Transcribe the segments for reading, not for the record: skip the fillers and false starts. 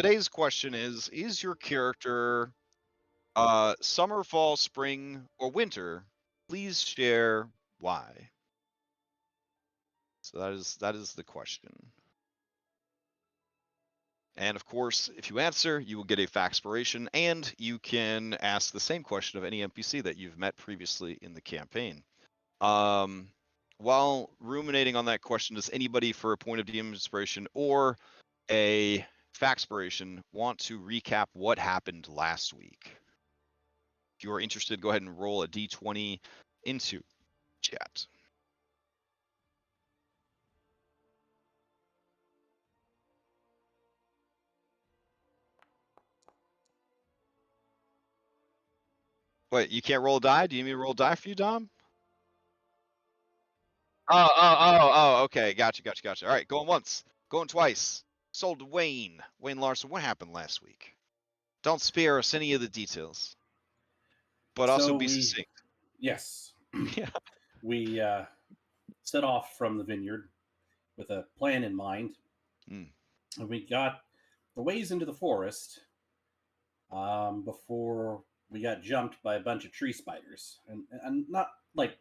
Today's question is your character summer, fall, spring, or winter? Please share why. So that is the question. And of course, if you answer, you will get a Faxpiration, and you can ask the same question of any NPC that you've met previously in the campaign. While ruminating on that question, does anybody for a point of DM inspiration or a Faxpiration want to recap what happened last week? If you are interested, go ahead and roll a d20 into chat. Wait, you can't roll a die? Do you need me to roll a die for you, Dom? Oh, okay. Gotcha. All right, going once, going twice. Sold to Wayne. Wayne Larson, what happened last week? Don't spare us any of the details, but also be succinct. Yes. Yeah. We set off from the vineyard with a plan in mind. And we got the ways into the forest before we got jumped by a bunch of tree spiders. And not like,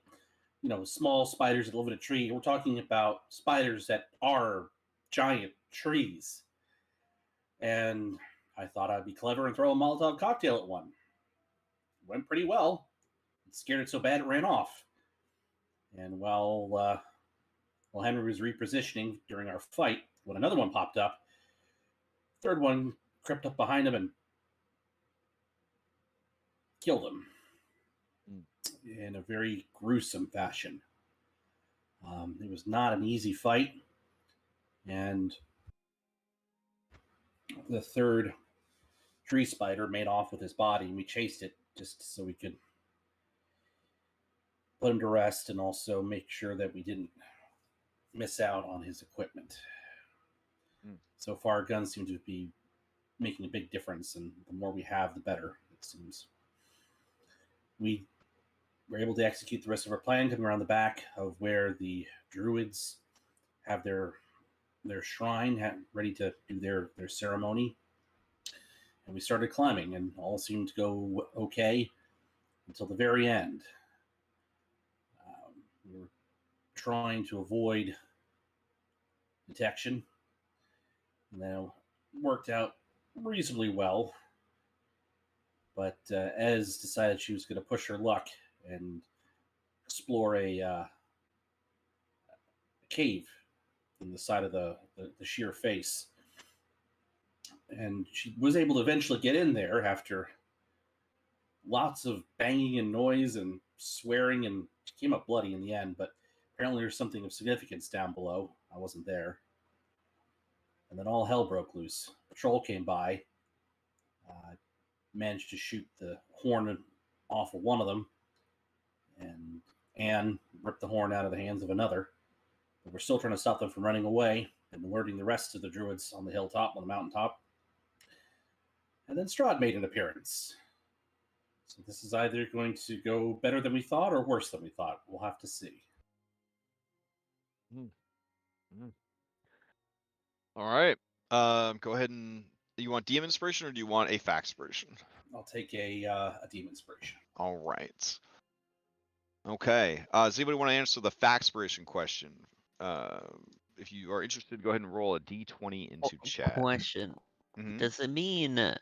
small spiders that live in a tree. We're talking about spiders that are giant trees. And I thought I'd be clever and throw a Molotov cocktail at one. It went pretty well. It scared it so bad it ran off. And while Henry was repositioning during our fight, when another one popped up, third one crept up behind him and killed him in a very gruesome fashion. It was not an easy fight, and the third tree spider made off with his body, and we chased it just so we could put him to rest and also make sure that we didn't miss out on his equipment. So far, guns seem to be making a big difference, and the more we have, the better, it seems. We were able to execute the rest of our plan, coming around the back of where the druids have their shrine ready to do their ceremony. And we started climbing, and all seemed to go okay until the very end. We were trying to avoid detection, and that worked out reasonably well. But Ez decided she was going to push her luck and explore a cave in the side of the sheer face. And she was able to eventually get in there after lots of banging and noise and swearing, and she came up bloody in the end, but apparently there's something of significance down below. I wasn't there. And then all hell broke loose. Patrol came by, managed to shoot the horn off of one of them, and Anne ripped the horn out of the hands of another. But we're still trying to stop them from running away and alerting the rest of the druids on the hilltop, on the mountaintop. And then Strahd made an appearance. So this is either going to go better than we thought or worse than we thought. We'll have to see. All right. Go ahead and... You want DM inspiration or do you want a Faxpiration? I'll take a DM inspiration. All right. Okay. Does anybody want to answer the Faxpiration question? If you are interested, go ahead and roll a d20 into chat. Question. Does it mean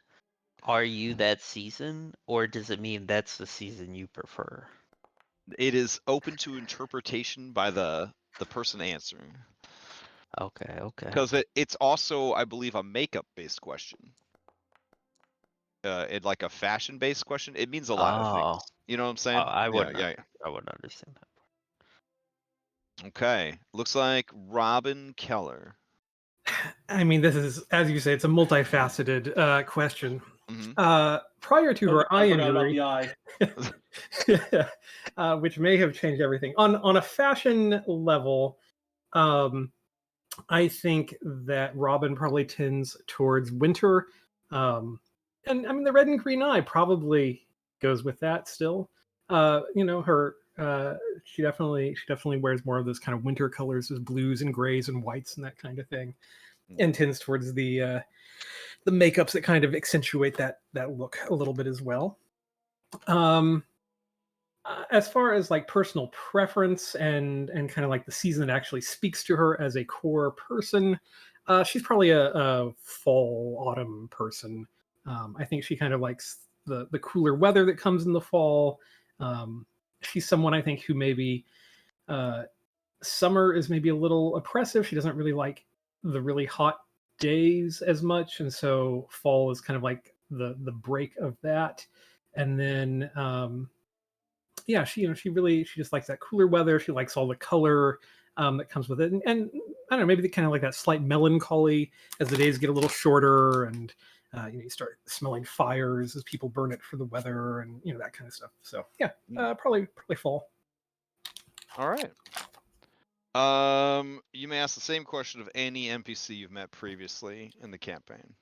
are you that season, or does it mean that's the season you prefer? It is open to interpretation by the person answering. Okay. Because it's also, I believe, a makeup-based question. It like a fashion-based question. It means a lot of things. You know what I'm saying? I wouldn't understand that. Okay. Looks like Robin Keller. I mean, this is, as you say, it's a multifaceted question. Prior to her eye injury, which may have changed everything, on a fashion level, I think that Robin probably tends towards winter, and I mean the red and green eye probably goes with that still. She definitely wears more of those kind of winter colors, those blues and grays and whites and that kind of thing, and tends towards the makeups that kind of accentuate that look a little bit as well. As far as like personal preference and kind of like the season that actually speaks to her as a core person, she's probably a fall autumn person. I think she kind of likes the cooler weather that comes in the fall. She's someone I think who maybe summer is maybe a little oppressive. She doesn't really like the really hot days as much, and so fall is kind of like the break of that. And then yeah, she just likes that cooler weather. She likes all the color that comes with it, and I don't know, maybe the kind of like that slight melancholy as the days get a little shorter, and you start smelling fires as people burn it for the weather, and that kind of stuff. So yeah, probably fall. All right. You may ask the same question of any NPC you've met previously in the campaign.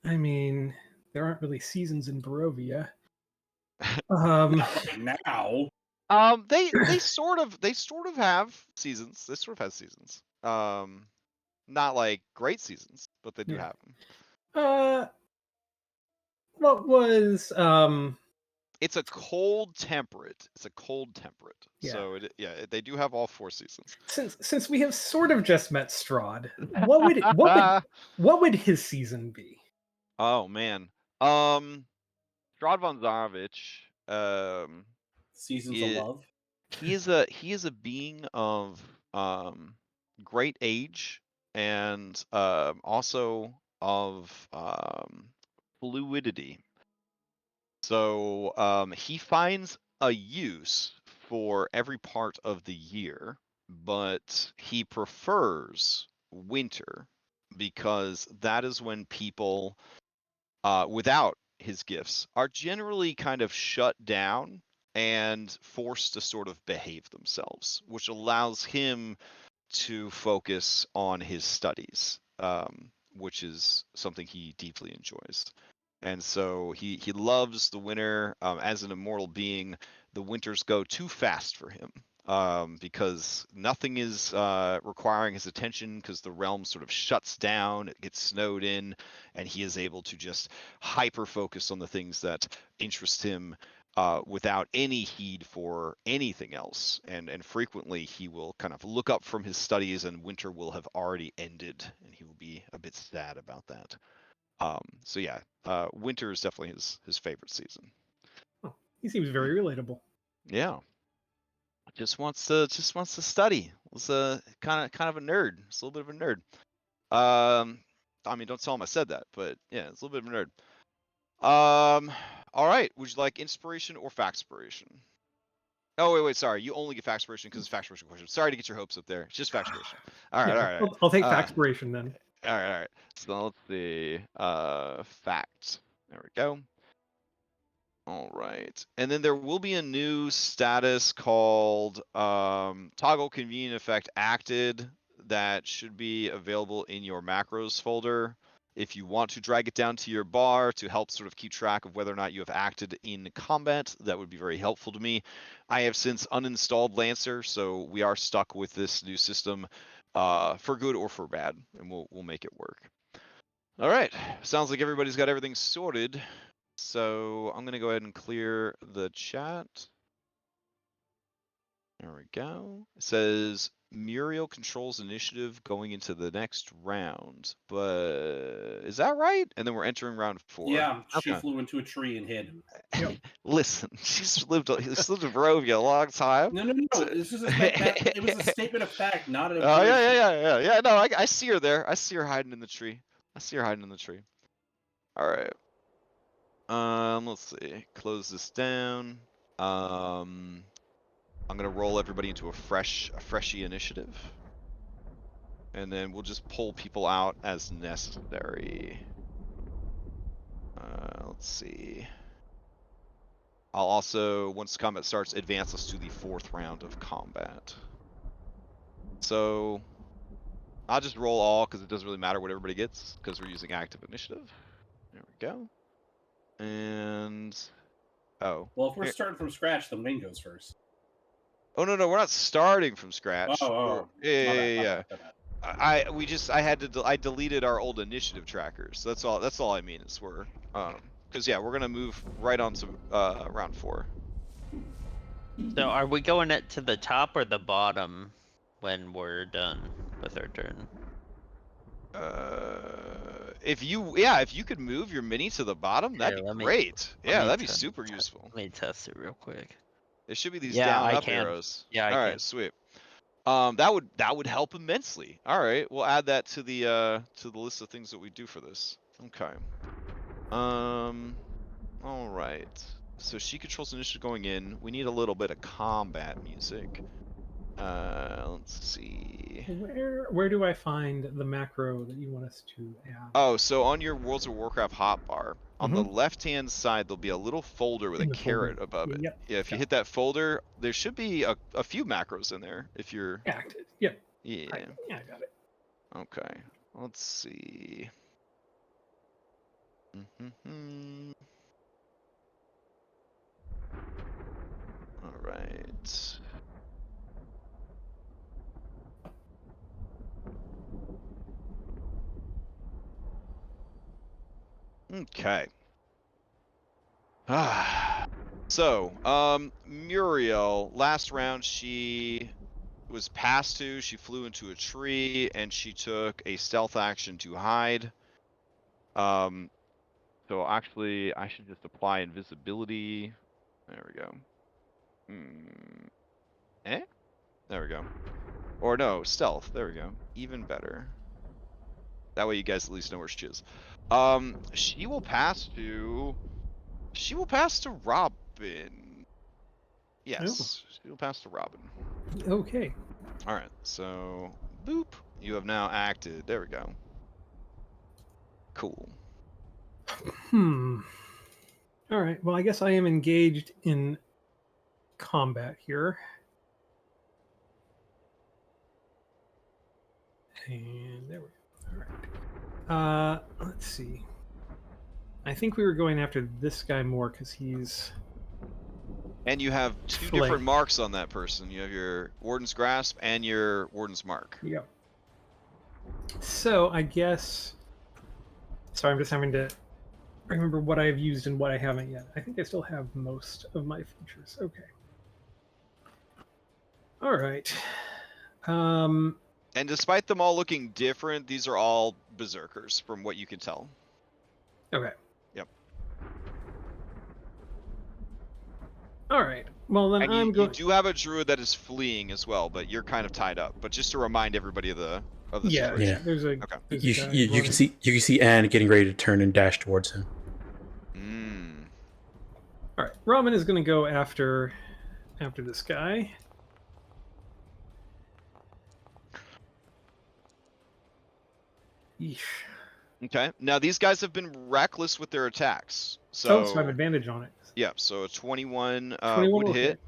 I mean, there aren't really seasons in Barovia. Now. They sort of have seasons. They sort of have seasons. Not like great seasons, but they do have them. What was It's a cold temperate. Yeah. So they do have all 4 seasons. Since we have sort of just met Strahd, what would his season be? Oh man. Strahd von Zarovich, Seasons of Love. he is a being of great age and also of fluidity. So he finds a use for every part of the year, but he prefers winter because that is when people without his gifts are generally kind of shut down and forced to sort of behave themselves, which allows him to focus on his studies, which is something he deeply enjoys. And so he loves the winter. As an immortal being, the winters go too fast for him because nothing is requiring his attention because the realm sort of shuts down, it gets snowed in, and he is able to just hyper focus on the things that interest him without any heed for anything else. And frequently he will kind of look up from his studies and winter will have already ended and he will be a bit sad about that. So yeah, winter is definitely his favorite season. Oh, he seems very relatable. Yeah, just wants to study. Was kind of a nerd. It's a little bit of a nerd. I mean, don't tell him I said that, but yeah, it's a little bit of a nerd. All right. Would you like inspiration or factspiration? Oh wait, sorry. You only get factspiration because it's factspiration question. Sorry to get your hopes up there. It's just factspiration. All right, Yeah, all right. I'll take factspiration then. All right. So let's see. Fact. There we go. All right. And then there will be a new status called toggle convenient effect acted that should be available in your macros folder. If you want to drag it down to your bar to help sort of keep track of whether or not you have acted in combat, that would be very helpful to me. I have since uninstalled Lancer, so we are stuck with this new system for good or for bad, and we'll make it work. All right. Sounds like everybody's got everything sorted. So I'm going to go ahead and clear the chat. There we go. It says Muriel controls initiative going into the next round. But is that right? And then we're entering round 4. Yeah, she Okay. flew into a tree and hid. Listen, she's lived in Barovia a long time. No. This is it was a statement of fact, not a. Oh yeah. No, I see her there. I see her hiding in the tree. All right. Let's see. Close this down. I'm gonna roll everybody into a freshy initiative, and then we'll just pull people out as necessary. Let's see. I'll also, once combat starts, advance us to the 4th round of combat. So I'll just roll all because it doesn't really matter what everybody gets because we're using active initiative. There we go. And Well, if we're starting from scratch, then Wayne goes first. Oh no, we're not starting from scratch. Oh. Yeah. I deleted our old initiative trackers. That's all I mean is because yeah, we're gonna move right on to round 4. So are we going to the top or the bottom when we're done with our turn? If you could move your mini to the bottom, that'd Here, be great. Yeah, that'd be test- super useful. Let me test it real quick. There should be these Yeah, down I up can. arrows. Yeah, I all right, can. sweet. That would help immensely. All right, we'll add that to the list of things that we do for this. Okay. All right. So she controls initiative going in. We need a little bit of combat music. Let's see. Where do I find the macro that you want us to add? Oh, so on your Worlds of Warcraft hotbar, on the left-hand side, there'll be a little folder with a carrot above it. Yep. Yeah, if you hit that folder, there should be a few macros in there. If you're Active. Yep. yeah. I got it. Okay. Let's see. All right. Okay. So, Muriel, last round she was passed to, she flew into a tree, and she took a stealth action to hide. So actually, I should just apply invisibility. There we go. There we go. Or no, stealth. There we go. Even better. That way you guys at least know where she is. She will pass to Robin. Yes, she will pass to Robin. Okay. All right, so boop. You have now acted. There we go. Cool. All right. Well, I guess I am engaged in combat here. And there we go. All right. Let's see. I think we were going after this guy more because he's... And you have two different marks on that person. You have your Warden's Grasp and your Warden's Mark. Yep. So I guess... Sorry, I'm just having to remember what I've used and what I haven't yet. I think I still have most of my features. Okay. All right. And despite them all looking different, these are all berserkers from what you can tell. Okay. Yep. All right. Well, then and you do have a druid that is fleeing as well, but you're kind of tied up. But just to remind everybody of the situation. Yeah. There's a okay. You can see Anne getting ready to turn and dash towards him. All right. Robin is going to go after this guy. Yeesh. Okay. Now these guys have been reckless with their attacks. So I have advantage on it. Yeah. So a 21, 21 would hit.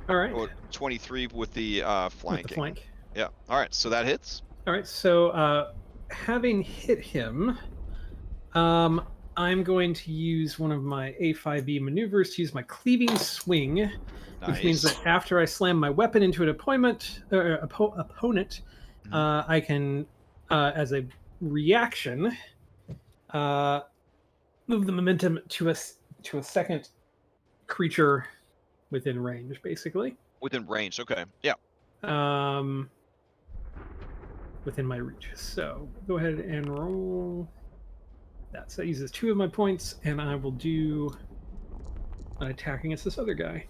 All right. Or 23 with the flanking. With the flank. Yeah. All right. So that hits. All right. So having hit him, I'm going to use one of my A5B maneuvers to use my cleaving swing, which means that after I slam my weapon into an opponent, I can, as a reaction, move the momentum to a second creature within range, basically. Within range, okay. Yeah. Within my reach. So go ahead and roll. That uses 2 of my points, and I will do an attack against this other guy.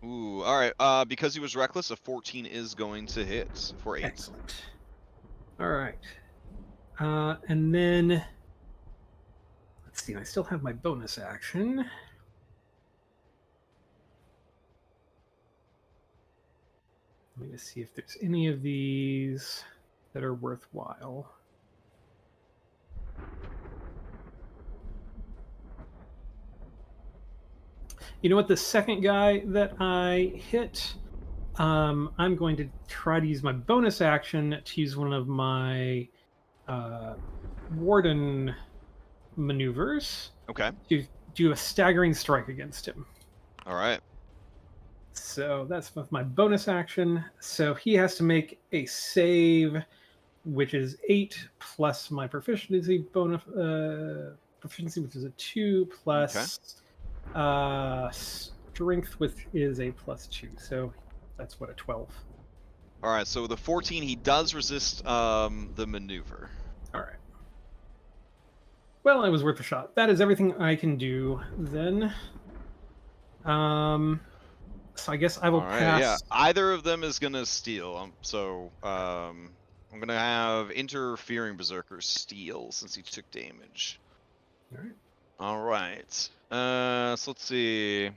Ooh, all right. Because he was reckless, a 14 is going to hit for 8. Excellent. All right. And then let's see. I still have my bonus action. Let me just see if there's any of these that are worthwhile. You know what? The second guy that I hit, I'm going to try to use my bonus action to use one of my warden maneuvers. Okay. To do a staggering strike against him. All right. So that's with my bonus action. So he has to make a save which is 8 plus my proficiency bonus, proficiency, which is a 2 plus strength, which is a +2. So that's what, a 12. All right, so the 14, he does resist the maneuver. All right. Well, it was worth a shot. That is everything I can do then. So I guess I will pass. Yeah, either of them is gonna steal. I'm gonna have interfering berserkers steal since he took damage. All right. All right. So let's see.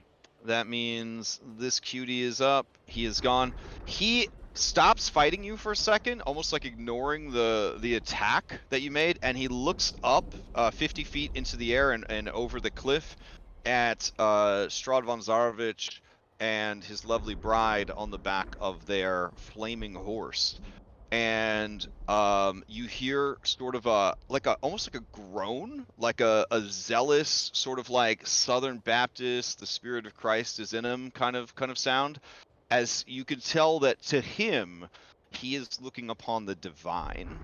That means this cutie is up. He is gone. He stops fighting you for a second, almost like ignoring the attack that you made, and he looks up 50 feet into the air and over the cliff at Strahd von Zarovich and his lovely bride on the back of their flaming horse. And you hear sort of almost like a groan, like a zealous sort of like Southern Baptist, the Spirit of Christ is in him kind of sound, as you could tell that to him, he is looking upon the divine.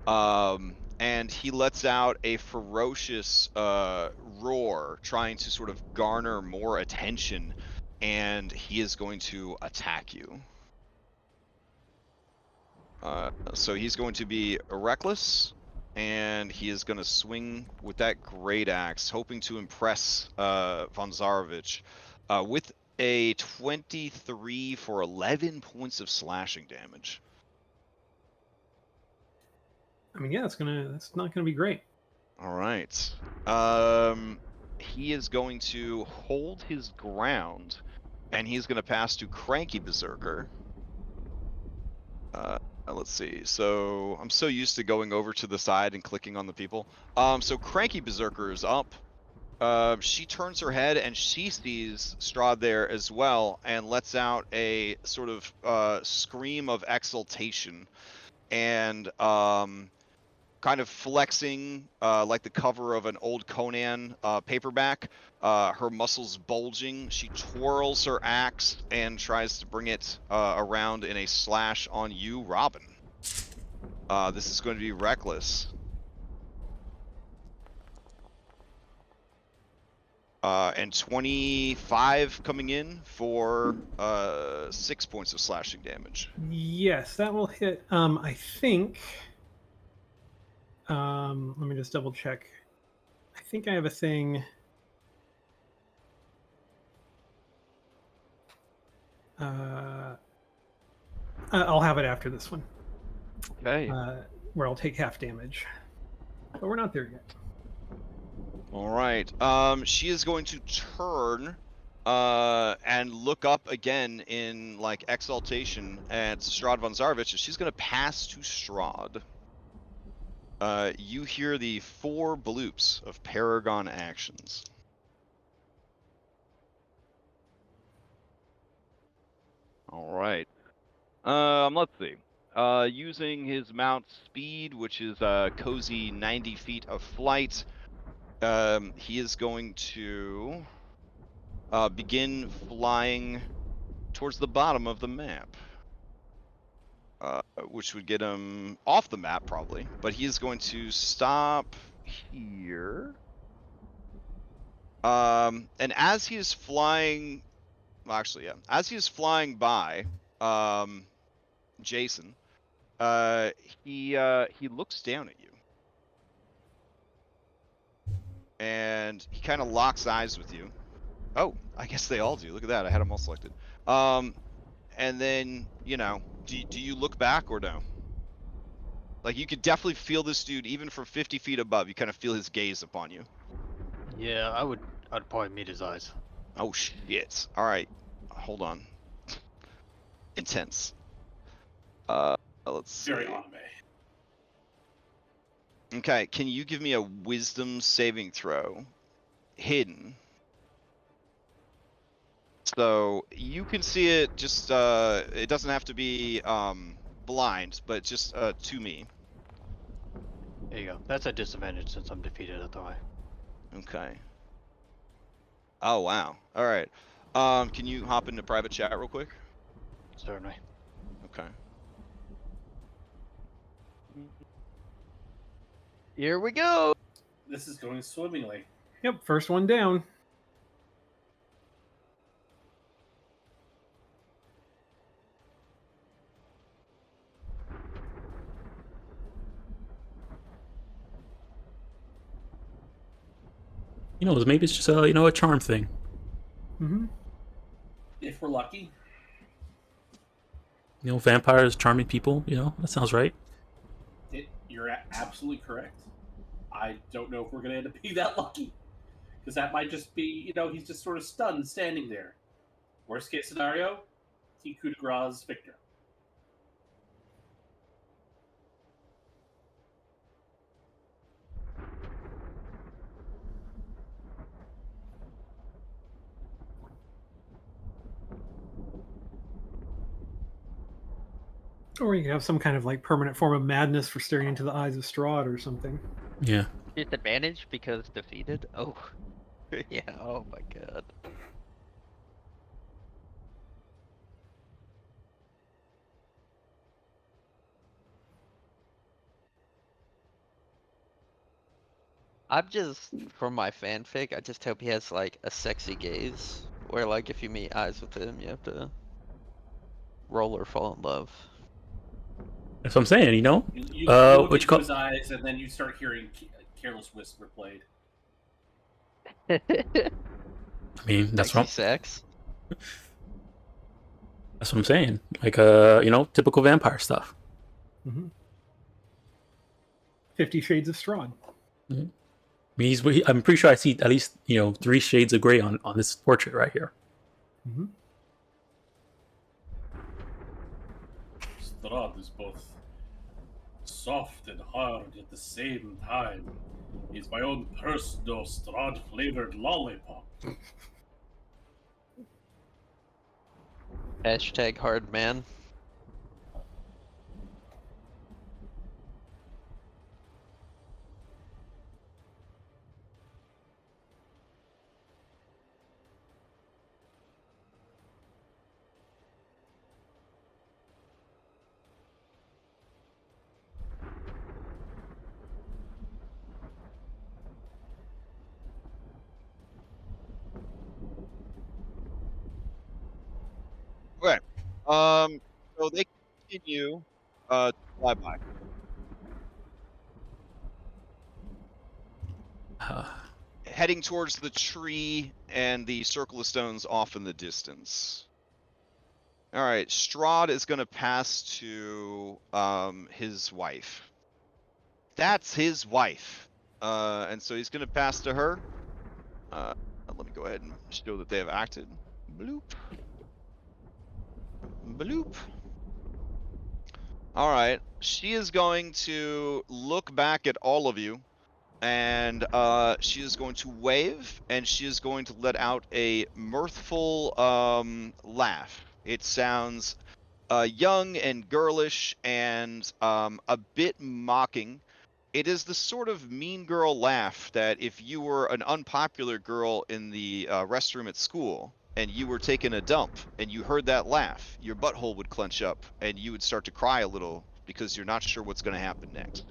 And he lets out a ferocious roar, trying to sort of garner more attention, and he is going to attack you. So he's going to be reckless, and he is going to swing with that great axe, hoping to impress von Zarovich with a 23 for 11 points of slashing damage. I mean, yeah, that's not gonna be great. All right. He is going to hold his ground, and he's going to pass to Cranky Berserker. Let's see. So I'm so used to going over to the side and clicking on the people. So Cranky Berserker is up. She turns her head and she sees Strahd there as well, and lets out a sort of scream of exultation, and kind of flexing like the cover of an old Conan paperback. Her muscles bulging. She twirls her axe and tries to bring it around in a slash on you, Robin. This is going to be reckless. And 25 coming in for 6 points of slashing damage. Yes, that will hit. I think. Let me just double check. I think I have a thing. I'll have it after this one. Okay. Where I'll take half damage. But we're not there yet. All right. She is going to turn and look up again in like exaltation at Strahd von Zarovich, and she's going to pass to Strahd. You hear the 4 bloops of Paragon actions. All right. Let's see. Using his mount speed, which is a cozy 90 feet of flight, he is going to begin flying towards the bottom of the map. Which would get him off the map probably, but he is going to stop here. And as he is flying, well, actually, yeah, as he is flying by, Jason, he looks down at you, and he kind of locks eyes with you. Oh, I guess they all do. Look at that. I had them all selected. And then, you know, do you look back or no? Like, you could definitely feel this dude, even from 50 feet above. You kind of feel his gaze upon you. Yeah, I'd probably meet his eyes. Oh, shit. All right. Hold on. Intense. Let's see. Very anime. Okay, can you give me a wisdom saving throw? Hidden. So you can see it, just it doesn't have to be blind, but just to me. There you go. That's a disadvantage since I'm defeated at the eye. Okay. Oh wow. All right. Can you hop into private chat real quick? Certainly. Okay. Here we go. This is going swimmingly. Yep, first one down. You know, maybe it's just a charm thing. Mm-hmm. If we're lucky. You know, vampires, charming people. You know, that sounds right. You're absolutely correct. I don't know if we're going to end up being that lucky. Because that might just be, he's just sort of stunned standing there. Worst case scenario, he coup de grace Victor. Or you can have some kind of like permanent form of madness for staring into the eyes of Strahd or something. Yeah. Disadvantage because defeated? Oh. Yeah, oh my god. I'm just, from my fanfic, I just hope he has like a sexy gaze. Where like if you meet eyes with him, you have to roll or fall in love. That's what I'm saying, you know? You look what you into call... his eyes, and then you start hearing Careless Whisper played. I mean, that's Sexy wrong. sex. That's what I'm saying. Like, typical vampire stuff. Mm-hmm. 50 Shades of Strahd. Mm-hmm. I mean, I'm pretty sure I see at least, 3 shades of gray on this portrait right here. Mm-hmm. Strahd is both soft and hard at the same time. He's my own personal Strahd-flavored lollipop. Hashtag hard man. Okay. So they continue to fly by. Heading towards the tree and the circle of stones off in the distance. All right, Strahd is going to pass to his wife. That's his wife. And so he's going to pass to her. Let me go ahead and show that they have acted. Bloop. Bloop. All right. She is going to look back at all of you, and she is going to wave, and she is going to let out a mirthful laugh. It sounds young and girlish and a bit mocking. It is the sort of mean girl laugh that if you were an unpopular girl in the restroom at school and you were taking a dump and you heard that laugh, your butthole would clench up and you would start to cry a little because you're not sure what's going to happen next.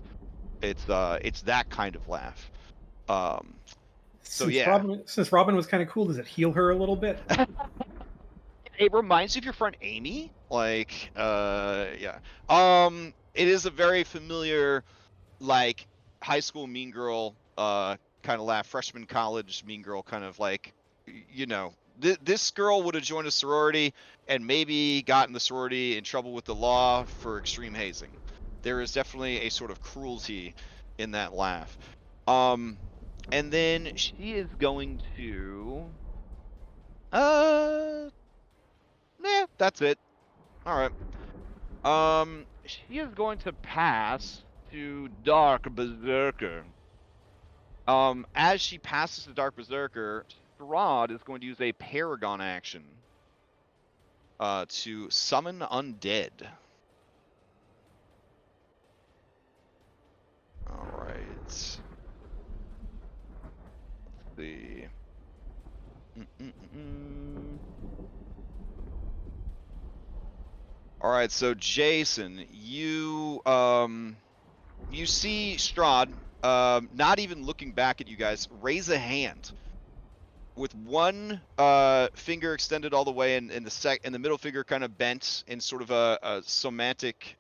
It's that kind of laugh. So yeah. Since Robin was kind of cool, does it heal her a little bit? It reminds you of your friend Amy. Like, yeah. It is a very familiar, like, high school mean girl kind of laugh, freshman college mean girl kind of like, this girl would have joined a sorority and maybe gotten the sorority in trouble with the law for extreme hazing. There is definitely a sort of cruelty in that laugh. And then she is going to that's it. All right. She is going to pass to Dark Berserker. As she passes to Dark Berserker, Strahd is going to use a Paragon action to summon undead. All right. Let's see. All right, so Jason, you see Strahd not even looking back at you guys, raise a hand with one finger extended all the way and the middle finger kind of bent in sort of a somatic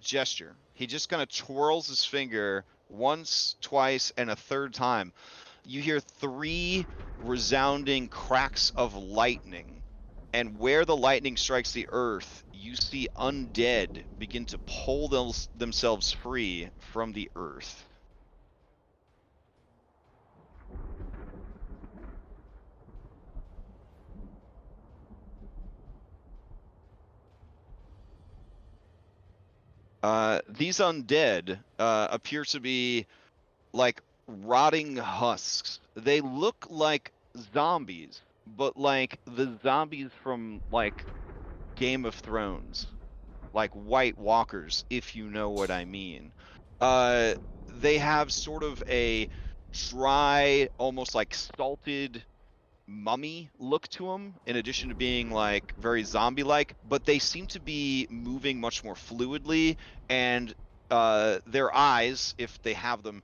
gesture. He just kind of twirls his finger once, twice, and a third time. You hear 3 resounding cracks of lightning, and where the lightning strikes the earth, you see undead begin to pull themselves free from the earth. These undead appear to be like rotting husks. They look like zombies, but like the zombies from like Game of Thrones, like White Walkers, if you know what I mean. They have sort of a dry, almost like salted mummy look to them, in addition to being like very zombie-like, but they seem to be moving much more fluidly, and their eyes, if they have them,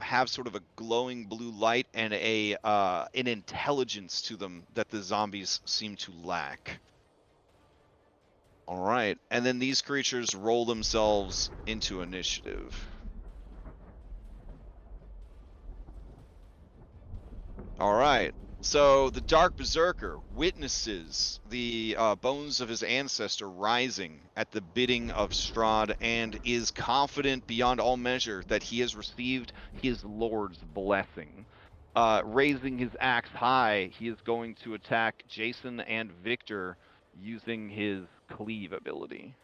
have sort of a glowing blue light and an intelligence to them that the zombies seem to lack. All right, and then these creatures roll themselves into initiative. All right. So the Dark Berserker witnesses the bones of his ancestor rising at the bidding of Strahd and is confident beyond all measure that he has received his lord's blessing. Raising his axe high, he is going to attack Jason and Victor using his cleave ability.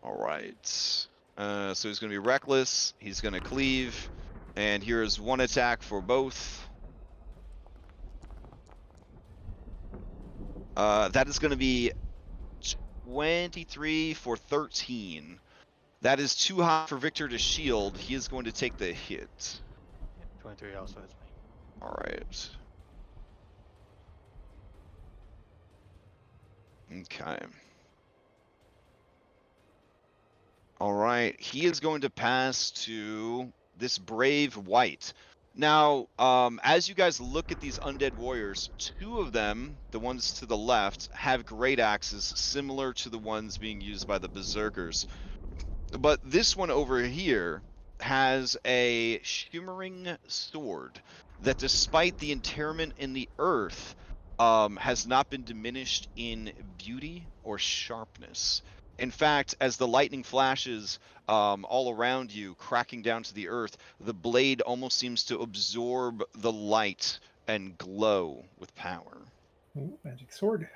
All right. So he's going to be reckless. He's going to cleave. And here is one attack for both. That is going to be 23 for 13. That is too high for Victor to shield. He is going to take the hit. 23 also hits me. All right. Okay. All right. He is going to pass to this brave white. Now, as you guys look at these undead warriors, 2 of them, the ones to the left, have great axes similar to the ones being used by the berserkers. But this one over here has a shimmering sword that, despite the interment in the earth, has not been diminished in beauty or sharpness. In fact, as the lightning flashes all around you, cracking down to the earth, the blade almost seems to absorb the light and glow with power. Ooh, magic sword.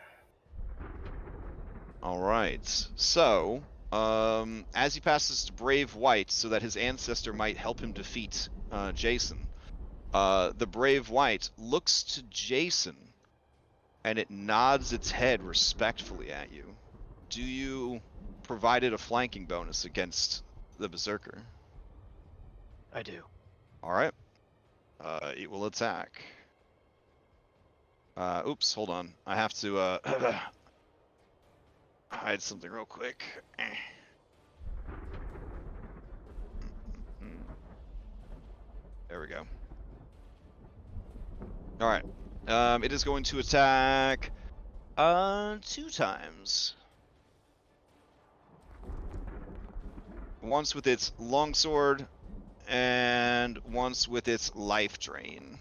All right. So, as he passes to Brave White so that his ancestor might help him defeat Jason, the Brave White looks to Jason and it nods its head respectfully at you. Do you provide it a flanking bonus against the Berserker? I do. All right. It will attack. Oops, hold on. I have to hide something real quick. There we go. All right. It is going to attack 2 times. Once with its longsword and once with its life drain.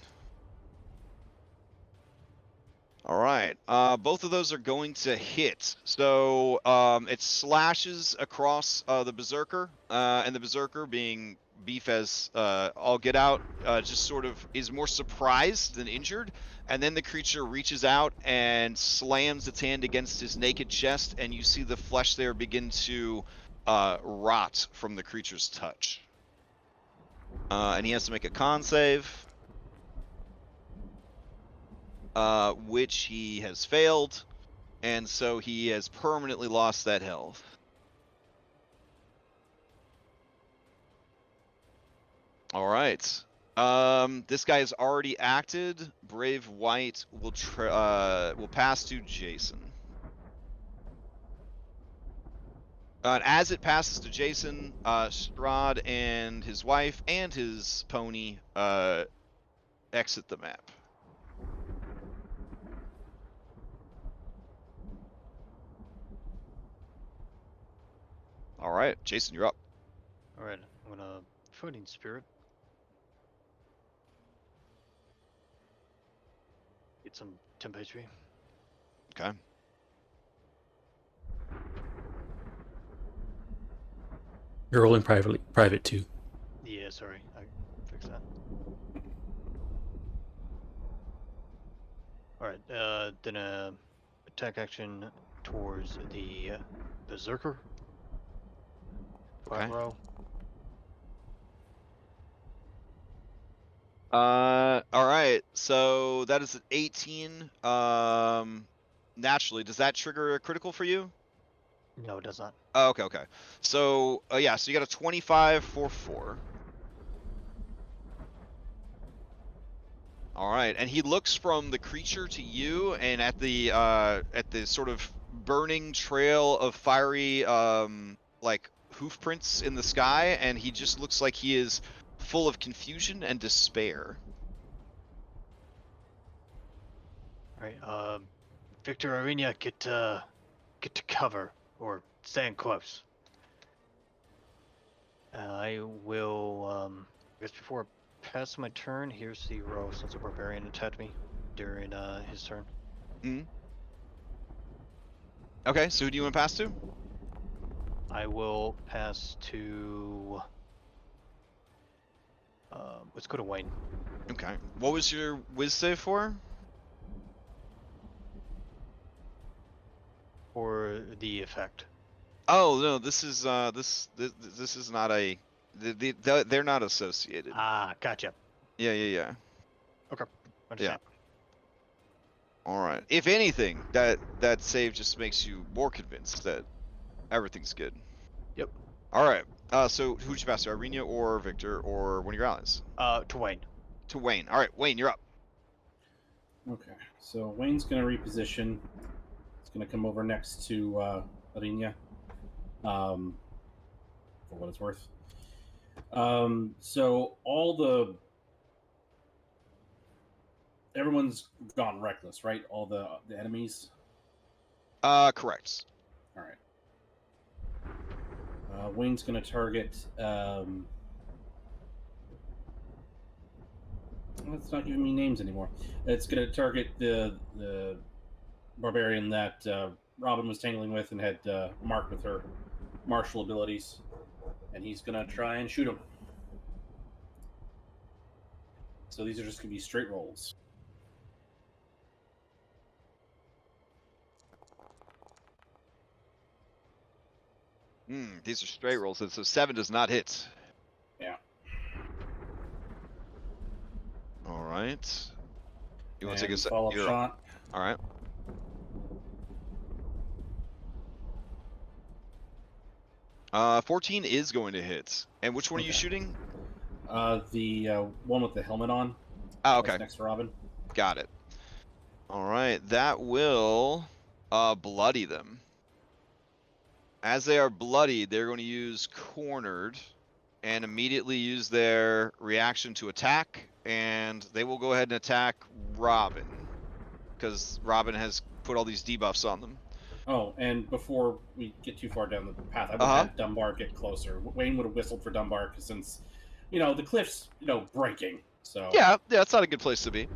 All right. Both of those are going to hit. So it slashes across the Berserker, and the Berserker, being beef as all get out, just sort of is more surprised than injured. And then the creature reaches out and slams its hand against his naked chest, and you see the flesh there begin to rot from the creature's touch. And he has to make a con save. Which he has failed, and so he has permanently lost that health. All right. This guy has already acted. Brave White will pass to Jason. And as it passes to Jason, Strahd and his wife and his pony exit the map. All right, Jason, you're up. All right, I'm gonna Fighting Spirit. Get some temp HP. Okay. You're rolling private too. Yeah, sorry, I fixed that. All right, then attack action towards the berserker. 5 Okay. row. All right. So that is an 18. Naturally, does that trigger a critical for you? No, it does not. Oh, okay, okay. So yeah, so you got a 25 for 4. All right, and he looks from the creature to you, and at the sort of burning trail of fiery like hoof prints in the sky, and he just looks like he is full of confusion and despair. All right, Victor Arena, get to cover or stand close. I will. I guess before I pass my turn, here's the row since a barbarian attacked me during his turn. Okay, so who do you want to pass to? I will pass to. Let's go to Wayne. Okay. What was your whiz save for? For the effect. Oh no, this is this is not they're not associated. Ah, gotcha. Yeah. Understand. All right. If anything, that save just makes you more convinced that everything's good. Yep. All right. So who'd you pass to, Irina or Victor or one of your allies? To Wayne. To Wayne. All right, Wayne, you're up. Okay, so Wayne's going to reposition. It's going to come over next to Arina, for what it's worth. So everyone's gone reckless, right? All the enemies. Correct. All right. Wayne's going to target. It's not giving me names anymore. It's going to target the barbarian that Robin was tangling with and had marked with her martial abilities, and he's going to try and shoot him. So these are just going to be straight rolls. These are straight rolls, and so 7 does not hit. Yeah. All right. You want to take a follow-up shot? All right. Uh, 14 is going to hit. And which one are you shooting? The one with the helmet on. Oh, okay. Next to Robin. Got it. All right, that will bloody them. As they are bloodied, they're going to use Cornered and immediately use their reaction to attack, and they will go ahead and attack Robin because Robin has put all these debuffs on them. Oh, and before we get too far down the path, I would have had Dunbar get closer. Wayne would have whistled for Dunbar since, the cliff's, breaking. So yeah, that's not a good place to be.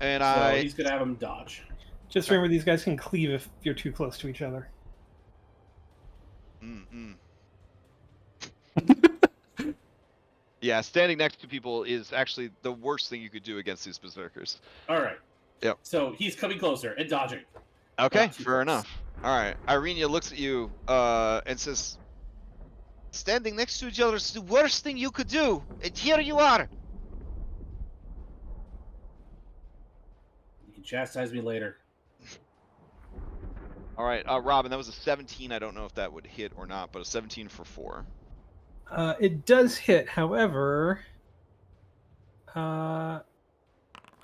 And so he's gonna have him dodge. Just remember, these guys can cleave if you're too close to each other. Yeah, standing next to people is actually the worst thing you could do against these berserkers. All right. Yep. So he's coming closer and dodging. Okay, fair enough. All right, Irina looks at you and says, "Standing next to each other is the worst thing you could do, and here you are." You can chastise me later. All right, Robin, that was a 17. I don't know if that would hit or not, but a 17 for 4. It does hit. However, I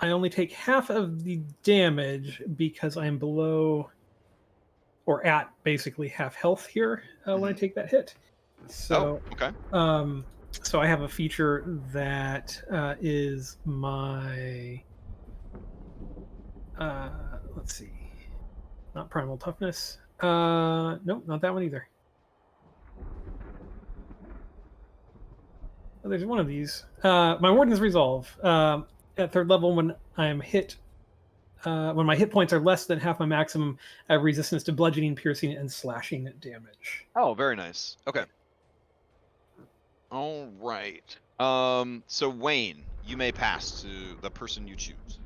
only take half of the damage because I'm below or at basically half health here when I take that hit. So, okay. So I have a feature that is my let's see, not primal toughness. Nope, not that one either. Oh, there's one of these. My Warden's Resolve. At 3rd level, when I'm hit, when my hit points are less than half my maximum, I have resistance to bludgeoning, piercing, and slashing damage. Oh, very nice. Okay. All right. So Wayne, you may pass to the person you choose.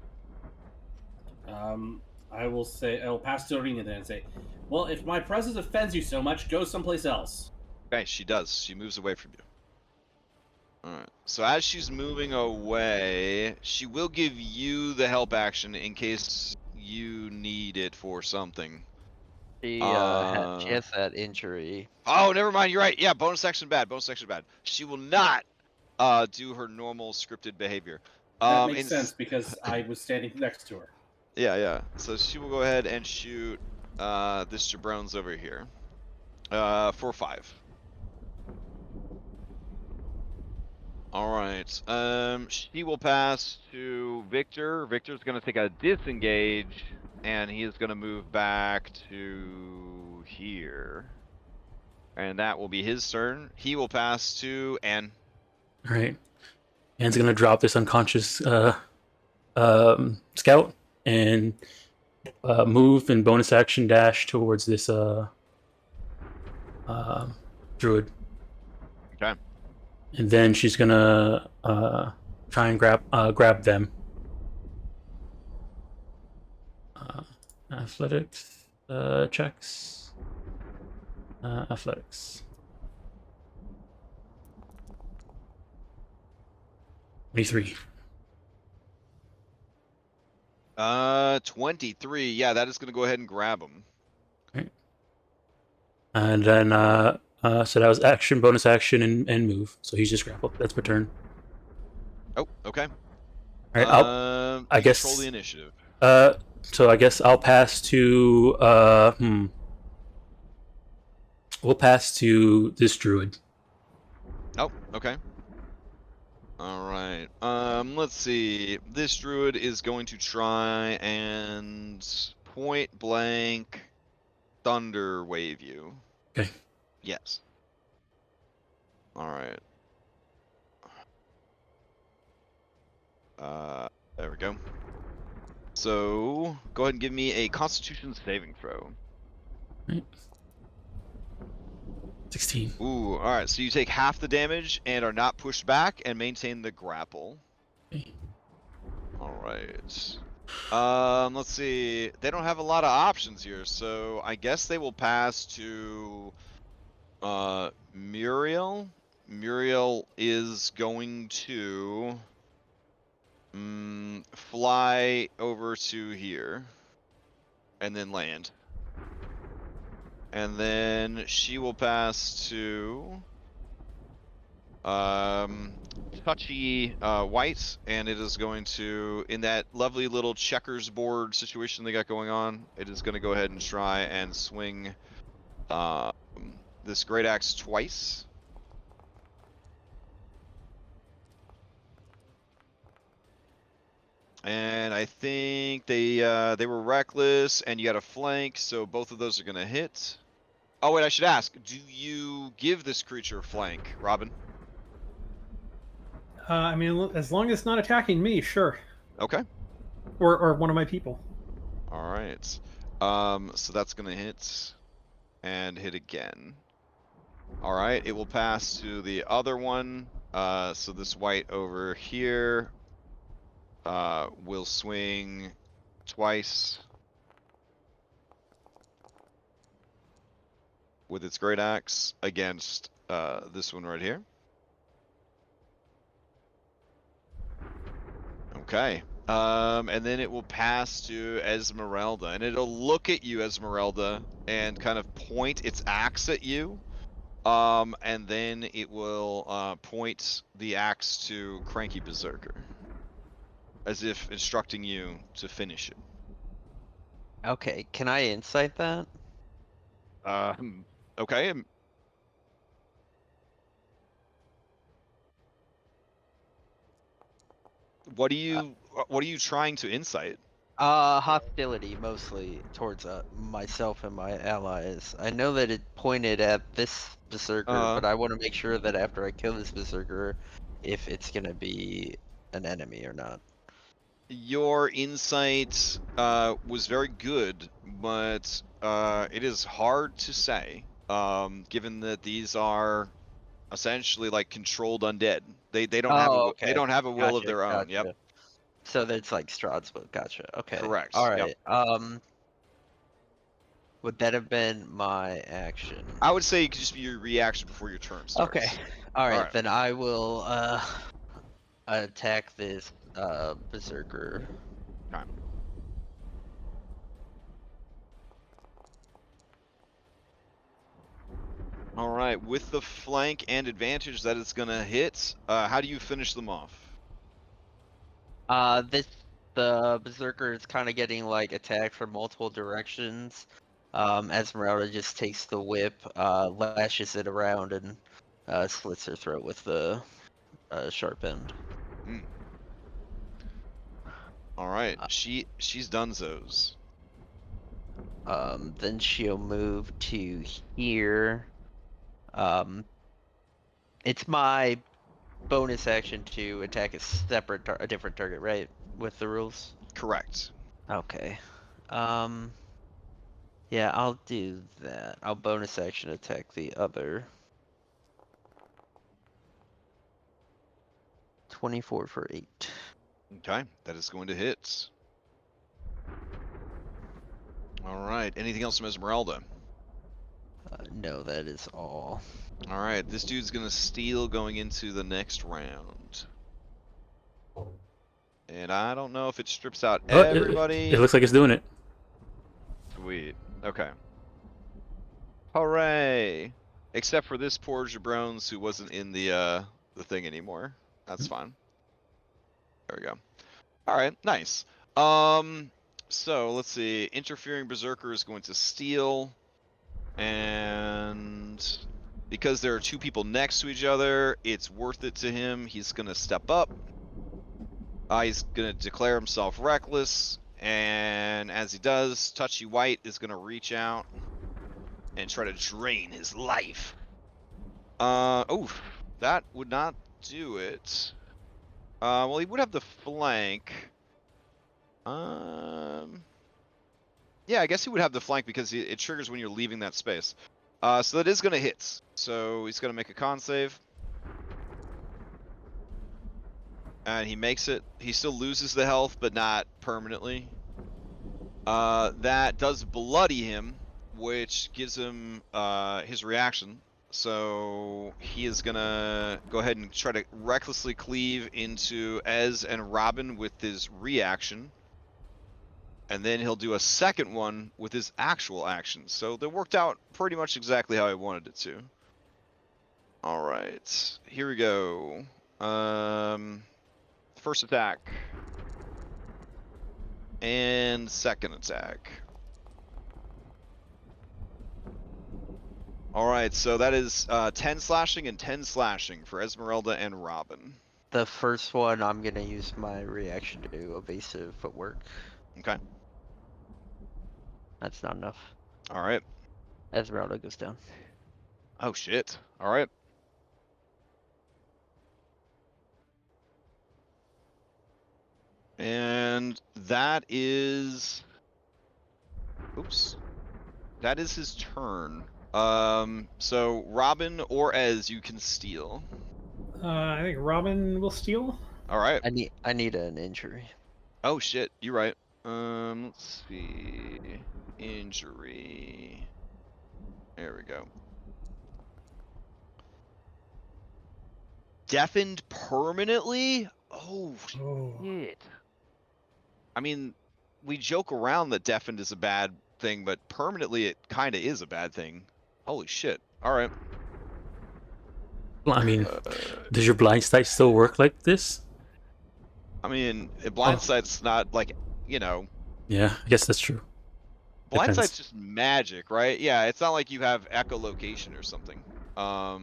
I will pass to Arena then and say, well, if my presence offends you so much, go someplace else. Okay, she does. She moves away from you. All right. So as she's moving away, she will give you the help action in case you need it for something. She has that injury. Oh, never mind. You're right. Yeah, bonus action bad. Bonus action bad. She will not do her normal scripted behavior. That makes sense because I was standing next to her. Yeah. So she will go ahead and shoot this jabrones over here. For 5. All right. She will pass to Victor. Victor's gonna take a disengage, and he is gonna move back to here. And that will be his turn. He will pass to Anne. All right. Anne's gonna drop this unconscious scout and move and bonus action dash towards this druid. Okay. And then she's gonna try and grab them. Athletics checks. Athletics. 23. 23. Yeah, that is gonna go ahead and grab him. Right. And then so that was action, bonus action, and move. So he's just grappled. That's per turn. Oh, okay. All right. I guess control the initiative. So I guess I'll pass to we'll pass to this druid. Oh, okay. All right. Let's see. This druid is going to try and point blank thunder wave you. Okay. Yes. All right. There we go. So go ahead and give me a Constitution saving throw. Right. 16. Ooh, all right. So you take half the damage and are not pushed back and maintain the grapple. Okay. All right. Let's see. They don't have a lot of options here, so I guess they will pass to Muriel. Muriel is going to fly over to here and then land. And then she will pass to touchy white, and it is going to, in that lovely little checkers board situation they got going on, it is going to go ahead and try and swing this great axe twice. And I think they were reckless, and you got a flank, so both of those are gonna hit. Oh wait, I should ask: do you give this creature flank, Robin? I mean, as long as it's not attacking me, sure. Okay. Or one of my people. All right. So that's gonna hit, and hit again. All right. It will pass to the other one. So this white over here. Will swing twice with its great axe against this one right here. Okay. And then it will pass to Esmeralda, and it'll look at you, Esmeralda, and kind of point its axe at you. And then it will point the axe to Cranky Berserker, as if instructing you to finish it. Okay, can I insight that? Okay. What are you trying to insight? Hostility mostly towards myself and my allies. I know that it pointed at this berserker, but I want to make sure that after I kill this berserker, if it's gonna be an enemy or not. Your insight was very good, but it is hard to say, given that these are essentially like controlled undead. They don't have Oh, they okay. don't have a will of Gotcha, their own. Yep. gotcha. So that's like Strahd's book. Gotcha. Okay. Correct. All Yep. right. Would that have been my action? I would say it could just be your reaction before your turn starts. Okay. All right. Alright. Then I will attack this berserker. Okay. All right, with the flank and advantage that it's gonna hit, how do you finish them off? The berserker is kind of getting like attacked from multiple directions. Esmeralda just takes the whip, lashes it around, and slits her throat with the sharp end. All right, she's done those. Then she'll move to here. It's my bonus action to attack a different target, right? With the rules. Correct. Okay. Yeah, I'll do that. I'll bonus action attack the other. 24 for 8. Okay, that is going to hit. All right, anything else from Esmeralda? No, that is all. All right, this dude's gonna steal going into the next round. And I don't know if it strips out everybody. It looks like it's doing it. Sweet. Okay. Hooray! Except for this poor jabrones who wasn't in the thing anymore. That's fine. There we go. All right, nice. So let's see. Interfering berserker is going to steal, and because there are two people next to each other, it's worth it to him. He's gonna step up. He's gonna declare himself reckless, and as he does, Touchy White is gonna reach out and try to drain his life. Oh, that would not do it. Well, he would have the flank. Yeah, I guess he would have the flank because it triggers when you're leaving that space. So that is gonna hit. So he's gonna make a con save. And he makes it. He still loses the health, but not permanently. That does bloody him, which gives him his reaction. So he is gonna go ahead and try to recklessly cleave into Ez and Robin with his reaction. And then he'll do a second one with his actual action. So that worked out pretty much exactly how I wanted it to. All right, here we go. First attack. And second attack. All right, so that is 10 slashing and 10 slashing for Esmeralda and Robin. The first one, I'm gonna use my reaction to do evasive footwork. Okay. That's not enough. All right. Esmeralda goes down. Oh, shit. All right. And that is... Oops. That is his turn. So Robin or Ez, you can steal. I think Robin will steal. All right. I need an injury. Oh shit, you're right. Let's see. Injury. There we go. Deafened permanently? Oh shit. I mean, we joke around that deafened is a bad thing, but permanently it kind of is a bad thing. Holy shit. All right. Well, I mean, does your blind sight still work like this? I mean, blindsight's not like, you know. Yeah, I guess that's true. Blindsight's Depends. just magic, right? Yeah, it's not like you have echolocation or something. All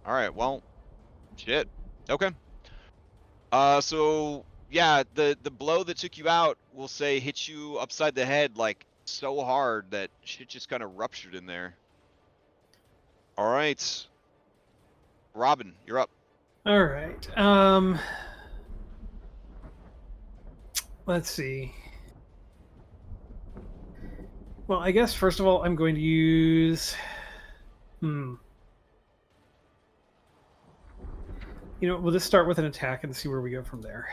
right, well, shit. Okay. So yeah, the blow that took you out, we'll say, hit you upside the head like so hard that shit just kind of ruptured in there. All right, Robin, you're up. All right. Let's see. Well, I guess first of all, I'm going to use. You know, we'll just start with an attack and see where we go from there.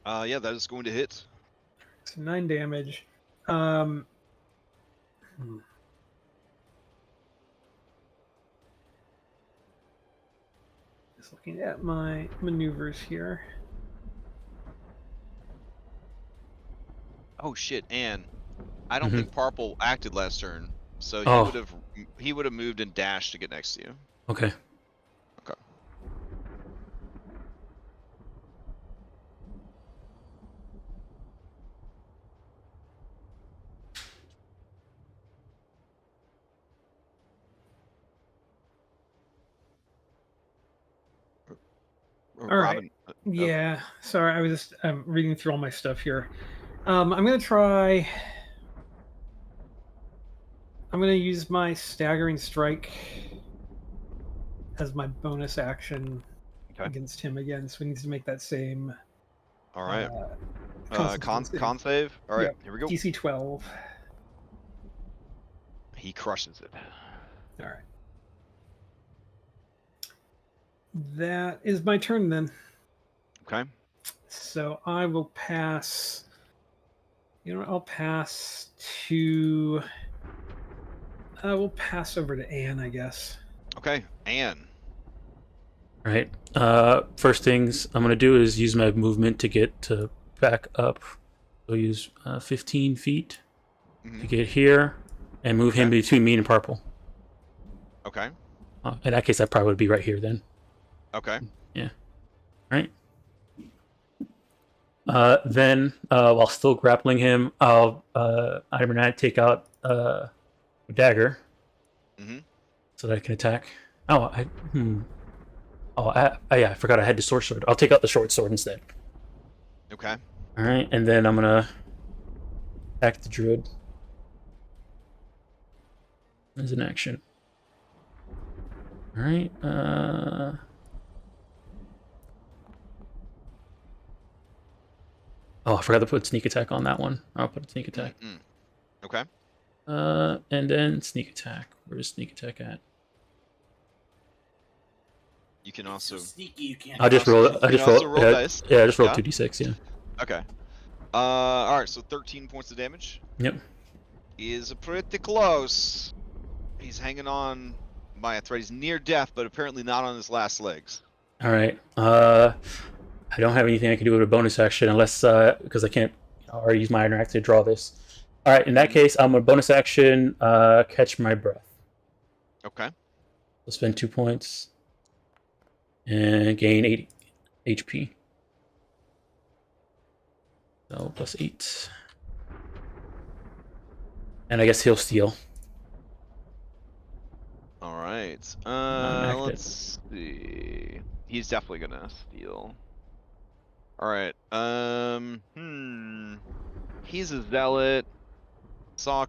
Yeah, that is going to hit. So 9 damage. Just looking at my maneuvers here. Oh shit, and I don't think Parple acted last turn, so he would have moved and dashed to get next to you. Okay. Okay. All right. Yeah. Sorry, I was just reading through all my stuff here. I'm gonna try. I'm gonna use my staggering strike as my bonus action against him again. So he needs to make that same. All right. Con save. All right. Here we go. DC 12. He crushes it. All right. That is my turn then. Okay. So I will pass. You know what? I'll pass to. I will pass over to Anne, I guess. Okay, Anne. All right. First things I'm gonna do is use my movement to get to back up. So use 15 feet to get here and move him between me and Purple. Okay. In that case, I probably would be right here then. Okay. Yeah. All right. Then, while still grappling him, I'm gonna take out a dagger, so that I can attack. I forgot I had the short sword. I'll take out the short sword instead. Okay. All right, and then I'm gonna attack the druid as an action. All right. Oh, I forgot to put sneak attack on that one. I'll put sneak attack. Okay. And then sneak attack. Where's sneak attack at? You can also sneaky. You can't. I just roll. I just roll. Dice. Yeah, I just roll 2d6. Yeah. Okay. All right. So 13 points of damage. Yep. Is pretty close. He's hanging on by a thread. He's near death, but apparently not on his last legs. All right. I don't have anything I can do with a bonus action unless because I can't already use my iron axe to draw this. All right. In that case, I'm a bonus action. Catch my breath. Okay. I'll spend 2 points and gain 8 HP. So plus 8. And I guess he'll steal. All right. Let's see. He's definitely gonna steal. All right. He's a zealot. Saw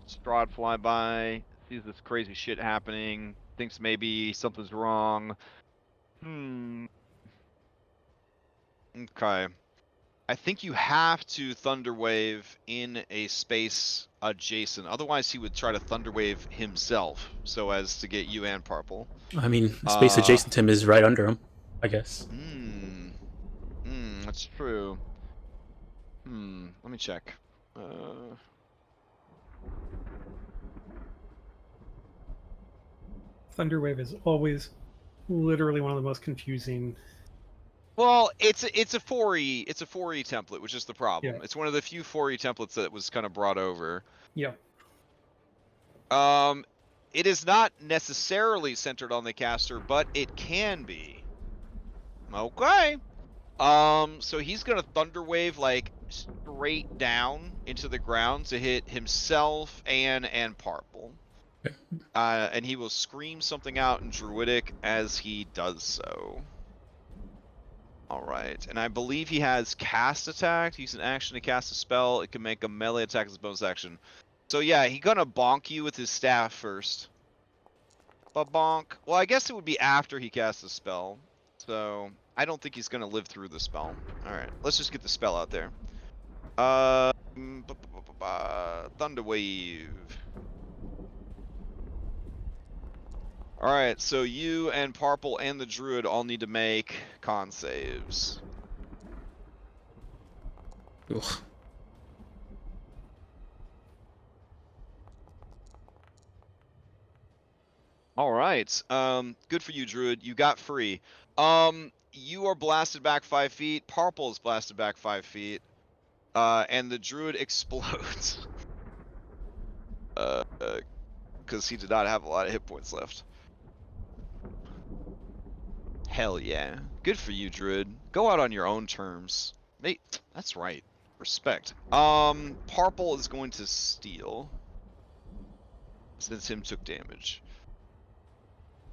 Strahd fly by. Sees this crazy shit happening. Thinks maybe something's wrong. Okay. I think you have to Thunderwave in a space adjacent. Otherwise, he would try to Thunderwave himself so as to get you and Purple. I mean, the space adjacent to him is right under him, I guess. That's true. Let me check. Thunderwave is always literally one of the most confusing. Well, it's a 4E template, which is the problem. Yeah. It's one of the few 4E templates that was kind of brought over. Yeah. It is not necessarily centered on the caster, but it can be. Okay. So he's gonna thunder wave like straight down into the ground to hit himself and Parple. And he will scream something out in Druidic as he does so. All right, and I believe he has cast attack. Use an action to cast a spell. It can make a melee attack as a bonus action. So yeah, he's gonna bonk you with his staff first. Bonk. Well, I guess it would be after he casts a spell. So I don't think he's gonna live through the spell. All right, let's just get the spell out there. Thunder wave. All right, so you and Parple and the Druid all need to make con saves. Ugh. All right. Good for you, Druid. You got free. You are blasted back 5 feet. Parple is blasted back 5 feet. And the Druid explodes. Because he did not have a lot of hit points left. Hell yeah. Good for you, Druid. Go out on your own terms. Mate, that's right. Respect. Parple is going to steal. Since him took damage.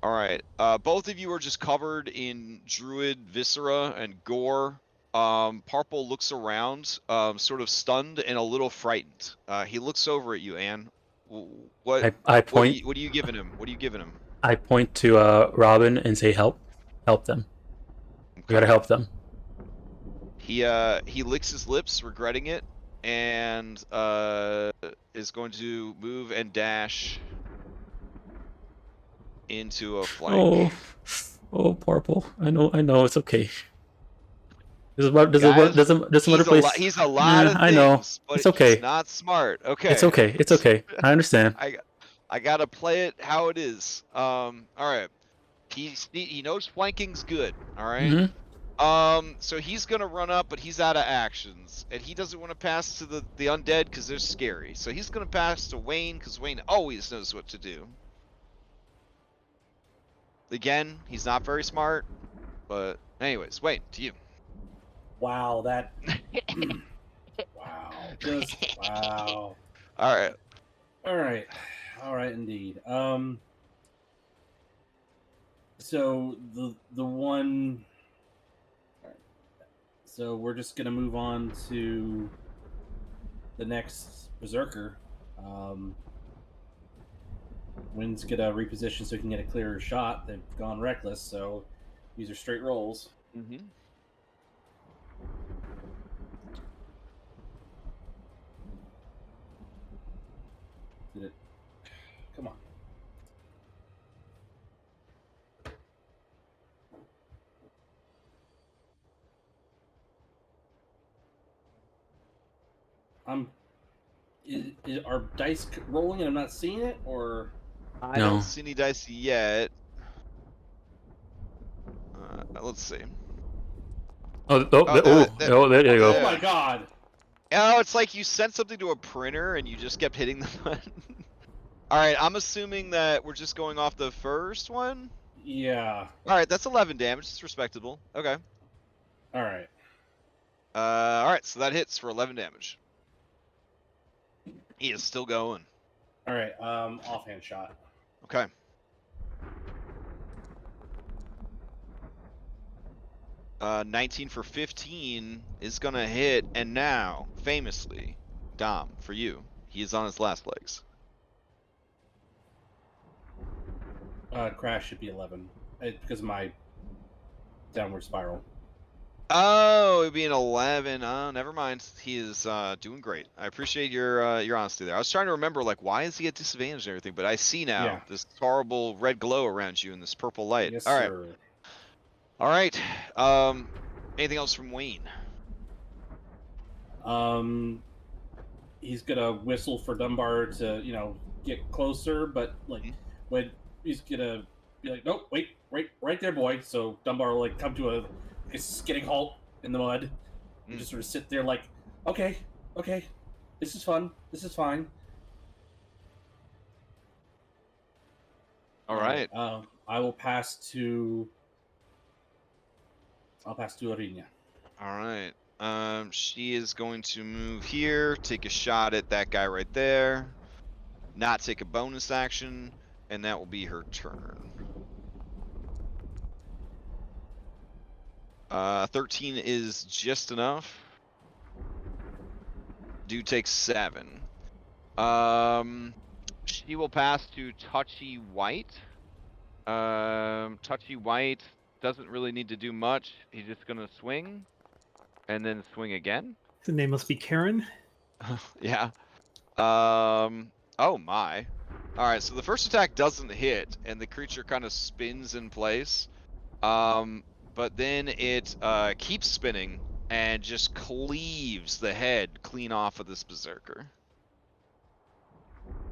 Alright, both of you are just covered in Druid Viscera and gore. Parple looks around, sort of stunned and a little frightened. He looks over at you, Anne. I point. What are you giving him? What are you giving him? I point to Robin and say, "Help them. Okay. We gotta help them." He licks his lips, regretting it, and is going to move and dash into a flank. Oh, Parple. I know, it's okay. There's some other place. He's a lot of things, I know. but It's okay. he's not smart. Okay. It's okay. It's okay. I understand. I gotta play it how it is. All right. He knows flanking's good. All right. So he's gonna run up, but he's out of actions, and he doesn't want to pass to the undead because they're scary. So he's gonna pass to Wayne because Wayne always knows what to do. Again, he's not very smart, but anyways, Wayne, to you. Wow, that. Wow. Just wow. All right. All right. All right, indeed. So the one. So we're just gonna move on to the next berserker. Wynn's gonna reposition so he can get a clearer shot. They've gone reckless, so these are straight rolls. Mm-hmm. Did it? Come on. Are dice rolling and I'm not seeing it, or I don't see any dice yet. Let's see. There you go. Oh my god! Oh, it's like you sent something to a printer and you just kept hitting the button. All right, I'm assuming that we're just going off the first one. Yeah. All right, that's 11 damage. It's respectable. Okay. All right. All right, so that hits for 11 damage. He is still going. All right. Offhand shot. Okay. Uh, 19 for 15 is gonna hit, and now, famously, Dom, for you, he is on his last legs. Crash should be 11 because of my downward spiral. Oh, it'd be an 11. Oh, never mind. He is doing great. I appreciate your honesty there. I was trying to remember, like, why is he at disadvantage and everything, but I see now this horrible red glow around you and this purple light. Yes, all right. sir. All right. Anything else from Wayne? He's gonna whistle for Dunbar to, get closer, but when he's gonna be like, nope, wait, right there, boy. So Dunbar will come to a skidding halt in the mud, and just sort of sit there like, okay, this is fun, this is fine. All right. I will pass to. I'll pass to Arinia. All right. She is going to move here, take a shot at that guy right there, not take a bonus action, and that will be her turn. 13 is just enough. Dude takes 7. She will pass to Touchy White. Touchy White doesn't really need to do much. He's just gonna swing, and then swing again. The name must be Karen. Yeah. Oh my. All right. So the first attack doesn't hit, and the creature kind of spins in place. But then it keeps spinning and just cleaves the head clean off of this berserker.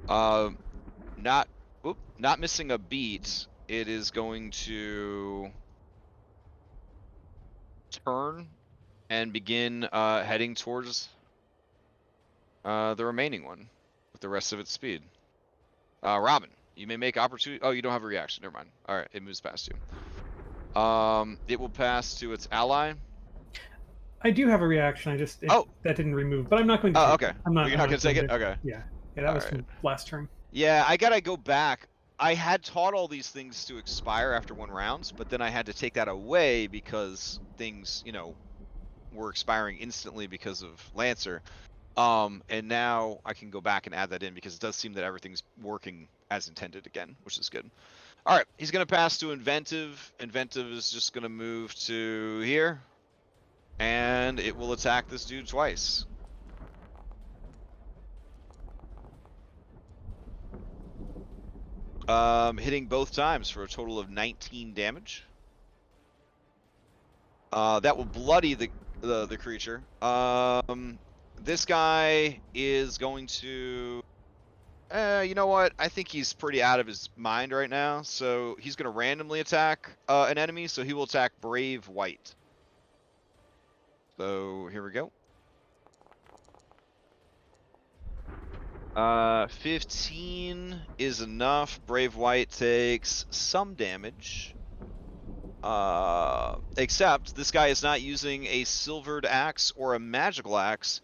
Not missing a beat. It is going to turn and begin heading towards the remaining one with the rest of its speed. Robin, you may make opportunity. Oh, you don't have a reaction. Never mind. All right, it moves past you. It will pass to its ally. I do have a reaction. That didn't remove, but I'm not going to. Oh, take okay. It. I'm not. You're not going to take it. Okay. Yeah, that was from last turn. Yeah, I gotta go back. I had taught all these things to expire after 1 round, but then I had to take that away because things, were expiring instantly because of Lancer. And now I can go back and add that in because it does seem that everything's working as intended again, which is good. All right, he's gonna pass to Inventive. Inventive is just gonna move to here, and it will attack this dude twice. Hitting both times for a total of 19 damage. That will bloody the creature. This guy is going to. You know what? I think he's pretty out of his mind right now, so he's going to randomly attack an enemy. So he will attack Brave White. So here we go. 15 is enough. Brave White takes some damage. Except this guy is not using a silvered axe or a magical axe,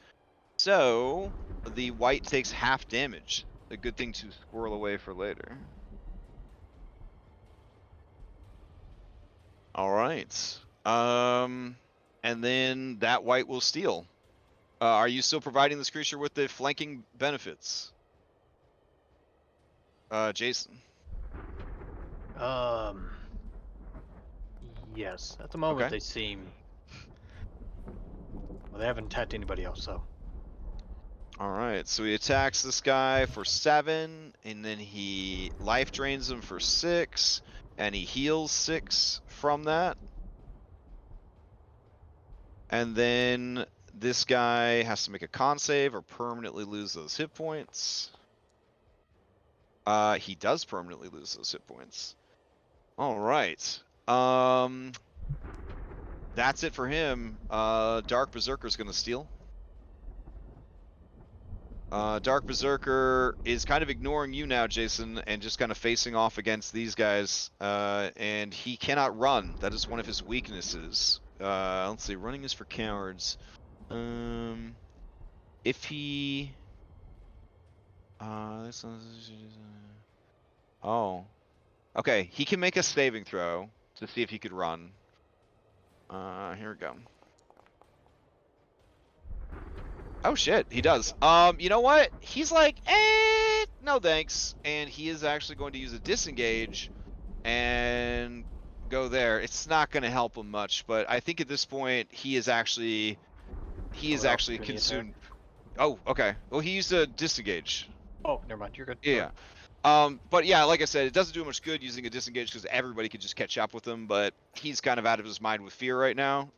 so the white takes half damage. A good thing to squirrel away for later. All right. And then that white will steal. Are you still providing this creature with the flanking benefits? Jason. Yes. At the moment, Okay. they seem. Well, they haven't attacked anybody else, so. All right, so he attacks this guy for 7, and then he life drains him for 6, and he heals 6 from that. And then this guy has to make a con save or permanently lose those hit points. He does permanently lose those hit points. All right. That's it for him. Dark Berserker's gonna steal. Dark Berserker is kind of ignoring you now, Jason, and just kind of facing off against these guys. And he cannot run. That is one of his weaknesses. Let's see. Running is for cowards. If he... Oh. Okay, he can make a saving throw to see if he could run. Here we go. Oh shit, he does. You know what? He's like, no thanks. And he is actually going to use a disengage and go there. It's not going to help him much, but I think at this point he is actually consumed. Oh, okay. Well, he used a disengage. Oh, never mind. You're good. Yeah. But yeah, like I said, it doesn't do much good using a disengage because everybody could just catch up with him, but he's kind of out of his mind with fear right now.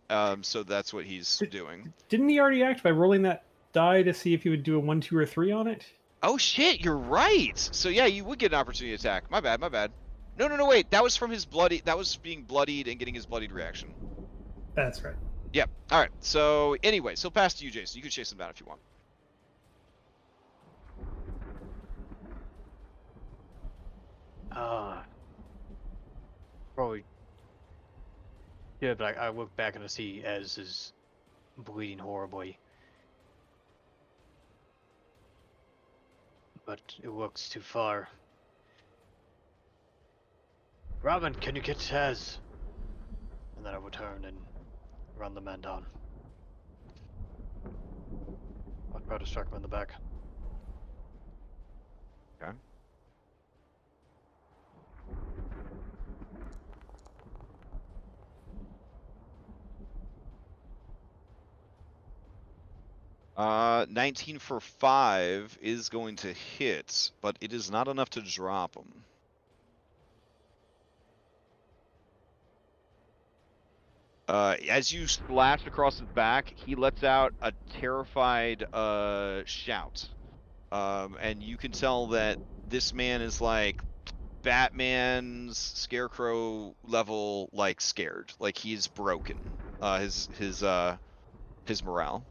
So that's what he's doing. Didn't he already act by rolling that die to see if he would do a 1, 2, or 3 on it? Oh shit, you're right. So yeah, you would get an opportunity attack. My bad. No, wait. That was from his bloody. That was being bloodied and getting his bloodied reaction. That's right. Yep. All right. So anyway, so pass to you, Jason. You can chase him down if you want. Probably. Yeah, but I look back and I see Ez is bleeding horribly. But it looks too far. Robin, can you get Tez? And then I will turn and run the men down. I'll try to strike him in the back. Okay. Uh, 19 for 5 is going to hit, but it is not enough to drop him. As you slash across his back, he lets out a terrified shout. And you can tell that this man is like Batman's Scarecrow level, like scared, like he's broken. His morale.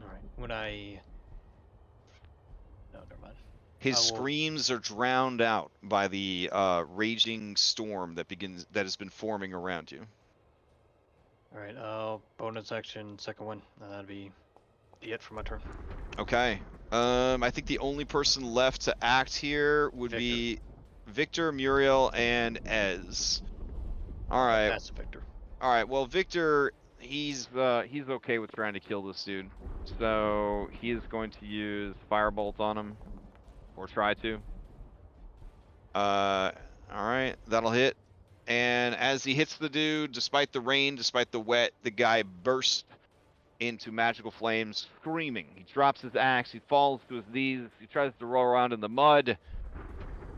All right. When I no, never mind. His I will- screams are drowned out by the raging storm that has been forming around you. All right. Bonus action, second one, and that'd be it for my turn. Okay. I think the only person left to act here would be Victor, Muriel, and Ez. All right. That's Victor. All right. Well, Victor, he's okay with trying to kill this dude, so he is going to use Firebolt on him, or try to. All right, that'll hit. And as he hits the dude, despite the rain, despite the wet, the guy bursts into magical flames, screaming. He drops his axe, he falls to his knees, he tries to roll around in the mud,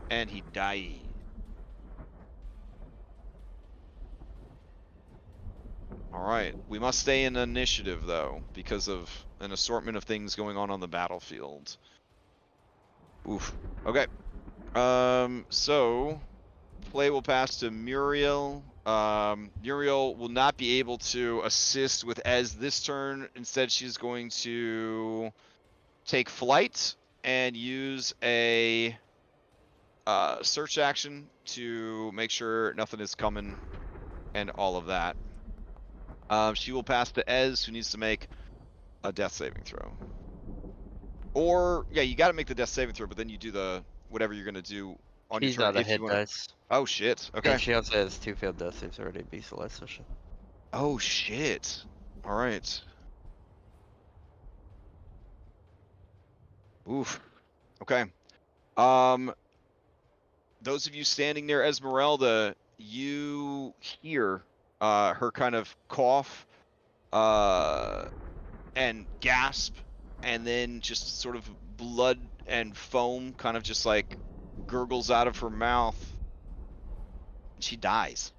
and he dies. Alright, we must stay in initiative, though, because of an assortment of things going on the battlefield. Oof. Okay. So play will pass to Muriel. Muriel will not be able to assist with Ez this turn. Instead, she's going to take flight and use a search action to make sure nothing is coming and all of that. She will pass to Ez, who needs to make a death saving throw. Or, yeah, you got to make the death saving throw, but then you do the whatever you're going to do on She's your turn. out of hit dice. Oh, shit. Okay. And she also has 2 failed death saves already, beast life session. Oh, shit. All right. Oof. Okay. Those of you standing near Esmeralda, you hear her kind of cough and gasp, and then just sort of blood and foam kind of just like gurgles out of her mouth. And she dies.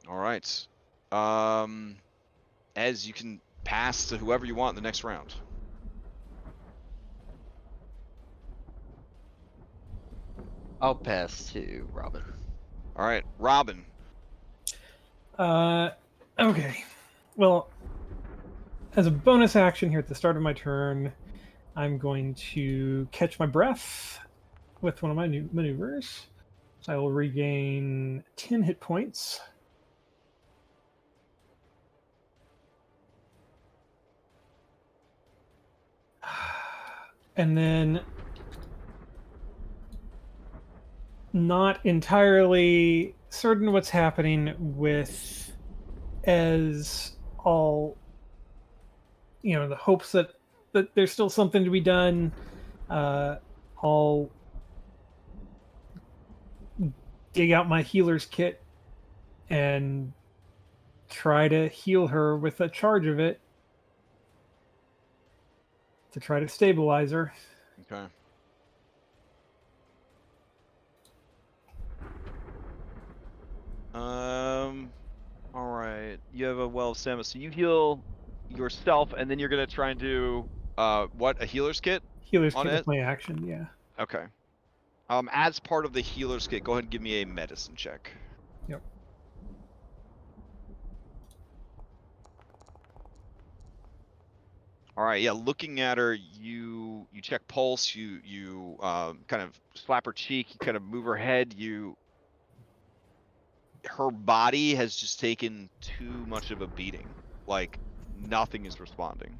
All right. Ez, you can pass to whoever you want in the next round. I'll pass to Robin. All right, Robin. Okay. Well, as a bonus action here at the start of my turn, I'm going to catch my breath with one of my new maneuvers. So I will regain 10 hit points. And then, not entirely certain what's happening with Ez, all, the hopes that there's still something to be done. I'll dig out my healer's kit and try to heal her with a charge of it to try to stabilize her. Okay. All right. You have a well of stamina, so you heal yourself, and then you're gonna try and do what? A healer's kit? Healer's On kit it? with my action, yeah. Okay. As part of the healer's kit, go ahead and give me a medicine check. Yep. All right, yeah. Looking at her, you check pulse. You kind of slap her cheek. You kind of move her head. Her body has just taken too much of a beating. Like nothing is responding.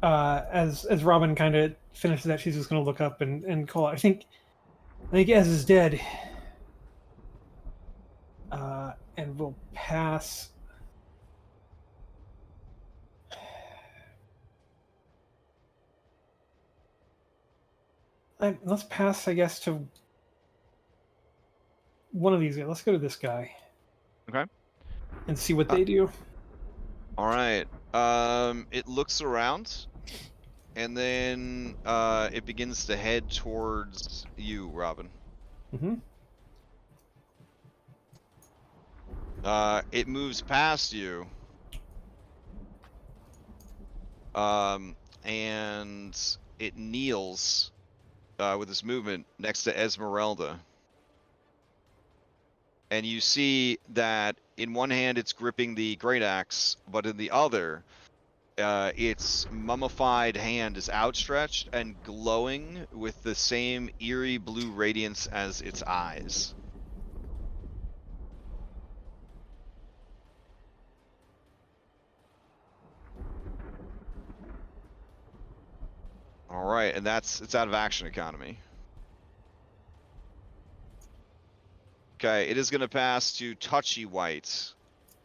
As Robin kind of finishes that, she's just going to look up and call out. I think Ez is dead. And we'll pass. Let's pass, I guess, to one of these guys. Let's go to this guy. Okay. And see what they do. All right. It looks around, and then it begins to head towards you, Robin. Mm-hmm. It moves past you. And it kneels with its movement next to Esmeralda. And you see that in one hand it's gripping the great axe, but in the other, its mummified hand is outstretched and glowing with the same eerie blue radiance as its eyes. All right, and it's out of action economy. Okay, it is going to pass to Touchy White.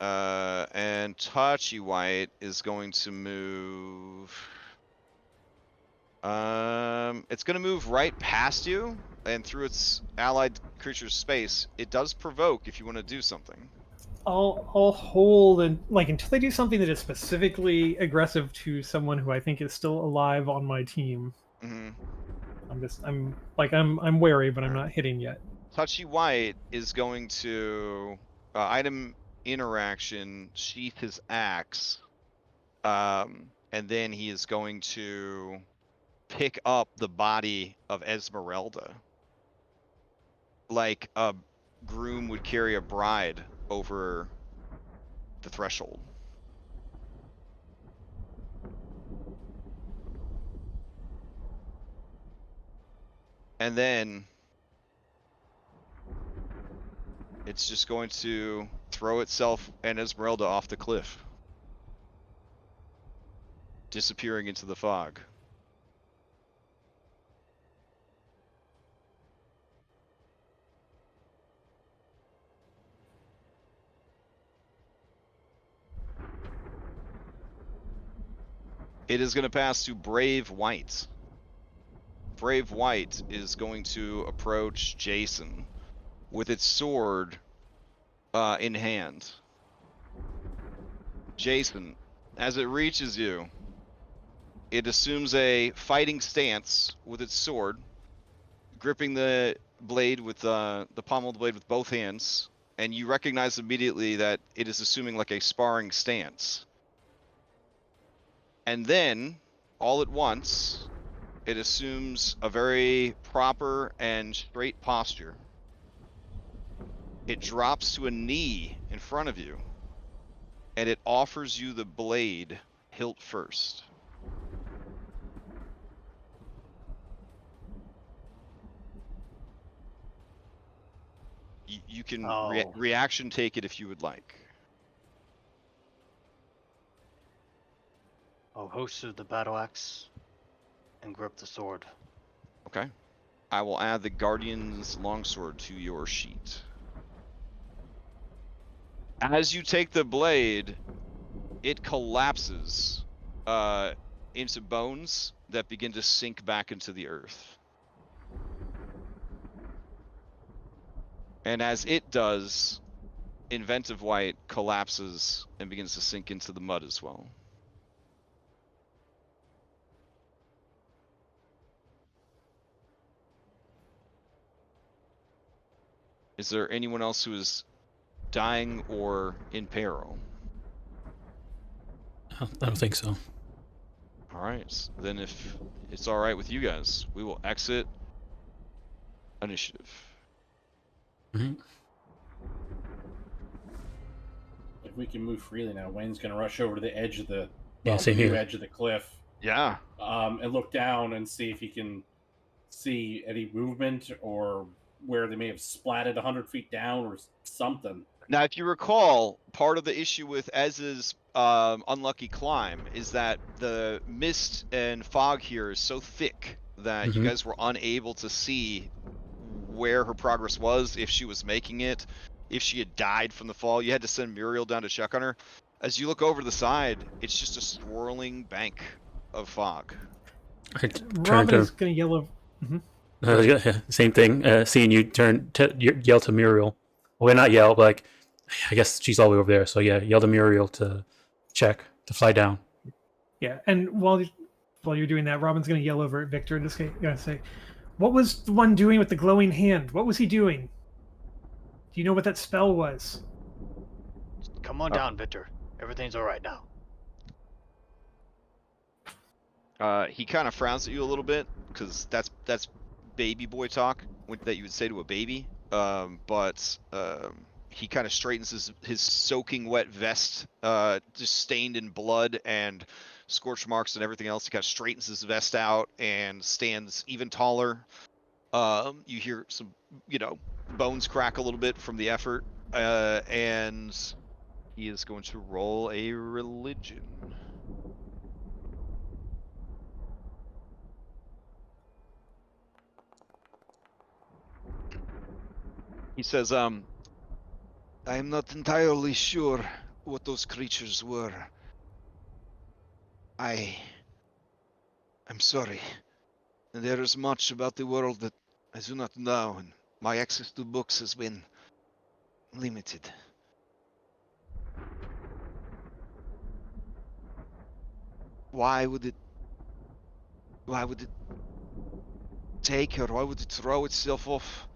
And Touchy White is going to move... it's going to move right past you, and through its allied creature's space. It does provoke if you want to do something. I'll hold and until they do something that is specifically aggressive to someone who I think is still alive on my team. Mm-hmm. I'm wary, but I'm not hitting yet. Touchy White is going to item interaction, sheath his axe, and then he is going to pick up the body of Esmeralda, like a groom would carry a bride over the threshold. And then it's just going to throw itself and Esmeralda off the cliff, disappearing into the fog. It is going to pass to Brave White. Brave White is going to approach Jason with its sword in hand. Jason, as it reaches you, it assumes a fighting stance with its sword, gripping the blade with the pommel of the blade with both hands, and you recognize immediately that it is assuming like a sparring stance. And then, all at once, it assumes a very proper and straight posture. It drops to a knee in front of you, and it offers you the blade hilt first. You can reaction take it if you would like. I'll host the battle axe and grip the sword. Okay. I will add the Guardian's longsword to your sheet. As you take the blade, it collapses into bones that begin to sink back into the earth. And as it does, Inventive White collapses and begins to sink into the mud as well. Is there anyone else who is dying or in peril? I don't think so. All right, then if it's all right with you guys, we will exit initiative. Mm-hmm. if we can move freely now. Wayne's going to rush over to the edge of the same here. edge of the cliff. Yeah. And look down and see if he can see any movement or where they may have splatted 100 feet down or something. Now, if you recall, part of the issue with Ez's unlucky climb is that the mist and fog here is so thick that you guys were unable to see where her progress was, if she was making it, if she had died from the fall. You had to send Muriel down to check on her. As you look over the side, it's just a swirling bank of fog. Robin is going to yell over. Same thing. Seeing you yell to Muriel. Well, not yell, but like, I guess she's all the way over there. So yeah, yell to Muriel to check, to fly down. Yeah, and while you're doing that, Robin's going to yell over at Victor and just going to say, "What was the one doing with the glowing hand? What was he doing? Do you know what that spell was?" Come on down, Victor. Everything's all right now. He kind of frowns at you a little bit, because that's baby boy talk that you would say to a baby. But he kind of straightens his soaking wet vest, just stained in blood and scorch marks and everything else. He kind of straightens his vest out and stands even taller. You hear some, bones crack a little bit from the effort, and he is going to roll a religion. He says, I'm not entirely sure what those creatures were. I'm sorry. There is much about the world that I do not know, and my access to books has been limited. Why would it take her? Why would it throw itself off?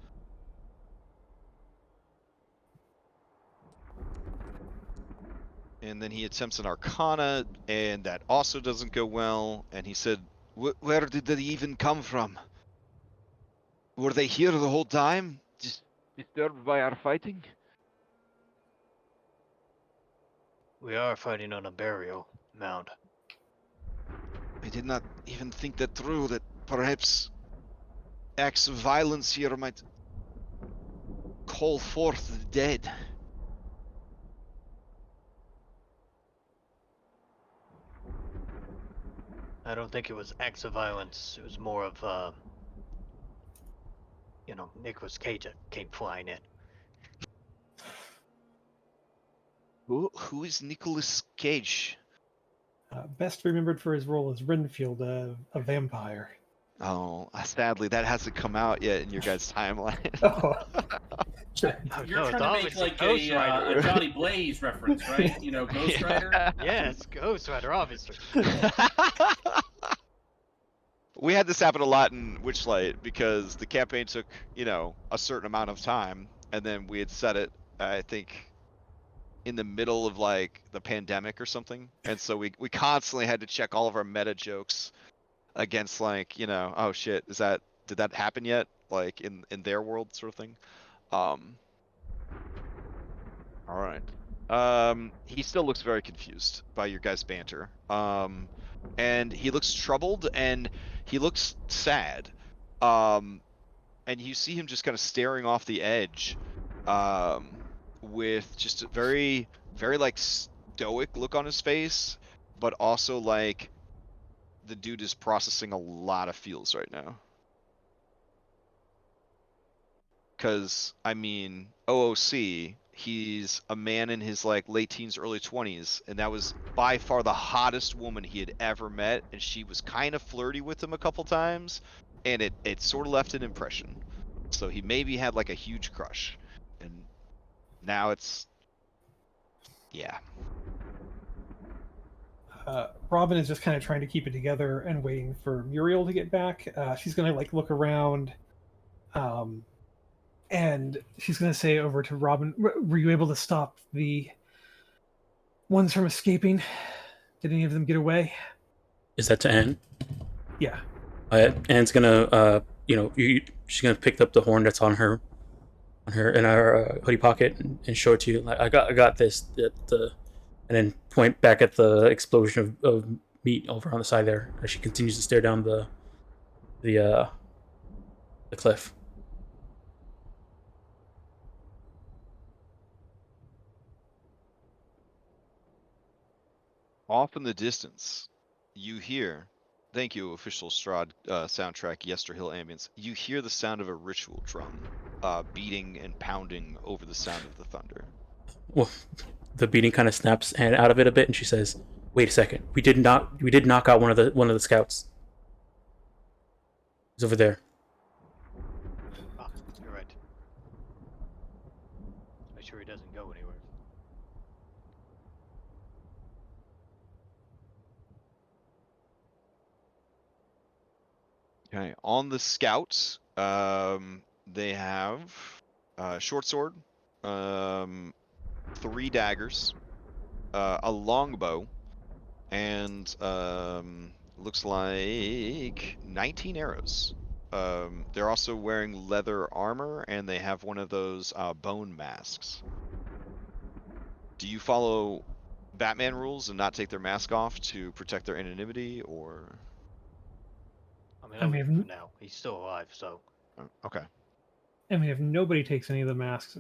And then he attempts an Arcana, and that also doesn't go well. And he said, where did they even come from? Were they here the whole time? Just disturbed by our fighting? We are fighting on a burial mound. I did not even think that through, that perhaps acts of violence here might call forth the dead. I don't think it was acts of violence. It was more of, Nicolas Cage came flying in. Who is Nicolas Cage? Best remembered for his role as Renfield, a vampire. Oh, sadly, that hasn't come out yet in your guys' timeline. Oh. You're trying to make like a Johnny Blaze reference, right? Ghost Rider? Yes, Ghost Rider, obviously. We had this happen a lot in Witchlight because the campaign took, a certain amount of time, and then we had set it, I think, in the middle of like the pandemic or something, and so we constantly had to check all of our meta jokes against like, oh shit, did that happen yet? Like in their world sort of thing. All right. He still looks very confused by your guys' banter. And he looks troubled and he looks sad. And you see him just kind of staring off the edge, with just a very, very like stoic look on his face, but also like the dude is processing a lot of feels right now. Because, OOC, he's a man in his like late teens, early 20s, and that was by far the hottest woman he had ever met, and she was kind of flirty with him a couple times, and it sort of left an impression. So he maybe had like a huge crush, and now it's, yeah. Robin is just kind of trying to keep it together and waiting for Muriel to get back. She's going to like look around, and she's going to say over to Robin, were you able to stop the ones from escaping? Did any of them get away? Is that to Anne? Yeah. Anne's going to, she's going to pick up the horn that's on her her hoodie pocket and show it to you. Like, I got this. And then point back at the explosion of meat over on the side there as she continues to stare down the cliff. Off in the distance, you hear, thank you, official Strahd soundtrack, Yesterhill ambience. You hear the sound of a ritual drum beating and pounding over the sound of the thunder. Well, the beating kind of snaps Anne out of it a bit, and she says, "Wait a second. We did knock out one of the scouts. He's over there." Ah, you're right. Make sure he doesn't go anywhere. Okay, on the scouts, they have short sword, 3 daggers, a longbow, and looks like 19 arrows. They're also wearing leather armor, and they have one of those bone masks. Do you follow Batman rules and not take their mask off to protect their anonymity, or? I mean, for now. He's still alive, so. Okay. I mean, if nobody takes any of the masks,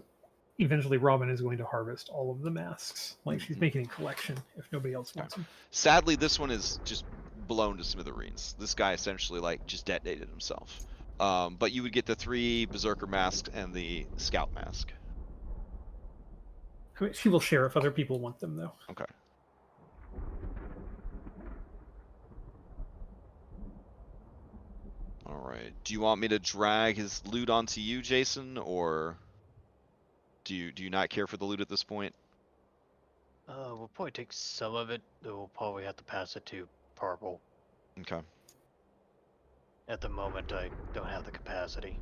eventually Robin is going to harvest all of the masks. Like, she's making a collection if nobody else wants them. Sadly, this one is just blown to smithereens. This guy essentially like just detonated himself. But you would get the 3 berserker masks and the scout mask. I mean, she will share if other people want them, though. Okay. All right. Do you want me to drag his loot onto you, Jason, or do you not care for the loot at this point? We'll probably take some of it. Though we'll probably have to pass it to Purple. Okay. At the moment, I don't have the capacity.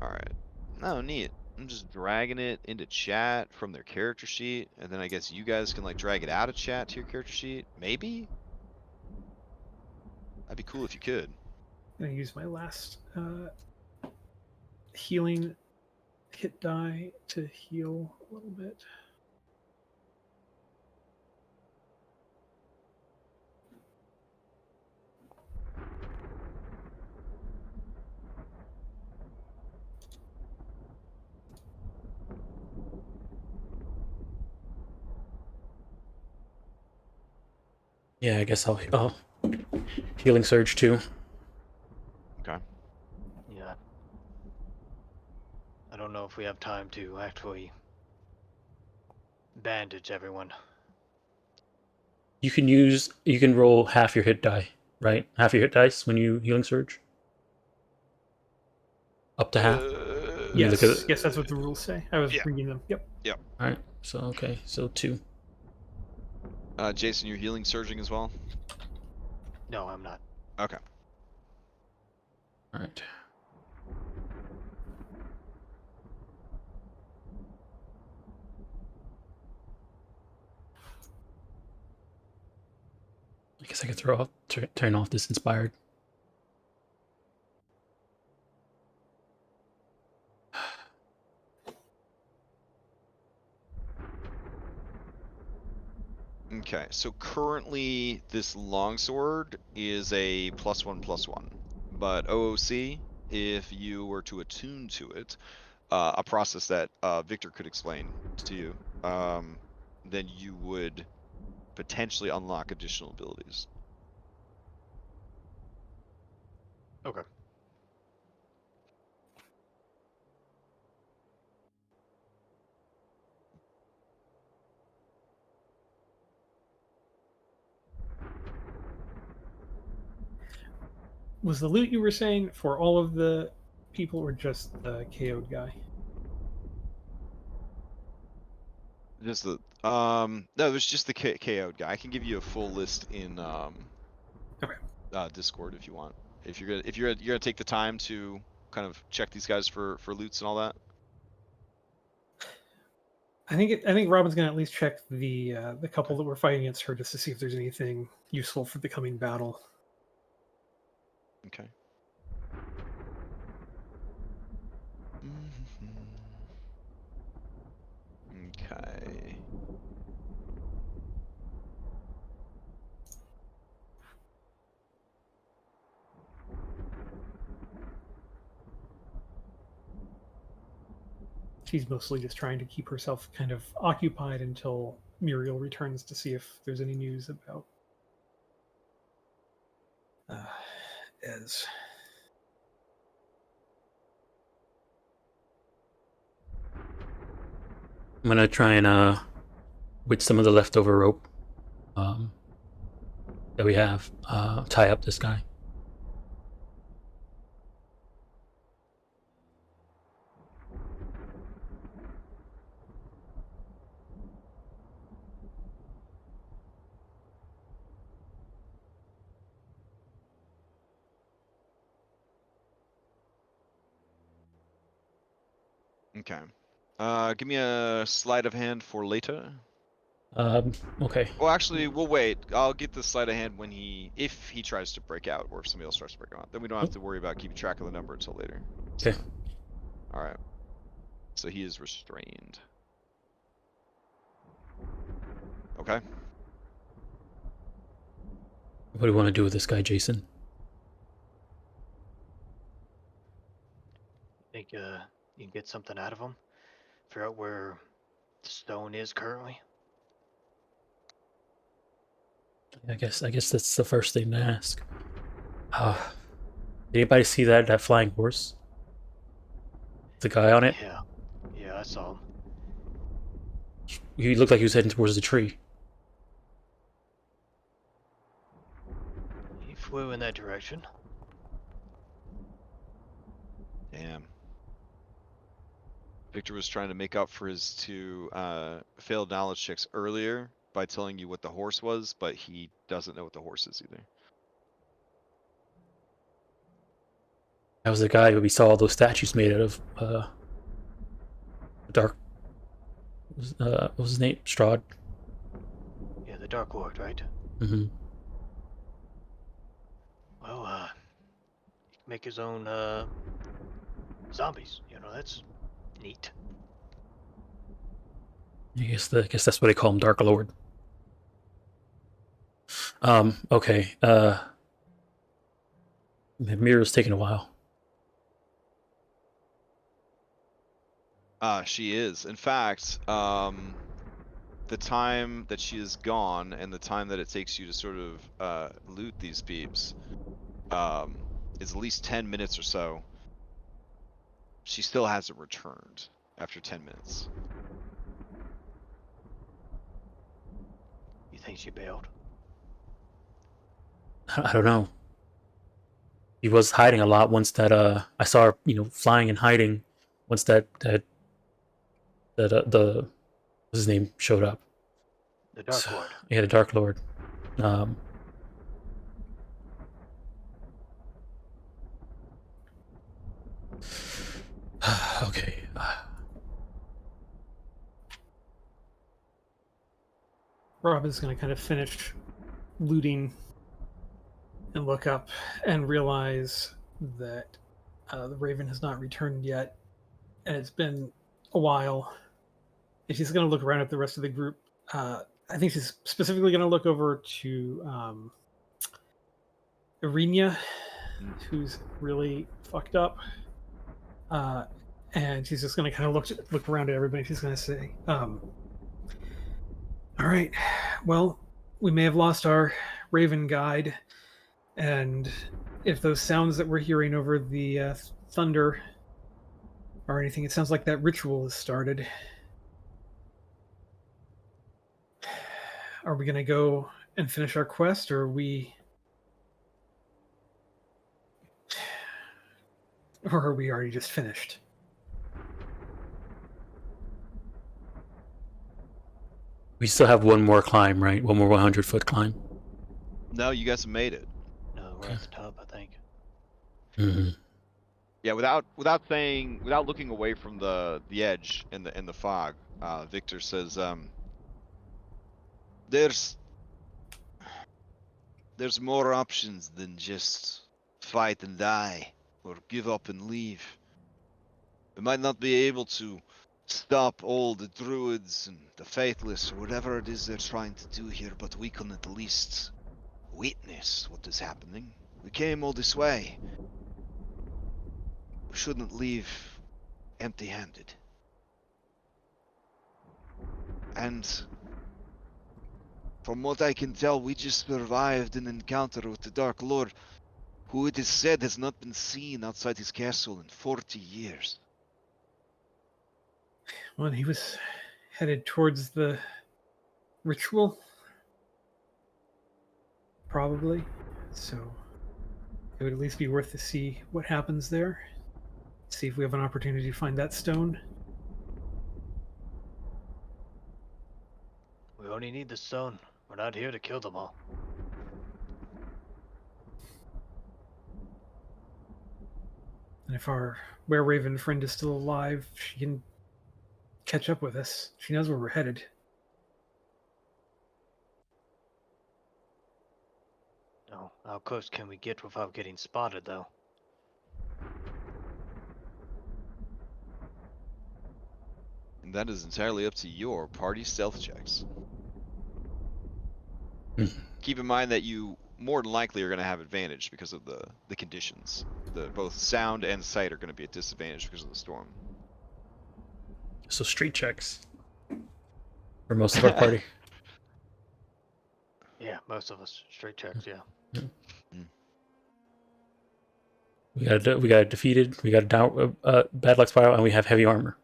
All right. No, neat. I'm just dragging it into chat from their character sheet, and then I guess you guys can like drag it out of chat to your character sheet. Maybe? That'd be cool if you could. I'm going to use my last healing hit die to heal a little bit. Yeah, I guess I'll healing surge too. Okay. Yeah. I don't know if we have time to actually bandage everyone. You can roll half your hit die, right? Half your hit dice when you healing surge. Up to half. Yes, yes, that's what the rules say. I was reading them. Yep. Yep. All right. So okay, so 2. Jason, you're healing surging as well? No, I'm not. Okay. All right. I guess I could turn off this inspired. Okay, so currently this longsword is a +1/+1, but OOC, if you were to attune to it, a process that Victor could explain to you, then you would potentially unlock additional abilities. Okay. Was the loot you were saying for all of the people or just the KO'd guy? Just the no, it was just the KO'd guy. I can give you a full list in Discord if you want. If you're gonna take the time to kind of check these guys for loots and all that. I think Robin's gonna at least check the couple that were fighting against her just to see if there's anything useful for the coming battle. Okay. Okay. She's mostly just trying to keep herself kind of occupied until Muriel returns to see if there's any news about Ez. I'm gonna try and with some of the leftover rope that we have, tie up this guy. Okay. Give me a sleight of hand for later. Okay. Well, actually, we'll wait. I'll get the sleight of hand when if he tries to break out, or if somebody else tries to break out. Then we don't have to worry about keeping track of the number until later. Okay. So, all right. So he is restrained. Okay. What do you want to do with this guy, Jason? Think you can get something out of him? Figure out where the stone is currently? I guess that's the first thing to ask. Did anybody see that flying horse? The guy on it? Yeah, I saw him. He looked like he was heading towards the tree. He flew in that direction. Damn. Victor was trying to make up for his two failed knowledge checks earlier by telling you what the horse was, but he doesn't know what the horse is either. That was the guy who we saw all those statues made out of dark. What was his name? Strahd. Yeah, the Dark Lord, right? Mm-hmm. Well, he can make his own zombies. You know, that's neat. I guess that's what they call him, Dark Lord. Okay. Mira's taking a while. She is. In fact, the time that she is gone and the time that it takes you to sort of loot these peeps is at least 10 minutes or so. She still hasn't returned after 10 minutes. You think she bailed? I don't know. He was hiding a lot once that I saw her, flying and hiding once the what's his name showed up. The Dark Lord. Yeah, the Dark Lord. Okay. Rob is going to kind of finish looting and look up and realize that the Raven has not returned yet, and it's been a while. And she's going to look around at the rest of the group. I think she's specifically going to look over to Irina, who's really fucked up. And she's just going to kind of look around at everybody. She's going to say, all right, well, we may have lost our Raven guide, and if those sounds that we're hearing over the thunder or anything, it sounds like that ritual has started. Are we going to go and finish our quest, or are we already just finished? We still have one more climb, right? One more 100-foot climb. No, you guys have made it. No, we're at the top, I think. Mm-hmm. Yeah, without looking away from the edge and the fog, Victor says, there's more options than just fight and die, or give up and leave. We might not be able to stop all the druids and the faithless, or whatever it is they're trying to do here, but we can at least witness what is happening. We came all this way. We shouldn't leave empty-handed. And from what I can tell, we just survived an encounter with the Dark Lord, who it is said has not been seen outside his castle in 40 years. Well, he was headed towards the ritual, probably. So it would at least be worth to see what happens there. See if we have an opportunity to find that stone. We only need the stone. We're not here to kill them all. And if our were-raven friend is still alive, she can catch up with us. She knows where we're headed. Oh, how close can we get without getting spotted, though? And that is entirely up to your party stealth checks. Keep in mind that you more than likely are going to have advantage because of the conditions. Both sound and sight are going to be at disadvantage because of the storm. So street checks for most of our party. Yeah, most of us straight checks. Yeah. We got a defeated. We got a down bad luck spiral, and we have heavy armor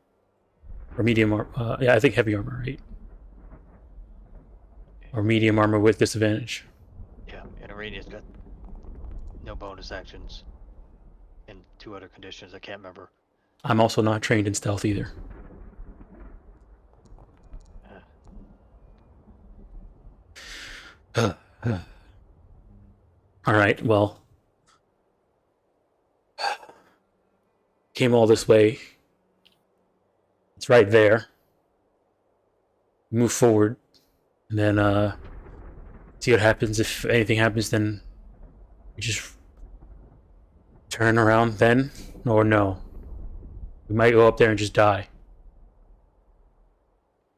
or medium armor. Yeah, I think heavy armor, right? Or medium armor with disadvantage. Yeah, and Arena's got no bonus actions and 2 other conditions I can't remember. I'm also not trained in stealth either. All right, well, came all this way. It's right there. Move forward, and then see what happens. If anything happens, then we just turn around then, or no. We might go up there and just die.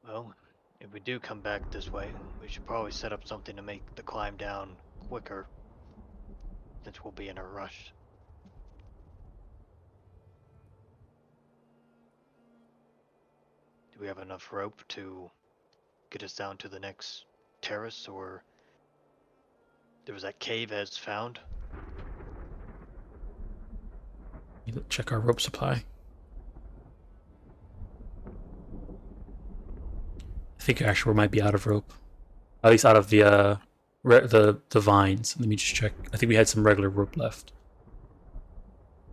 Well, if we do come back this way, we should probably set up something to make the climb down quicker, since we'll be in a rush. Do we have enough rope to get us down to the next terrace, or there was that cave as found? Check our rope supply. I think actually we might be out of rope, at least out of the vines. Let me just check. I think we had some regular rope left.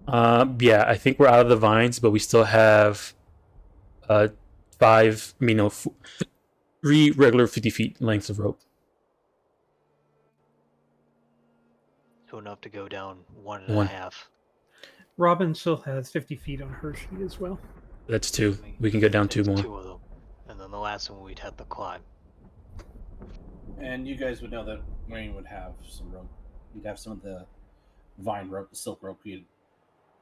Yeah, I think we're out of the vines, but we still have 3 regular 50 feet lengths of rope. So enough to go down 1.5. Robin still has 50 feet on her sheet as well. That's 2. We can go down 2 more. 2 of them. And then the last one we'd have to climb. And you guys would know that Wayne would have some rope. He'd have some of the vine rope, the silk rope he had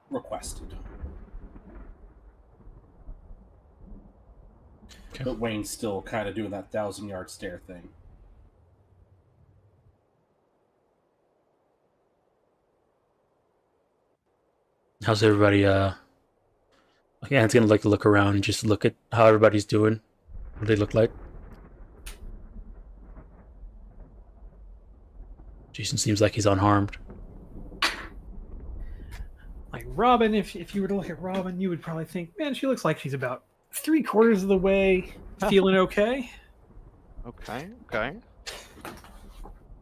requested. Okay. But Wayne's still kind of doing that 1,000-yard stare thing. How's everybody? Anne's gonna like to look around and just look at how everybody's doing. What do they look like? Jason seems like he's unharmed. Like Robin, if you were to look at Robin, you would probably think, man, she looks like she's about 3/4 of the way feeling okay. Okay.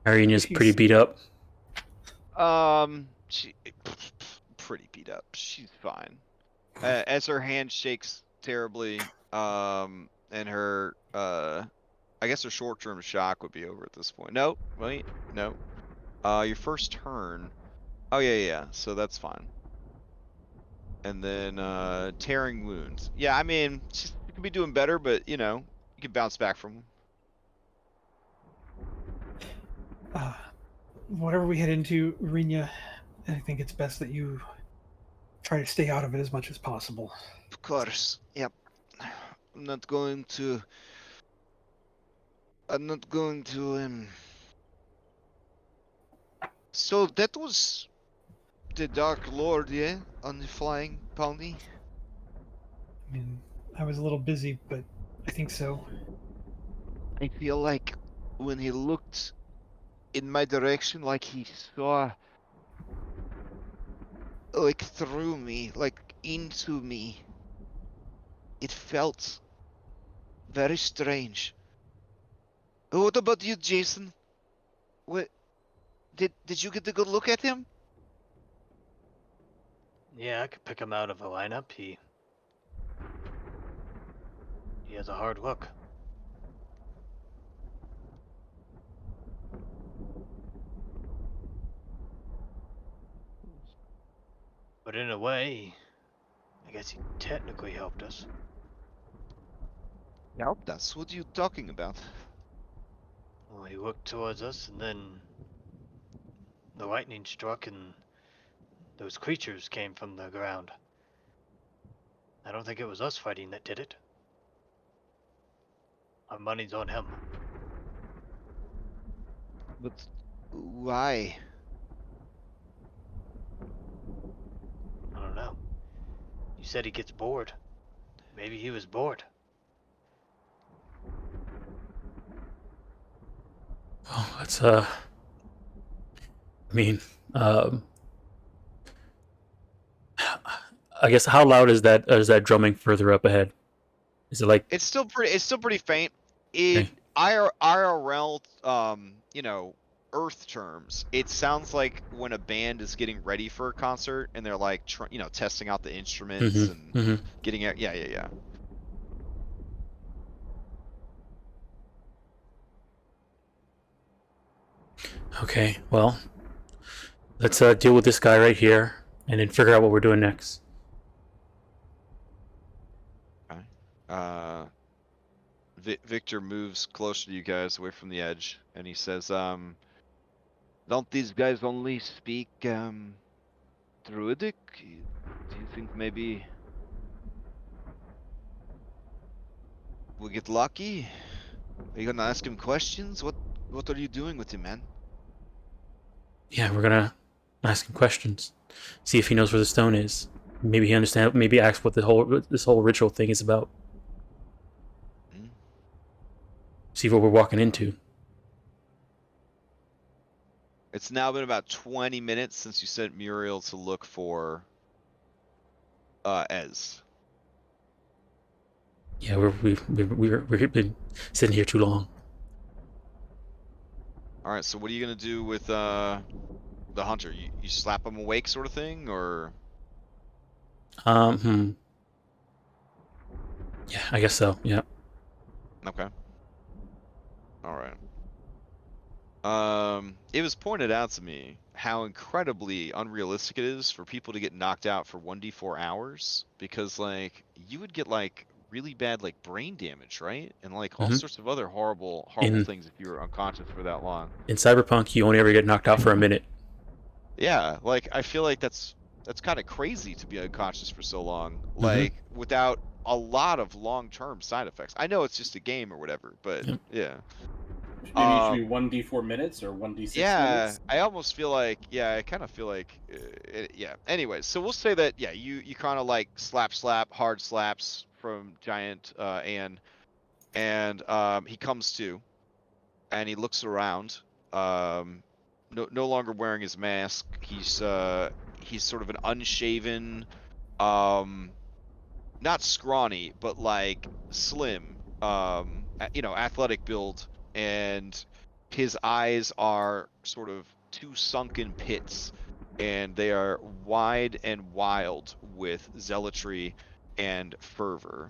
Arina's pretty beat up. She pretty beat up. She's fine. As her hand shakes terribly, and her I guess her short-term shock would be over at this point. No, wait, no. Your first turn. Oh yeah. So that's fine. And then tearing wounds. Yeah, I mean, she could be doing better, but you know, you can bounce back from them. Whatever we head into, Rinya, I think it's best that you try to stay out of it as much as possible. Of course. Yep. I'm not going to. So that was the Dark Lord, yeah, on the flying pony. I mean, I was a little busy, but I think so. I feel like when he looked in my direction, like he saw, like through me, like into me. It felt very strange. What about you, Jason? What did you get a good look at him? Yeah, I could pick him out of a lineup. He has a hard look. But in a way, I guess he technically helped us. Helped us? What are you talking about? Well, he looked towards us, and then the lightning struck, and those creatures came from the ground. I don't think it was us fighting that did it. Our money's on him. But why? I don't know. You said he gets bored. Maybe he was bored. Well, that's I mean, I guess how loud is that drumming further up ahead? Is it like It's still pretty faint. It IRL Earth terms. It sounds like when a band is getting ready for a concert and they're like testing out the instruments and getting it. Yeah. Okay, well, let's deal with this guy right here and then figure out what we're doing next. Okay. Victor moves closer to you guys, away from the edge, and he says, don't these guys only speak Druidic? Do you think maybe we'll get lucky? Are you gonna ask him questions? What are you doing with him, man? Yeah, we're gonna ask him questions, see if he knows where the stone is. Maybe he understands. Maybe ask what this whole ritual thing is about. See what we're walking into. It's now been about 20 minutes since you sent Muriel to look for Ez. Yeah, we've been sitting here too long. All right, so what are you gonna do with the hunter? You slap him awake, sort of thing, or? Yeah, I guess so. Yeah. Okay. All right. It was pointed out to me how incredibly unrealistic it is for people to get knocked out for 1d4 hours, because like you would get like really bad like brain damage, right? And like all sorts of other horrible things if you were unconscious for that long. In Cyberpunk, you only ever get knocked out for a minute. Yeah, like I feel like that's kind of crazy to be unconscious for so long, like without a lot of long-term side effects. I know it's just a game or whatever, but yeah. Maybe it should be 1d4 minutes or 1d6 minutes. I almost feel like, I kind of feel like, yeah. Anyways, so we'll say that, you kind of like slap, hard slaps from Giant Ann, and he comes to, and he looks around, no longer wearing his mask. He's sort of an unshaven, not scrawny, but like slim, athletic build, and his eyes are sort of two sunken pits, and they are wide and wild with zealotry and fervor.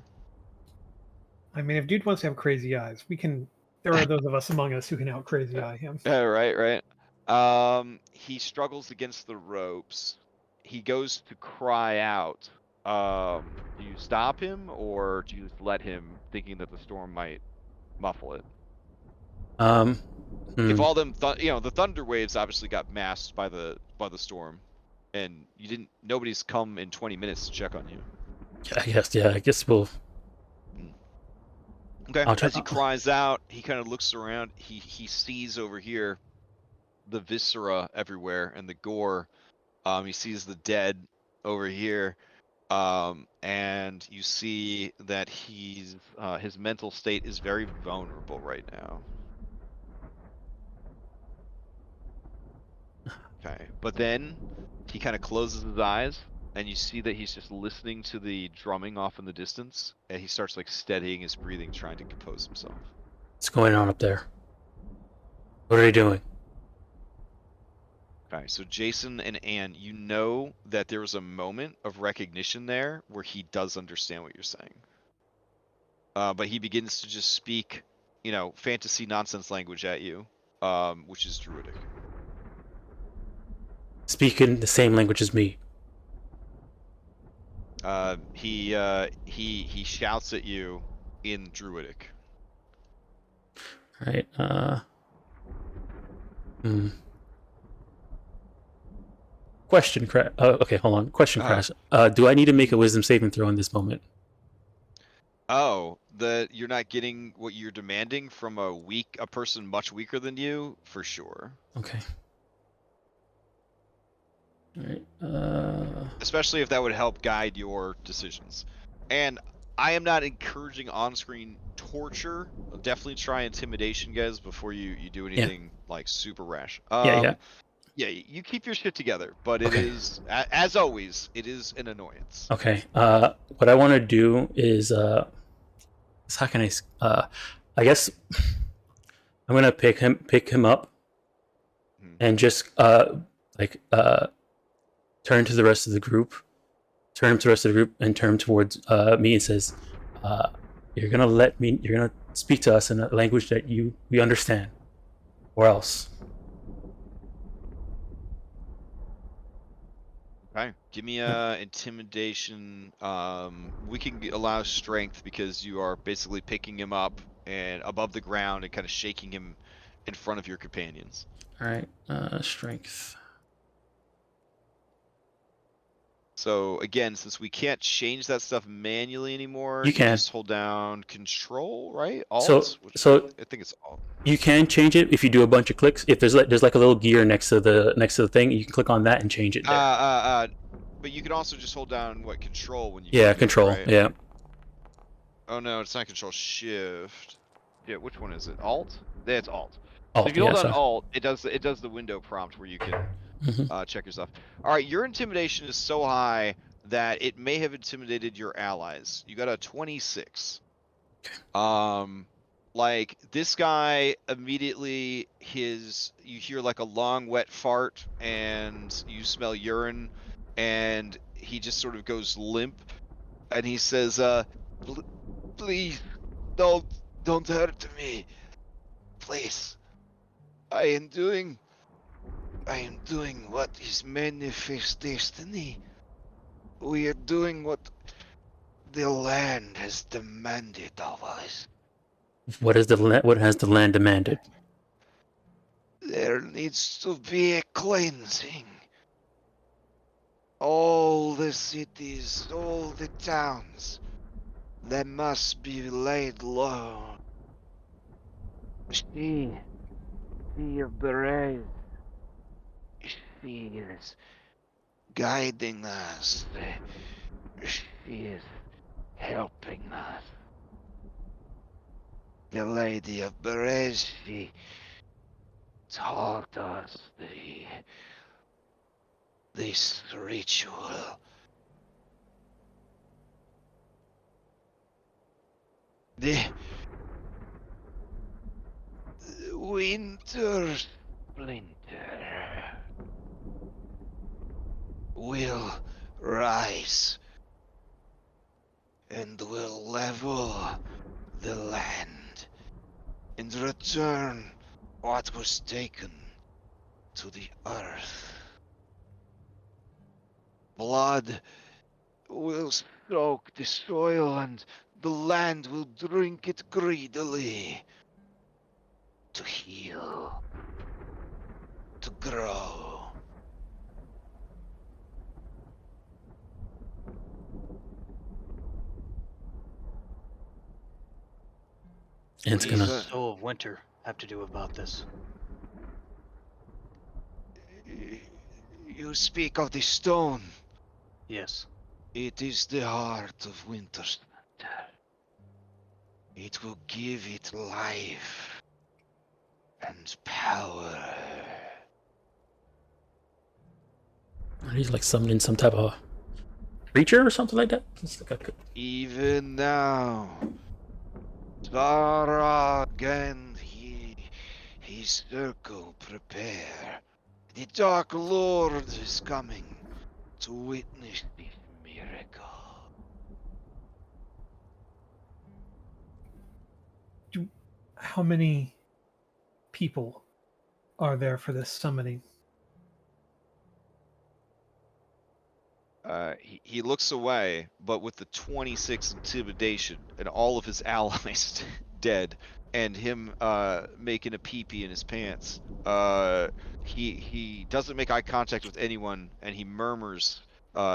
I mean, if dude wants to have crazy eyes, there are those of us among us who can out crazy eye him. Right. He struggles against the ropes. He goes to cry out. Do you stop him, or do you just let him, thinking that the storm might muffle it? If all them, the thunder waves obviously got masked by the storm. and nobody's come in 20 minutes to check on you. I guess we'll. Okay. As he cries out, he kind of looks around. He sees over here the viscera everywhere and the gore. He sees the dead over here. And you see that his mental state is very vulnerable right now. Okay, but then he kind of closes his eyes, and you see that he's just listening to the drumming off in the distance, and he starts like steadying his breathing, trying to compose himself. What's going on up there? What are they doing? Okay, so Jason and Anne, you know that there was a moment of recognition there where he does understand what you're saying. But he begins to just speak, fantasy nonsense language at you, which is Druidic. Speaking the same language as me. He shouts at you in Druidic. All right. Question, okay, hold on. Question, Crash. Do I need to make a wisdom saving throw in this moment? Oh, you're not getting what you're demanding from a person much weaker than you, for sure. Okay. All right. Especially if that would help guide your decisions. And I am not encouraging on-screen torture. I'll definitely try intimidation, guys, before you do anything like super rash. Yeah, you keep your shit together, but it is, as always, it is an annoyance. Okay. What I want to do is, how can I guess I'm gonna pick him up, and just turn to the rest of the group, and turn towards me and says, "You're gonna speak to us in a language that we understand, or else." Okay, give me intimidation. We can allow strength because you are basically picking him up and above the ground and kind of shaking him in front of your companions. All right, strength. So again, since we can't change that stuff manually anymore, you can just hold down Control, right? Alt. So I think it's Alt. You can change it if you do a bunch of clicks. If there's like a little gear next to the thing, you can click on that and change it there. But you can also just hold down Control when you. Yeah, Control. Right? Yeah. Oh no, it's not Control. Shift. Yeah, which one is it? Alt. Yeah, it's Alt. Alt. So if you hold on Alt, it does the window prompt where you can check your stuff. All right, your intimidation is so high that it may have intimidated your allies. You got a 26. Like this guy immediately you hear like a long wet fart and you smell urine, and he just sort of goes limp, and he says, please don't hurt me, please. I am doing what is manifest destiny. We are doing what the land has demanded of us. What has the land demanded? There needs to be a cleansing. All the cities, all the towns, they must be laid low. She of the rays, she is guiding us. She is helping us. The Lady of Berez, she taught us this ritual. The winter splinter will rise and will level the land and return what was taken to the earth. Blood will soak the soil and the land will drink it greedily to heal, to grow. And it's What gonna. does the Soul of Winter have to do about this? You speak of the stone. Yes. It is the heart of Winter's. It will give it life and power. He's like summoning some type of creature or something like that. It's like a... Even now, Svarog and his circle prepare. The Dark Lord is coming to witness this miracle. How many people are there for this summoning? He looks away, but with the 26 intimidation and all of his allies dead, and him making a pee-pee in his pants, he doesn't make eye contact with anyone, and he murmurs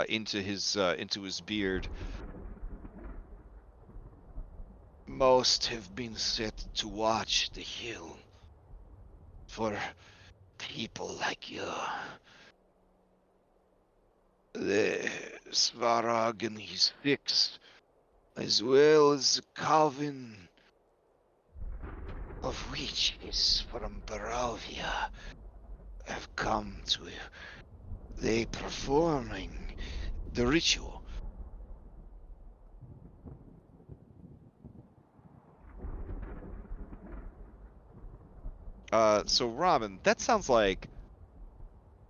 into his beard. Most have been set to watch the hill for people like you. The Svarog and his fix, as well as the coven of witches from Barovia, have come to they performing the ritual. So Robin, that sounds like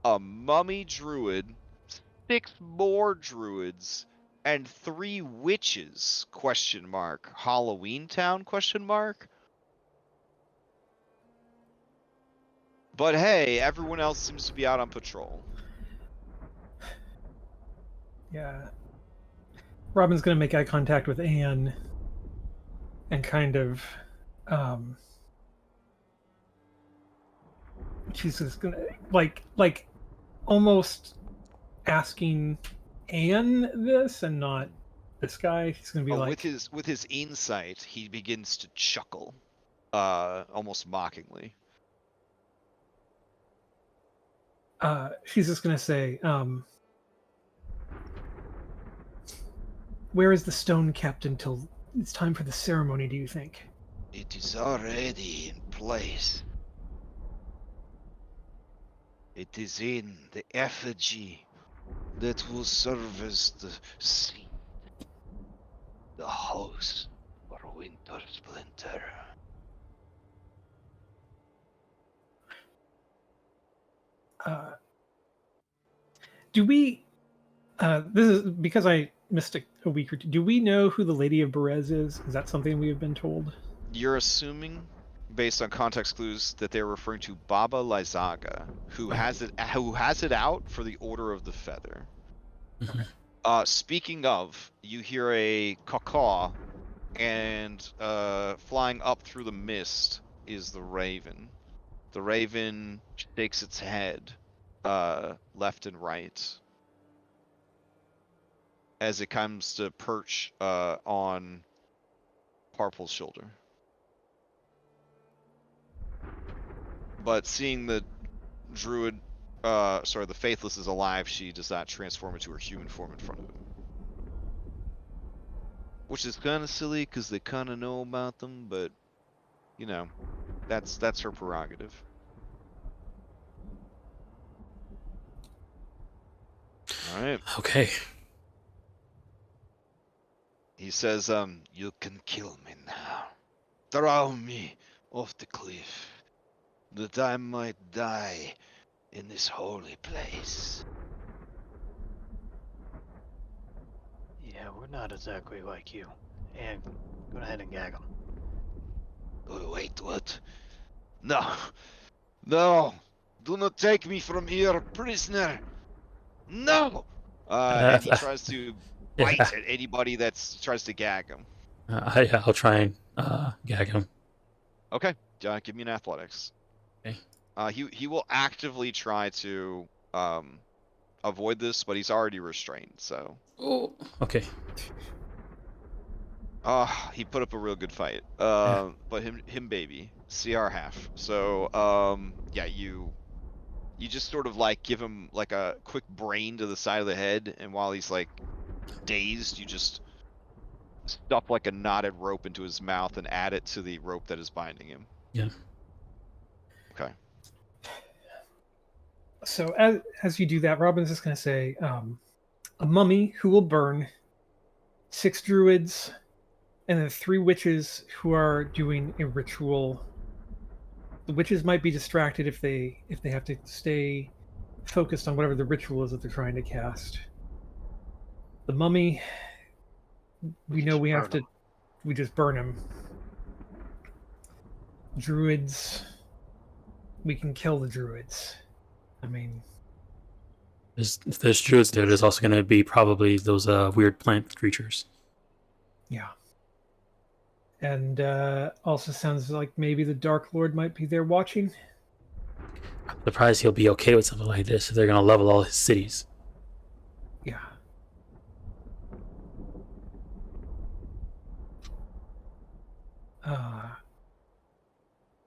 a mummy druid, 6 more druids, and 3 witches, question mark. Halloween Town, question mark? But hey, everyone else seems to be out on patrol. Yeah. Robin's going to make eye contact with Anne and kind of she's just going to like almost asking Anne this and not this guy. He's going to be like, with his insight, he begins to chuckle, almost mockingly. She's just going to say, where is the stone kept until it's time for the ceremony, do you think? It is already in place. It is in the effigy that will serve as the seed, the host for Winter Splinter. Do we, this is because I missed a week or two, do we know who the Lady of Berez is? Is that something we have been told? You're assuming, based on context clues, that they're referring to Baba Lysaga, who has it out for the Order of the Feather. Okay. Speaking of, you hear a caw, and flying up through the mist is the raven. The raven shakes its head left and right as it comes to perch on Parple's shoulder. But seeing the druid, the Faithless is alive, she does not transform into her human form in front of him. Which is kind of silly, because they kind of know about them, but, you know, that's her prerogative. Alright. Okay. He says, you can kill me now. Throw me off the cliff, that I might die in this holy place. Yeah, we're not exactly like you. And go ahead and gag him. Oh, wait, what? No! No! Do not take me from here, prisoner! No! And he tries to bite at anybody that tries to gag him. I'll try and gag him. Okay, give me an athletics. Okay. He will actively try to avoid this, but he's already restrained, so. Oh, okay. He put up a real good fight. Yeah. But him baby, CR half. So, yeah, you just sort of like give him like a quick brain to the side of the head, and while he's like dazed, you just stuff like a knotted rope into his mouth and add it to the rope that is binding him. Yeah. Okay. So as you do that, Robin's just going to say, a mummy who will burn, 6 druids, and then 3 witches who are doing a ritual. The witches might be distracted if they have to stay focused on whatever the ritual is that they're trying to cast. The mummy, we know we have to, we just burn him. Druids, we can kill the druids. I mean, If there's druids there, there's also going to be probably those weird plant creatures. yeah. And also sounds like maybe the Dark Lord might be there watching. I'm surprised he'll be okay with something like this if they're going to level all his cities. Yeah.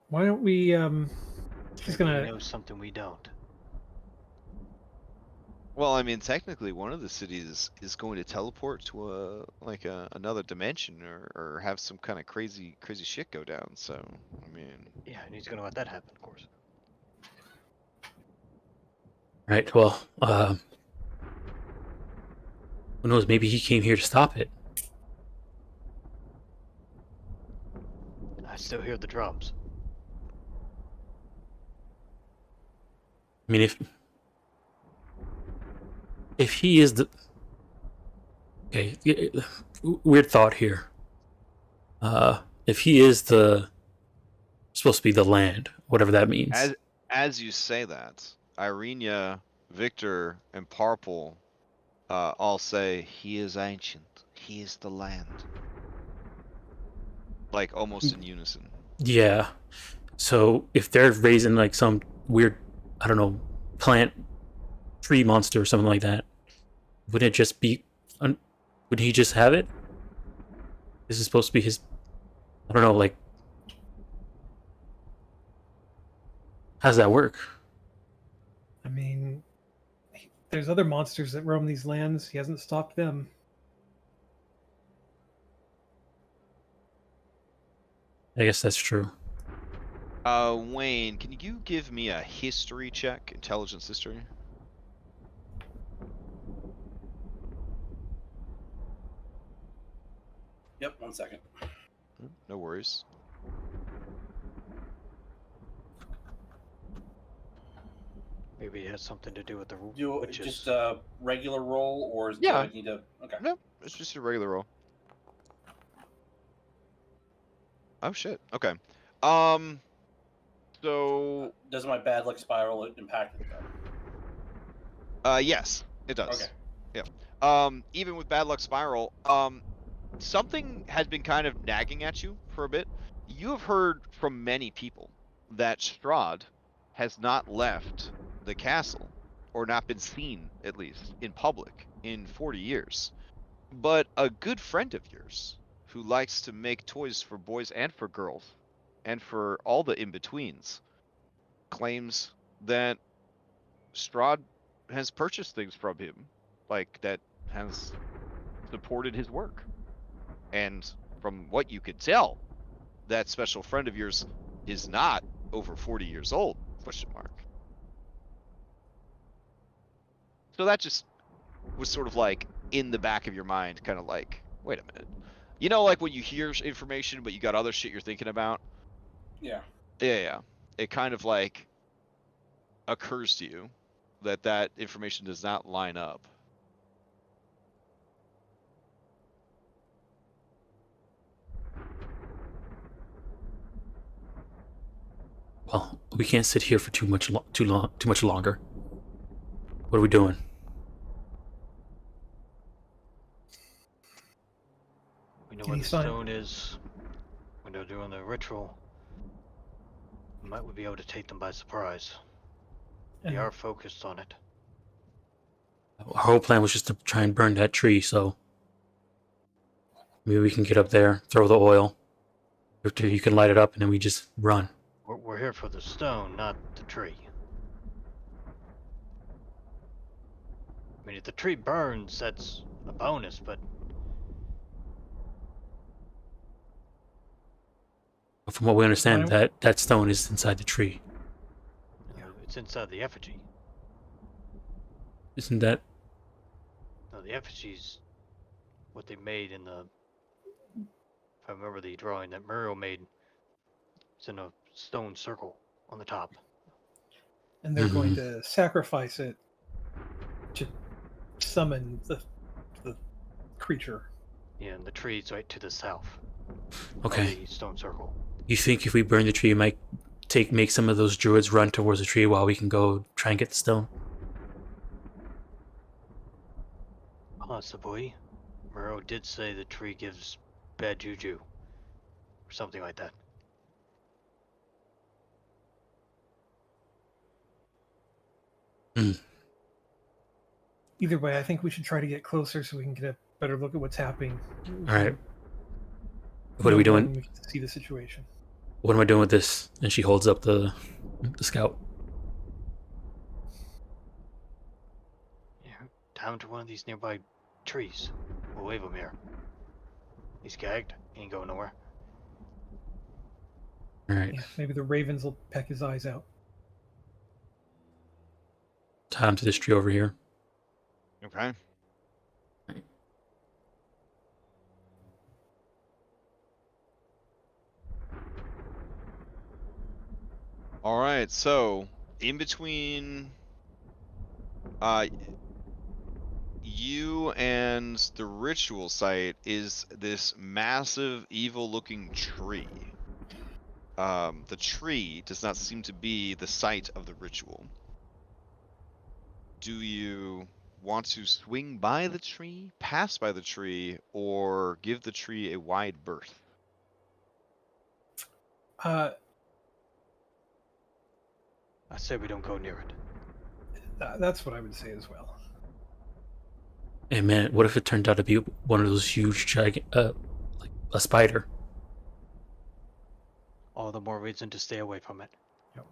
Why don't we just Maybe gonna he knows something we don't. Well, I mean, technically, one of the cities is going to teleport to another dimension, or have some kind of crazy shit go down. So, I mean, Yeah, and he's gonna let that happen, of course. Right, well, who knows, maybe he came here to stop it. I still hear the drums. I mean, if he is the... Okay, weird thought here. If he is supposed to be the land, whatever that means. as you say that, Irenia, Victor, and Parpol all say, "He is ancient. He is the land." Like almost in unison. Yeah. So if they're raising like some weird, I don't know, plant tree monster or something like that, wouldn't it just be... would he just have it? This is supposed to be his... I don't know, like... How does that work? I mean, there's other monsters that roam these lands. He hasn't stopped them. I guess that's true. Wayne, can you give me a history check, intelligence history? Yep, 1 second. No worries. Maybe it has something to do with the Do witches. just a regular roll, or do Yeah. I need to? Okay. No, it's just a regular roll. Oh shit. Okay. So Does my bad luck spiral impact it though? yes, it does. Okay. Yeah. Even with bad luck spiral, something has been kind of nagging at you for a bit. You have heard from many people that Strahd has not left the castle, or not been seen, at least, in public in 40 years. But a good friend of yours, who likes to make toys for boys and for girls, and for all the in-betweens, claims that Strahd has purchased things from him, like, that has supported his work. And from what you could tell, that special friend of yours is not over 40 years old, ? So that just was sort of like in the back of your mind, kind of like, wait a minute. You know, like when you hear information, but you got other shit you're thinking about? Yeah. Yeah. It kind of like occurs to you that information does not line up. Well, we can't sit here for too much longer. What are we doing? We know where the stone is. When they're doing the ritual, we might be able to take them by surprise. They are focused on it. Our whole plan was just to try and burn that tree, so... Maybe we can get up there, throw the oil. Or you can light it up, and then we just run. We're here for the stone, not the tree. I mean, if the tree burns, that's a bonus, but From what we understand, that stone is inside the tree. it's inside the effigy. Isn't that? No, the effigy's what they made in the. If I remember the drawing that Muriel made, it's in a stone circle on the top. And they're going to sacrifice it to summon the creature. Yeah, and the tree's right to the south. Okay. Of the stone circle. You think if we burn the tree, it might make some of those druids run towards the tree while we can go try and get the stone? Possibly. Muriel did say the tree gives bad juju. Or something like that. Either way, I think we should try to get closer so we can get a better look at what's happening. All right. What are we doing? We can see the situation. What am I doing with this? And she holds up the scout. Yeah, down to one of these nearby trees. We'll leave him here. He's gagged. He ain't going nowhere. All right. Yeah, maybe the ravens will peck his eyes out. Tie him to this tree over here. Okay. All right, so in between you and the ritual site is this massive evil looking tree. The tree does not seem to be the site of the ritual. Do you want to swing by the tree, pass by the tree, or give the tree a wide berth? I say we don't go near it. That's what I would say as well. Hey man, what if it turned out to be one of those huge, like a spider? All the more reason to stay away from it. Yep.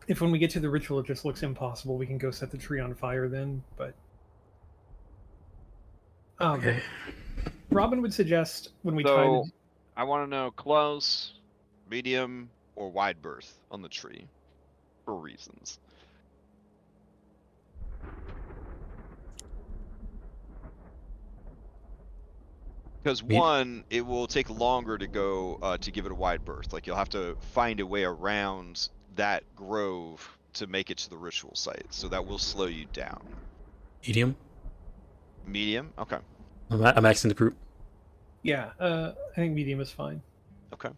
If when we get to the ritual it just looks impossible, we can go set the tree on fire then, but... Okay. Robin would suggest when we So, I want to know close, medium, or wide berth on the tree, for reasons. Because one, it will take longer to go to give it a wide berth. Like you'll have to find a way around that grove to make it to the ritual site, so that will slow you down. Medium? Medium? Okay. I'm asking the group. Yeah, I think medium is fine. Okay.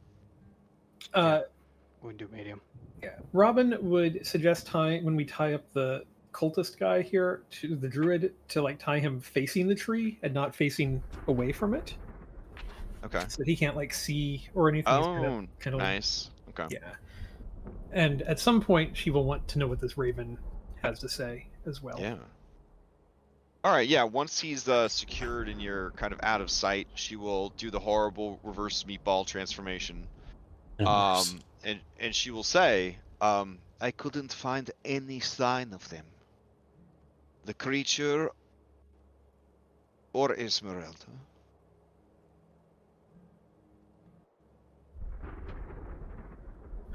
We can do medium. Yeah, Robin would suggest when we tie up the cultist guy here to the druid to like tie him facing the tree and not facing away from it. Okay. So that he can't like see or anything. Oh, kind of nice. Okay. Yeah. And at some point, she will want to know what this raven has to say as well. Yeah. All right. Yeah. Once he's secured and you're kind of out of sight, she will do the horrible reverse meatball transformation. And she will say, I couldn't find any sign of them. The creature or Esmeralda.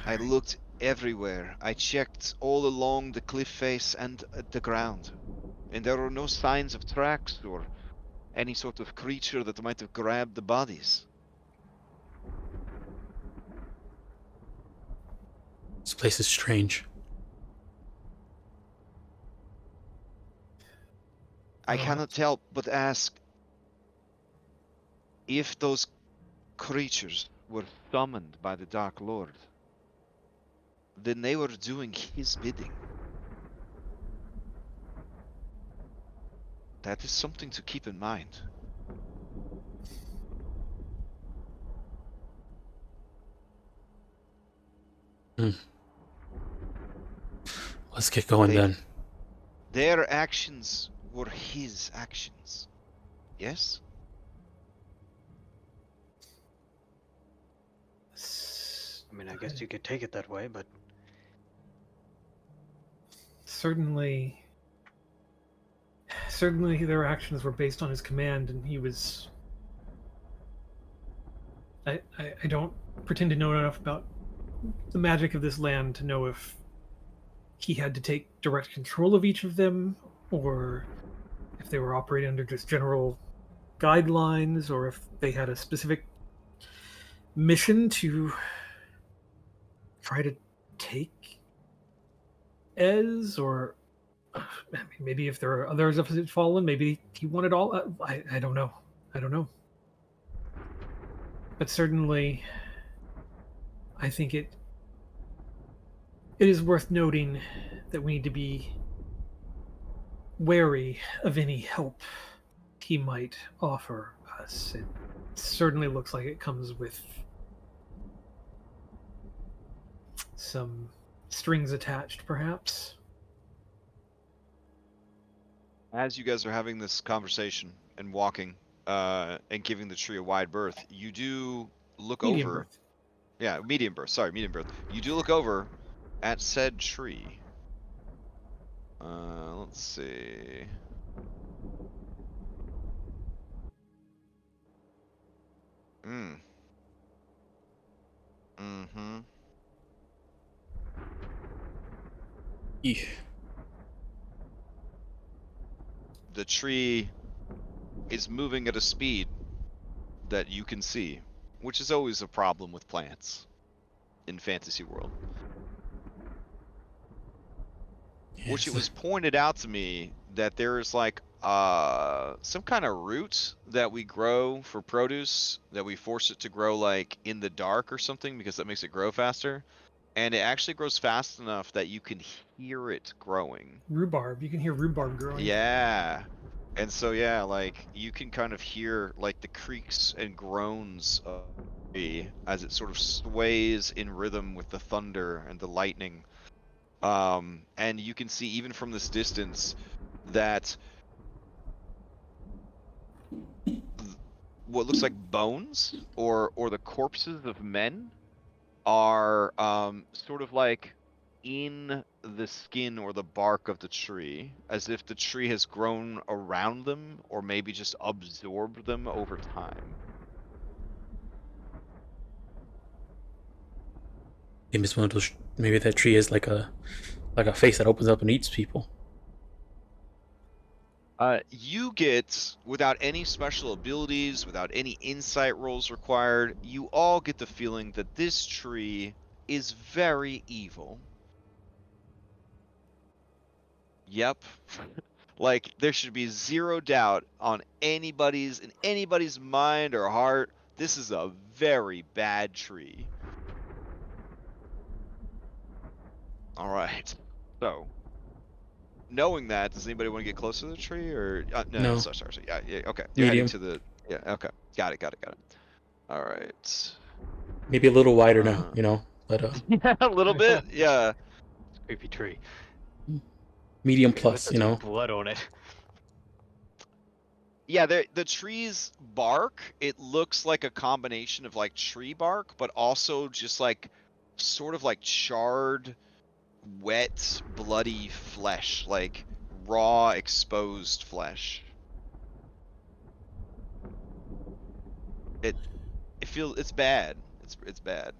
I looked everywhere. I checked all along the cliff face and the ground. And there were no signs of tracks or any sort of creature that might have grabbed the bodies. This place is strange. I cannot help but ask if those creatures were summoned by the Dark Lord. Then they were doing his bidding. That is something to keep in mind. Let's get going then. Their actions were his actions. Yes? I mean, I guess you could take it that way, but Certainly their actions were based on his command, and he was... I don't pretend to know enough about the magic of this land to know if he had to take direct control of each of them, or if they were operating under just general guidelines, or if they had a specific mission to try to take Ez, or maybe if there are others of his fallen, maybe he wanted all. I don't know. I don't know. But certainly, I think it is worth noting that we need to be wary of any help he might offer us. It certainly looks like it comes with some strings attached, perhaps. As you guys are having this conversation and walking and giving the tree a wide berth, you do look Medium over. berth. Yeah, medium berth. Sorry, medium berth. You do look over at said tree. Let's see. Mm-hmm. Eesh. The tree is moving at a speed that you can see, which is always a problem with plants in fantasy world. Which it was pointed out to me that there is like some kind of root that we grow for produce, that we force it to grow like in the dark or something, because that makes it grow faster. And it actually grows fast enough that you can hear it growing. Rhubarb. You can hear rhubarb growing. Yeah. And so, yeah, like you can kind of hear like the creaks and groans of the tree as it sort of sways in rhythm with the thunder and the lightning. And you can see even from this distance that what looks like bones or the corpses of men are sort of like in the skin or the bark of the tree, as if the tree has grown around them or maybe just absorbed them over time. Maybe it's one of those. Maybe that tree is like a face that opens up and eats people. You get, without any special abilities, without any insight rolls required, you all get the feeling that this tree is very evil. Yep. Like, there should be zero doubt in anybody's mind or heart. This is a very bad tree. All right. So, knowing that, does anybody want to get closer to the tree, or no? Sorry. Yeah. Okay. You're heading Medium. to the. Yeah. Okay. Got it. All right. Maybe a little wider now, but Yeah, a little bit. Yeah. creepy tree. medium At least plus, there's blood on it. Yeah, the tree's bark, it looks like a combination of like tree bark, but also just like sort of like charred, wet, bloody flesh, like raw, exposed flesh. It's bad. It's bad.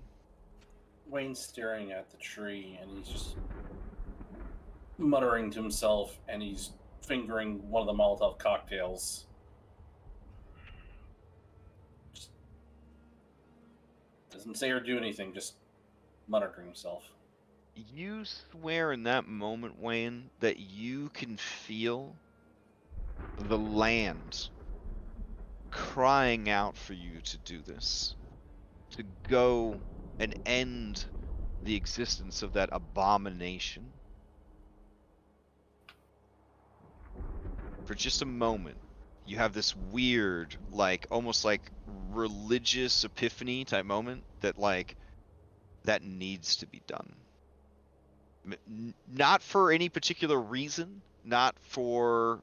Wayne's staring at the tree and he's just muttering to himself, and he's fingering one of the Molotov cocktails. Just doesn't say or do anything, just mutter to himself. You swear in that moment, Wayne, that you can feel the land crying out for you to do this, to go and end the existence of that abomination. For just a moment, you have this weird, like, almost like religious epiphany type moment that, like, that needs to be done. Not for any particular reason, not for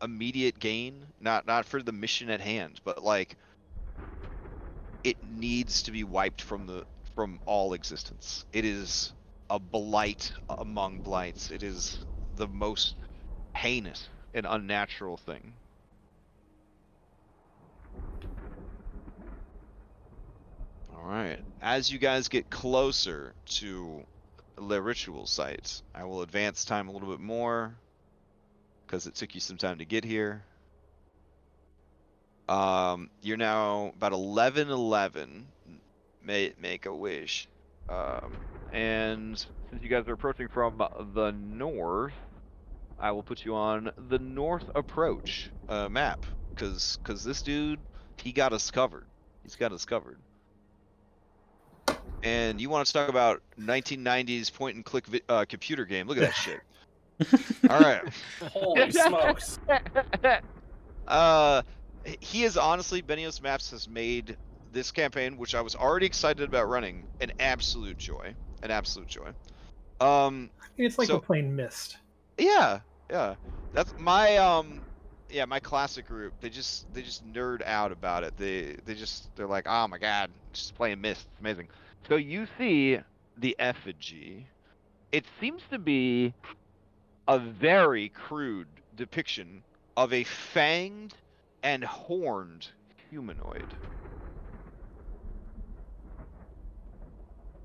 immediate gain, not for the mission at hand, but like it needs to be wiped from from all existence. It is a blight among blights. It is the most heinous and unnatural thing. All right. As you guys get closer to the ritual site, I will advance time a little bit more because it took you some time to get here. You're now about 11:11. Make a wish. And since you guys are approaching from the north, I will put you on the north approach map because this dude, he got us covered. He's got us covered. And you want to talk about 1990s point-and-click computer game? Look at that shit. All right. Holy smokes! He is honestly, Benios Maps has made this campaign, which I was already excited about running, an absolute joy. An absolute joy. It's like we're playing Myst. Yeah, yeah. That's my my classic group. They just nerd out about it. They're like, oh my god, just playing Myst. It's amazing. So you see the effigy. It seems to be a very crude depiction of a fanged and horned humanoid.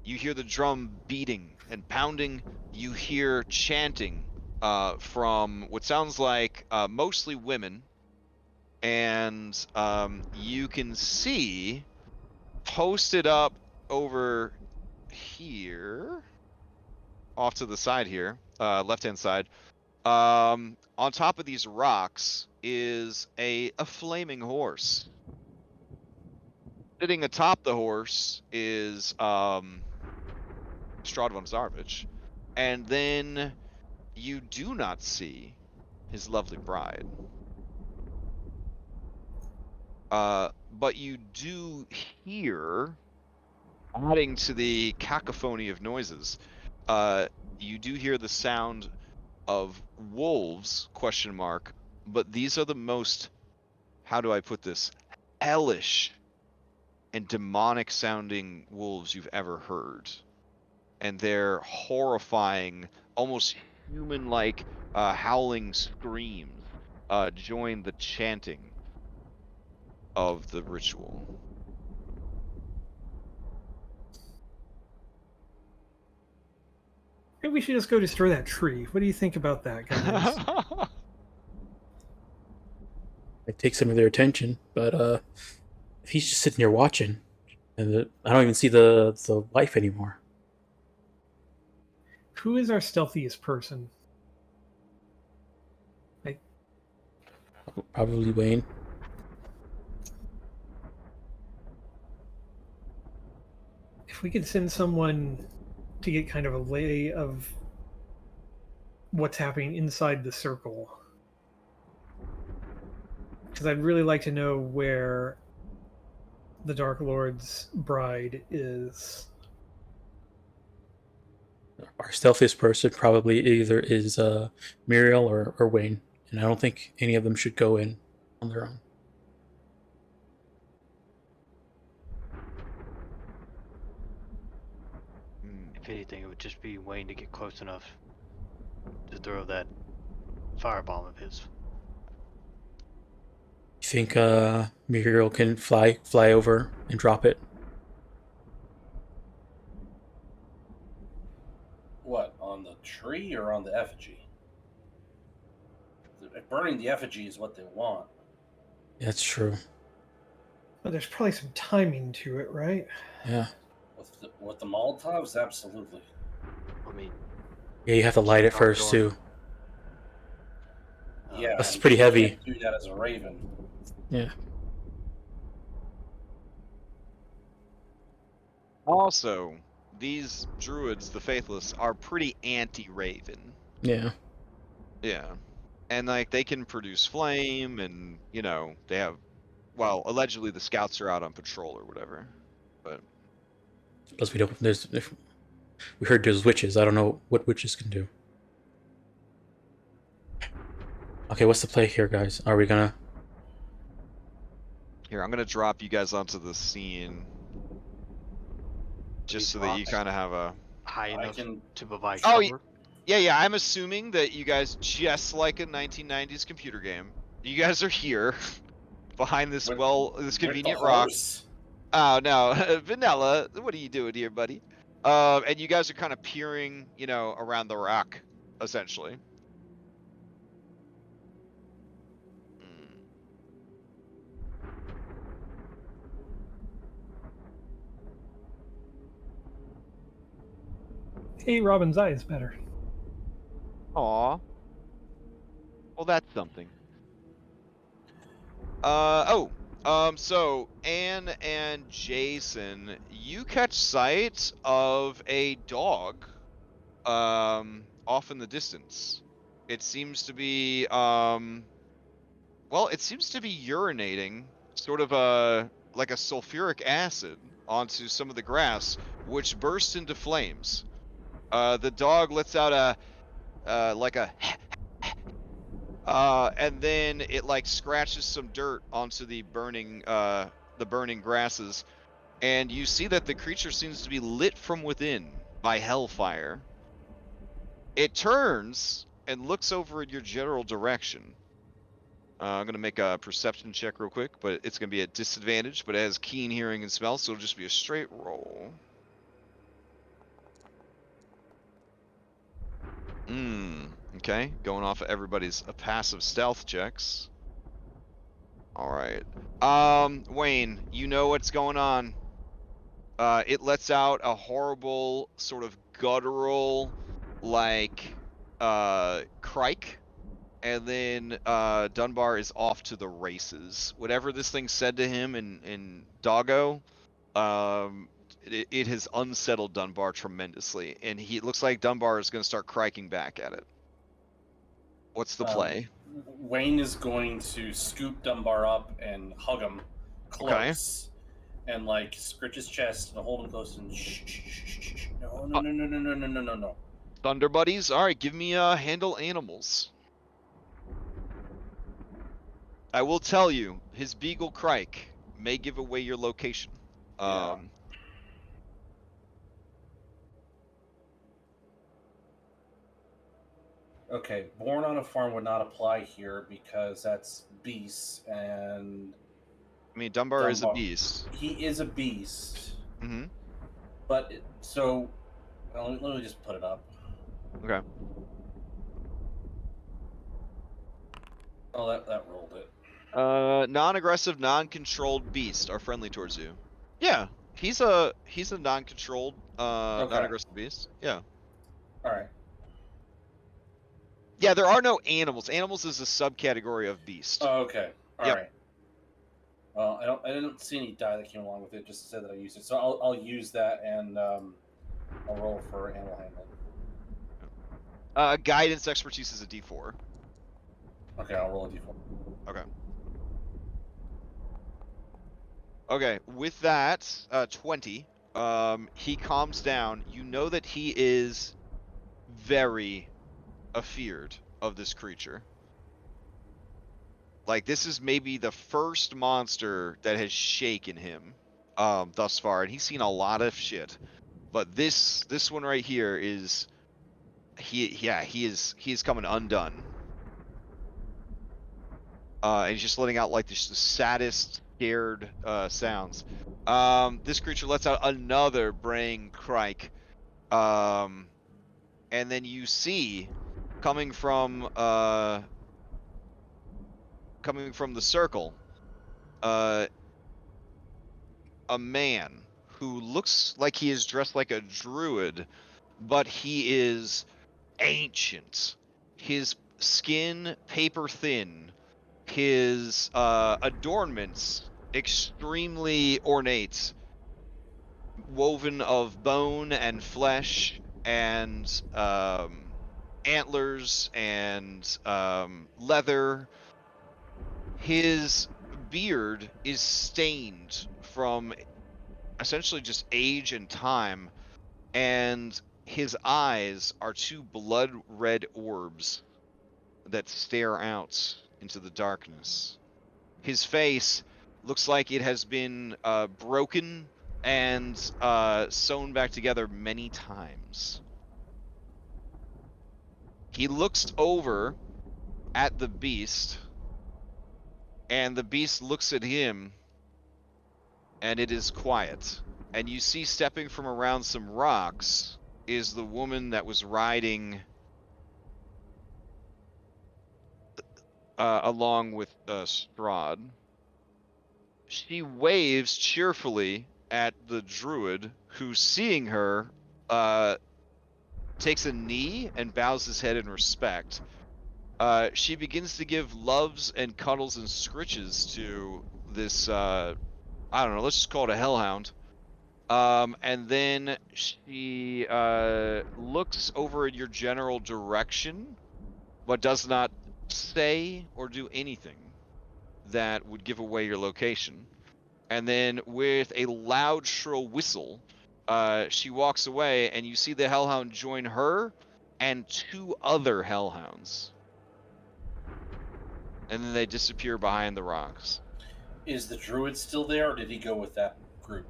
You hear the drum beating and pounding. You hear chanting from what sounds like mostly women. And you can see posted up over here, off to the side here, left-hand side, on top of these rocks is a flaming horse. Sitting atop the horse is Strahd von Zarvich, and then you do not see his lovely bride. But you do hear, adding to the cacophony of noises, you do hear the sound of wolves, ? But these are the most, how do I put this, hellish and demonic sounding wolves you've ever heard. And their horrifying, almost human-like howling screams join the chanting of the ritual. Maybe we should just go destroy that tree. What do you think about that, guys? It takes some of their attention, but if he's just sitting here watching, and I don't even see the wife anymore. Who is our stealthiest person? Probably Wayne. If we could send someone to get kind of a lay of what's happening inside the circle. Because I'd really like to know where the Dark Lord's bride is. Our stealthiest person probably either is Muriel or Wayne, and I don't think any of them should go in on their own. If anything, it would just be Wayne to get close enough to throw that firebomb of his. You think Muriel can fly over and drop it? What, on the tree or on the effigy? Burning the effigy is what they want. That's true. But there's probably some timing to it, right? Yeah. With the Molotovs, absolutely. I mean, Yeah, you have to light it first too. Yeah, that's pretty heavy. You can't do that as a raven. Yeah. Also, these druids, the Faithless, are pretty anti-raven. Yeah. Yeah. And like they can produce flame, and you know they have, well, allegedly the scouts are out on patrol or whatever. But plus we don't. We heard there's witches. I don't know what witches can do. Okay, what's the play here, guys? Are we gonna? Here, I'm gonna drop you guys onto the scene. just so These that you rocks kind of have a. high enough can. to provide Oh, cover. Yeah. I'm assuming that you guys, just like a 1990s computer game, you guys are here behind this this convenient rock. Horse. Oh no, Vanilla, what are you doing here, buddy? And you guys are kind of peering, around the rock, essentially. Hmm. Hey, Robin's eye is better. Aw. Well, that's something. So Anne and Jason, you catch sight of a dog, off in the distance. It seems to be, it seems to be urinating, sort of like a sulfuric acid onto some of the grass, which bursts into flames. The dog lets out like a and then it like scratches some dirt onto the burning grasses, and you see that the creature seems to be lit from within by hellfire. It turns and looks over in your general direction. I'm gonna make a perception check real quick, but it's gonna be at disadvantage, but it has keen hearing and smell, so it'll just be a straight roll. Okay, going off of everybody's passive stealth checks. All right. Wayne, you know what's going on. It lets out a horrible sort of guttural, like, crike, and then Dunbar is off to the races. Whatever this thing said to him in Doggo, it has unsettled Dunbar tremendously, and it looks like Dunbar is going to start criking back at it. What's the play? Wayne is going to scoop Dunbar up and hug him close, and like scritch his chest and hold him close and shh. No. Thunder buddies. All right, give me handle animals. I will tell you, his beagle crike may give away your location. Yeah. Okay, born on a farm would not apply here because that's beasts, and I mean, Dunbar is a beast. He is a beast. Mm-hmm. But let me just put it up. Okay. Oh, that rolled it. Non-aggressive, non-controlled beast are friendly towards you. Yeah, he's a non-controlled, non-aggressive beast. Yeah. All right. Yeah, there are no animals. Animals is a subcategory of beast. Oh, okay. All right. Well, I didn't see any die that came along with it. Just said that I used it, so I'll use that, and I'll roll for animal handling. Guidance expertise is a D4. Okay, I'll roll a D4. Okay. Okay, with that, 20, he calms down. You know that he is very afeared of this creature. Like, this is maybe the first monster that has shaken him, thus far, and he's seen a lot of shit. But this one right here is, he is coming undone. And he's just letting out like the saddest, scared sounds. This creature lets out another braying crike. And then you see, coming from the circle, a man who looks like he is dressed like a druid, but he is ancient. His skin paper thin. His adornments extremely ornate, woven of bone and flesh and antlers and leather. His beard is stained from essentially just age and time, and his eyes are two blood red orbs that stare out into the darkness. His face looks like it has been broken and sewn back together many times. He looks over at the beast, and the beast looks at him, and it is quiet. And you see stepping from around some rocks is the woman that was riding along with Strahd. She waves cheerfully at the druid, who, seeing her, takes a knee and bows his head in respect. She begins to give loves and cuddles and scritches to this, I don't know, let's just call it a hellhound. And then she looks over in your general direction, but does not say or do anything that would give away your location. And then with a loud, shrill whistle, she walks away, and you see the hellhound join her and 2 other hellhounds. And then they disappear behind the rocks. Is the druid still there, or did he go with that group?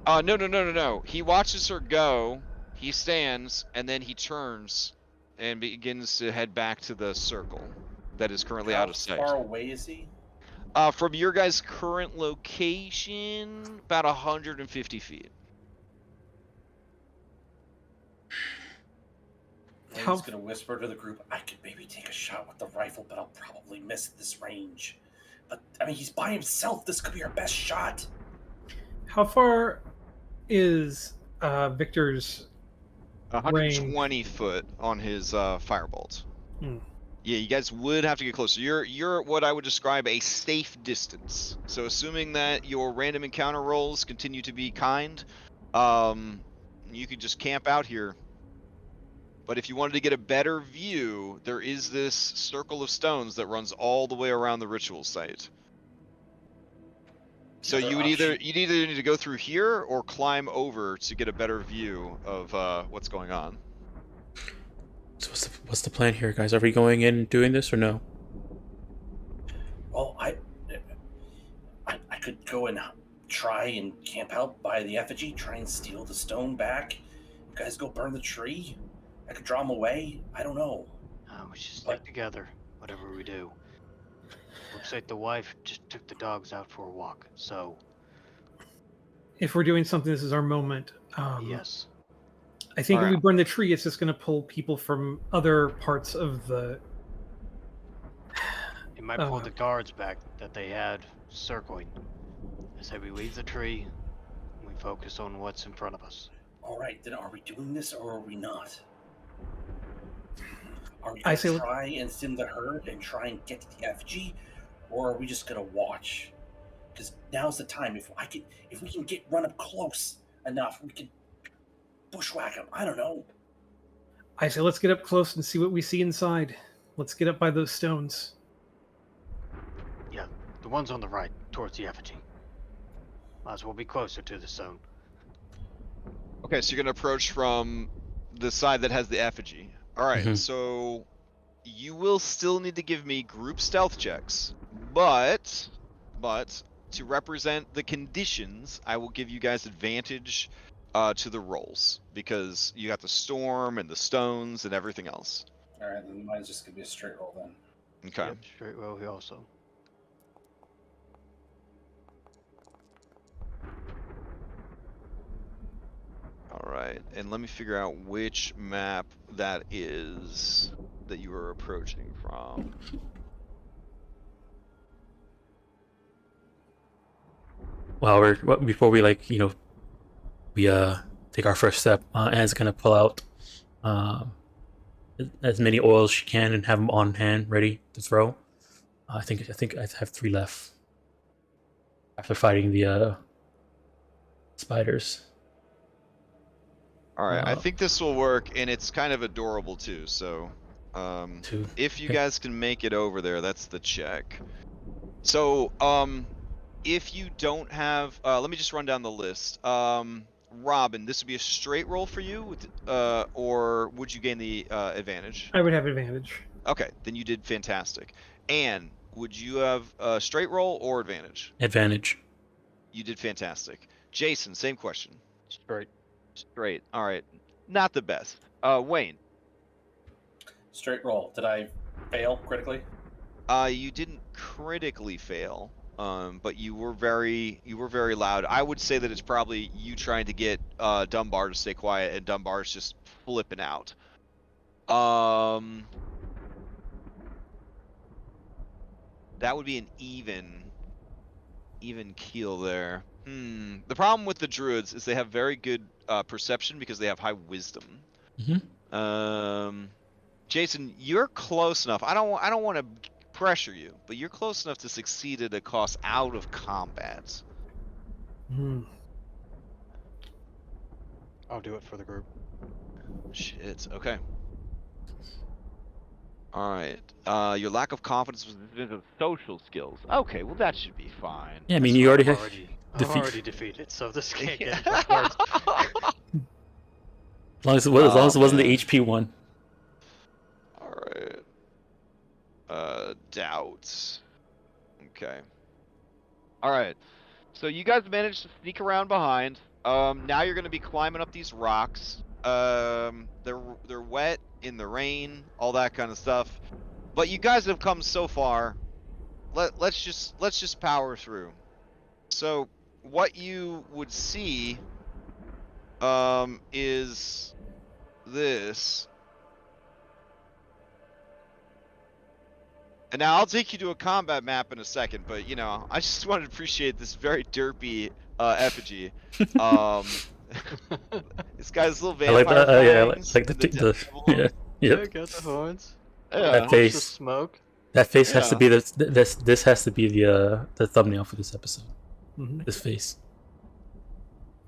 No. He watches her go, he stands, and then he turns and begins to head back to the circle that is currently out of sight. How far away is he? From your guys' current location, about 150 feet. I'm just going to whisper to the group, I could maybe take a shot with the rifle, but I'll probably miss this range. But, I mean, he's by himself. This could be our best shot. How far is Victor's 120 range? foot on his firebolt. Hmm. Yeah, you guys would have to get closer. You're what I would describe a safe distance. So assuming that your random encounter rolls continue to be kind, you could just camp out here. But if you wanted to get a better view, there is this circle of stones that runs all the way around the ritual site. So you'd either need to go through here or climb over to get a better view of what's going on. So what's the plan here, guys? Are we going in and doing this or no? Well, I could go and try and camp out by the effigy, try and steal the stone back. You guys go burn the tree. I could draw them away. I don't know. We should stick together, whatever we do. Looks like the wife just took the dogs out for a walk, so... If we're doing something, this is our moment. Yes. I think if we burn the tree, it's just going to pull people from other parts of the... It might pull the guards back that they had circling. I say we leave the tree, and we focus on what's in front of us. Alright, then are we doing this or are we not? Are we going to try and sim the herd and try and get to the effigy? Or are we just going to watch? Because now's the time. If we can run up close enough, we can bushwhack him. I don't know. I say let's get up close and see what we see inside. Let's get up by those stones. Yeah, the ones on the right, towards the effigy. Might as well be closer to the stone. Okay, so you're going to approach from the side that has the effigy. Alright, so you will still need to give me group stealth checks, but to represent the conditions, I will give you guys advantage to the rolls, because you got the storm and the stones and everything else. Alright, then mine's just going to be a straight roll then. Okay. Yep, straight roll here also. Alright, and let me figure out which map that is that you are approaching from. Well, before we we take our first step, Anne's gonna pull out as many oils she can and have them on hand, ready to throw. I think I have 3 left after fighting the spiders. Alright, I think this will work, and it's kind of adorable too, so if you guys can make it over there, that's the check. So, if you don't have, let me just run down the list. Robin, this would be a straight roll for you, or would you gain the advantage? I would have advantage. Okay, then you did fantastic. Anne, would you have a straight roll or advantage? Advantage. You did fantastic. Jason, same question. Straight. Straight. All right. Not the best. Wayne. Straight roll. Did I fail critically? You didn't critically fail, but you were very loud. I would say that it's probably you trying to get Dunbar to stay quiet, and Dunbar's just flipping out. That would be an even keel there. The problem with the druids is they have very good perception because they have high wisdom. Jason, you're close enough. I don't want to pressure you, but you're close enough to succeed at a cost out of combat. I'll do it for the group. Shit. Okay. All right. Your lack of confidence was with social skills. Okay, well that should be fine. Yeah, I mean, you already have I'm already defeated, so this can't get much Yeah. worse. As long as it wasn't the HP one. All right. Doubts. Okay. All right. So you guys managed to sneak around behind. Now you're going to be climbing up these rocks. They're wet in the rain, all that kind of stuff. But you guys have come so far. Let's just power through. So what you would see is this. And now I'll take you to a combat map in a second, but you know, I just wanted to appreciate this very derpy effigy. This guy's little I like vampire that. Yeah, I fangs like and the yeah. Yep. Got the horns. Yeah. That face. The smoke. That face has to Yeah. be this has to be the thumbnail for this episode. This face.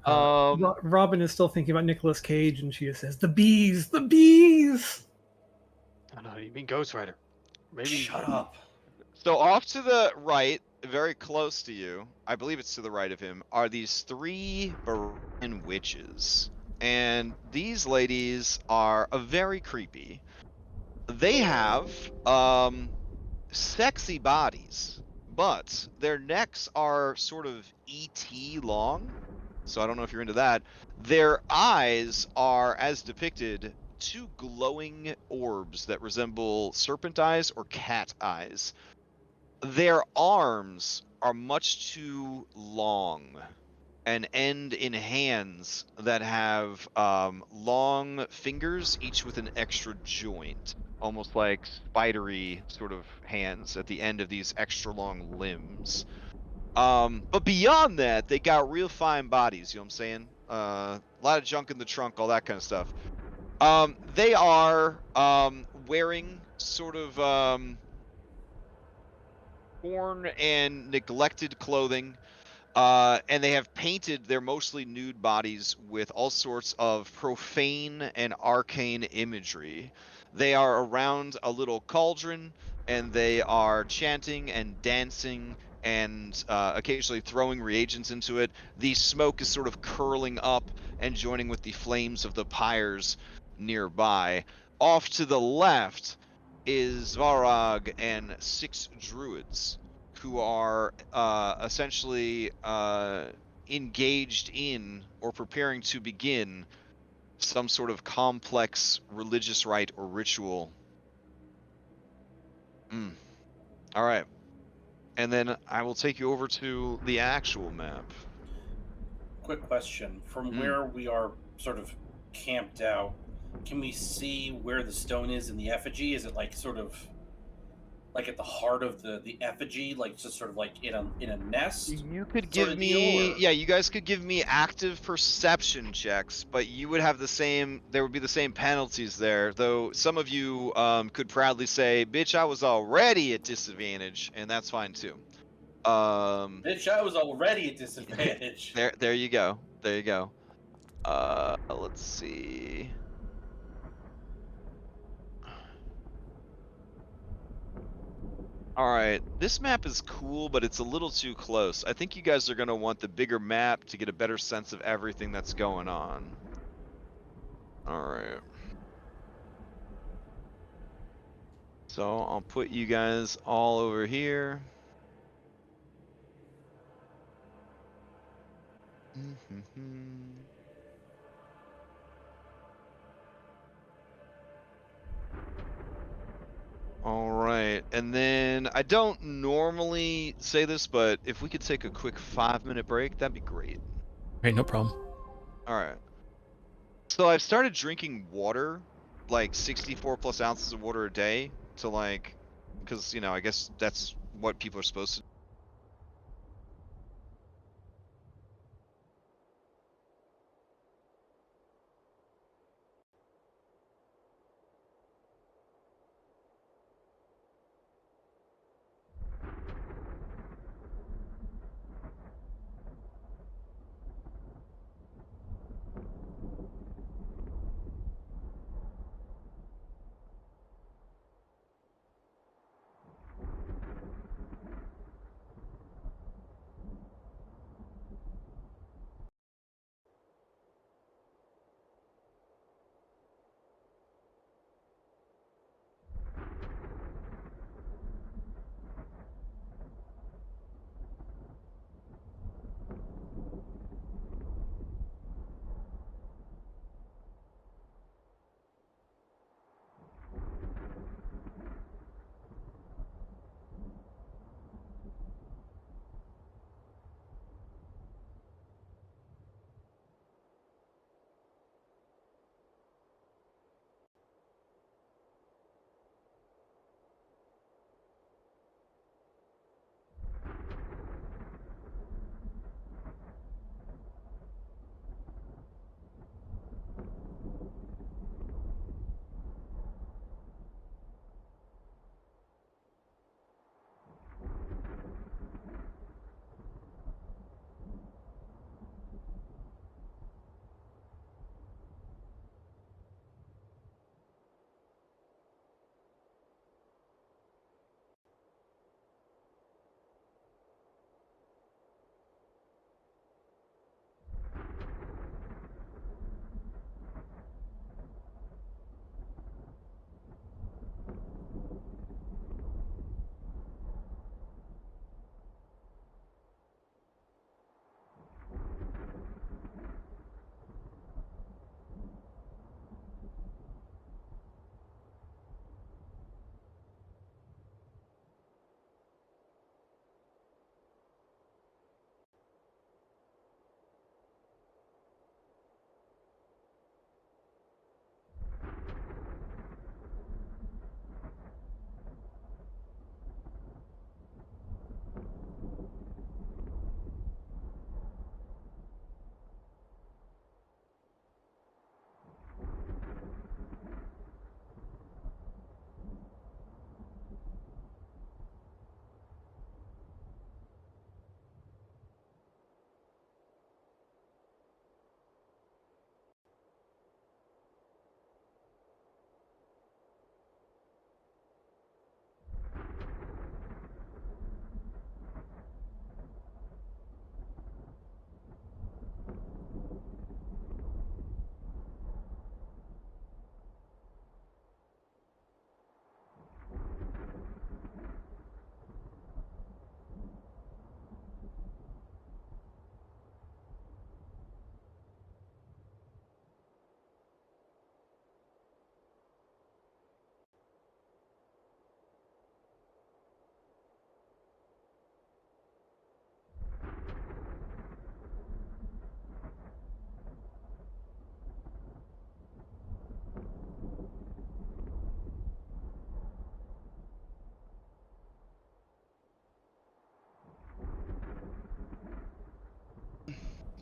Robin is still thinking about Nicolas Cage, and she just says, "The bees, the bees." Oh no, you mean Ghost Rider? Maybe. Shut up. So off to the right, very close to you, I believe it's to the right of him, are these 3 Baran witches. And these ladies are very creepy. They have sexy bodies, but their necks are sort of ET long. So I don't know if you're into that. Their eyes are, as depicted, 2 glowing orbs that resemble serpent eyes or cat eyes. Their arms are much too long and end in hands that have long fingers, each with an extra joint, almost like spidery sort of hands at the end of these extra long limbs. But beyond that, they got real fine bodies, you know what I'm saying? A lot of junk in the trunk, all that kind of stuff. They are wearing sort of torn and neglected clothing, and they have painted their mostly nude bodies with all sorts of profane and arcane imagery. They are around a little cauldron, and they are chanting and dancing and occasionally throwing reagents into it. The smoke is sort of curling up and joining with the flames of the pyres nearby. Off to the left is Varag and 6 druids who are essentially engaged in or preparing to begin some sort of complex religious rite or ritual. All right. And then I will take you over to the actual map. Quick question. From where we are sort of camped out, can we see where the stone is in the effigy? Is it like sort of like at the heart of the effigy, like just sort of like in a nest? You could give me, yeah, you guys could give me active perception checks, but you would have the same, there would be the same penalties there, though some of you could proudly say, bitch, I was already at disadvantage, and that's fine too. Bitch, I was already at disadvantage. There you go. There you go. Let's see. All right, this map is cool, but it's a little too close. I think you guys are going to want the bigger map to get a better sense of everything that's going on. All right. So I'll put you guys all over here. All right, and then I don't normally say this, but if we could take a quick 5-minute break, that'd be great. Right, no problem. All right. So I've started drinking water, like 64 plus ounces of water a day, to like, because I guess that's what people are supposed to.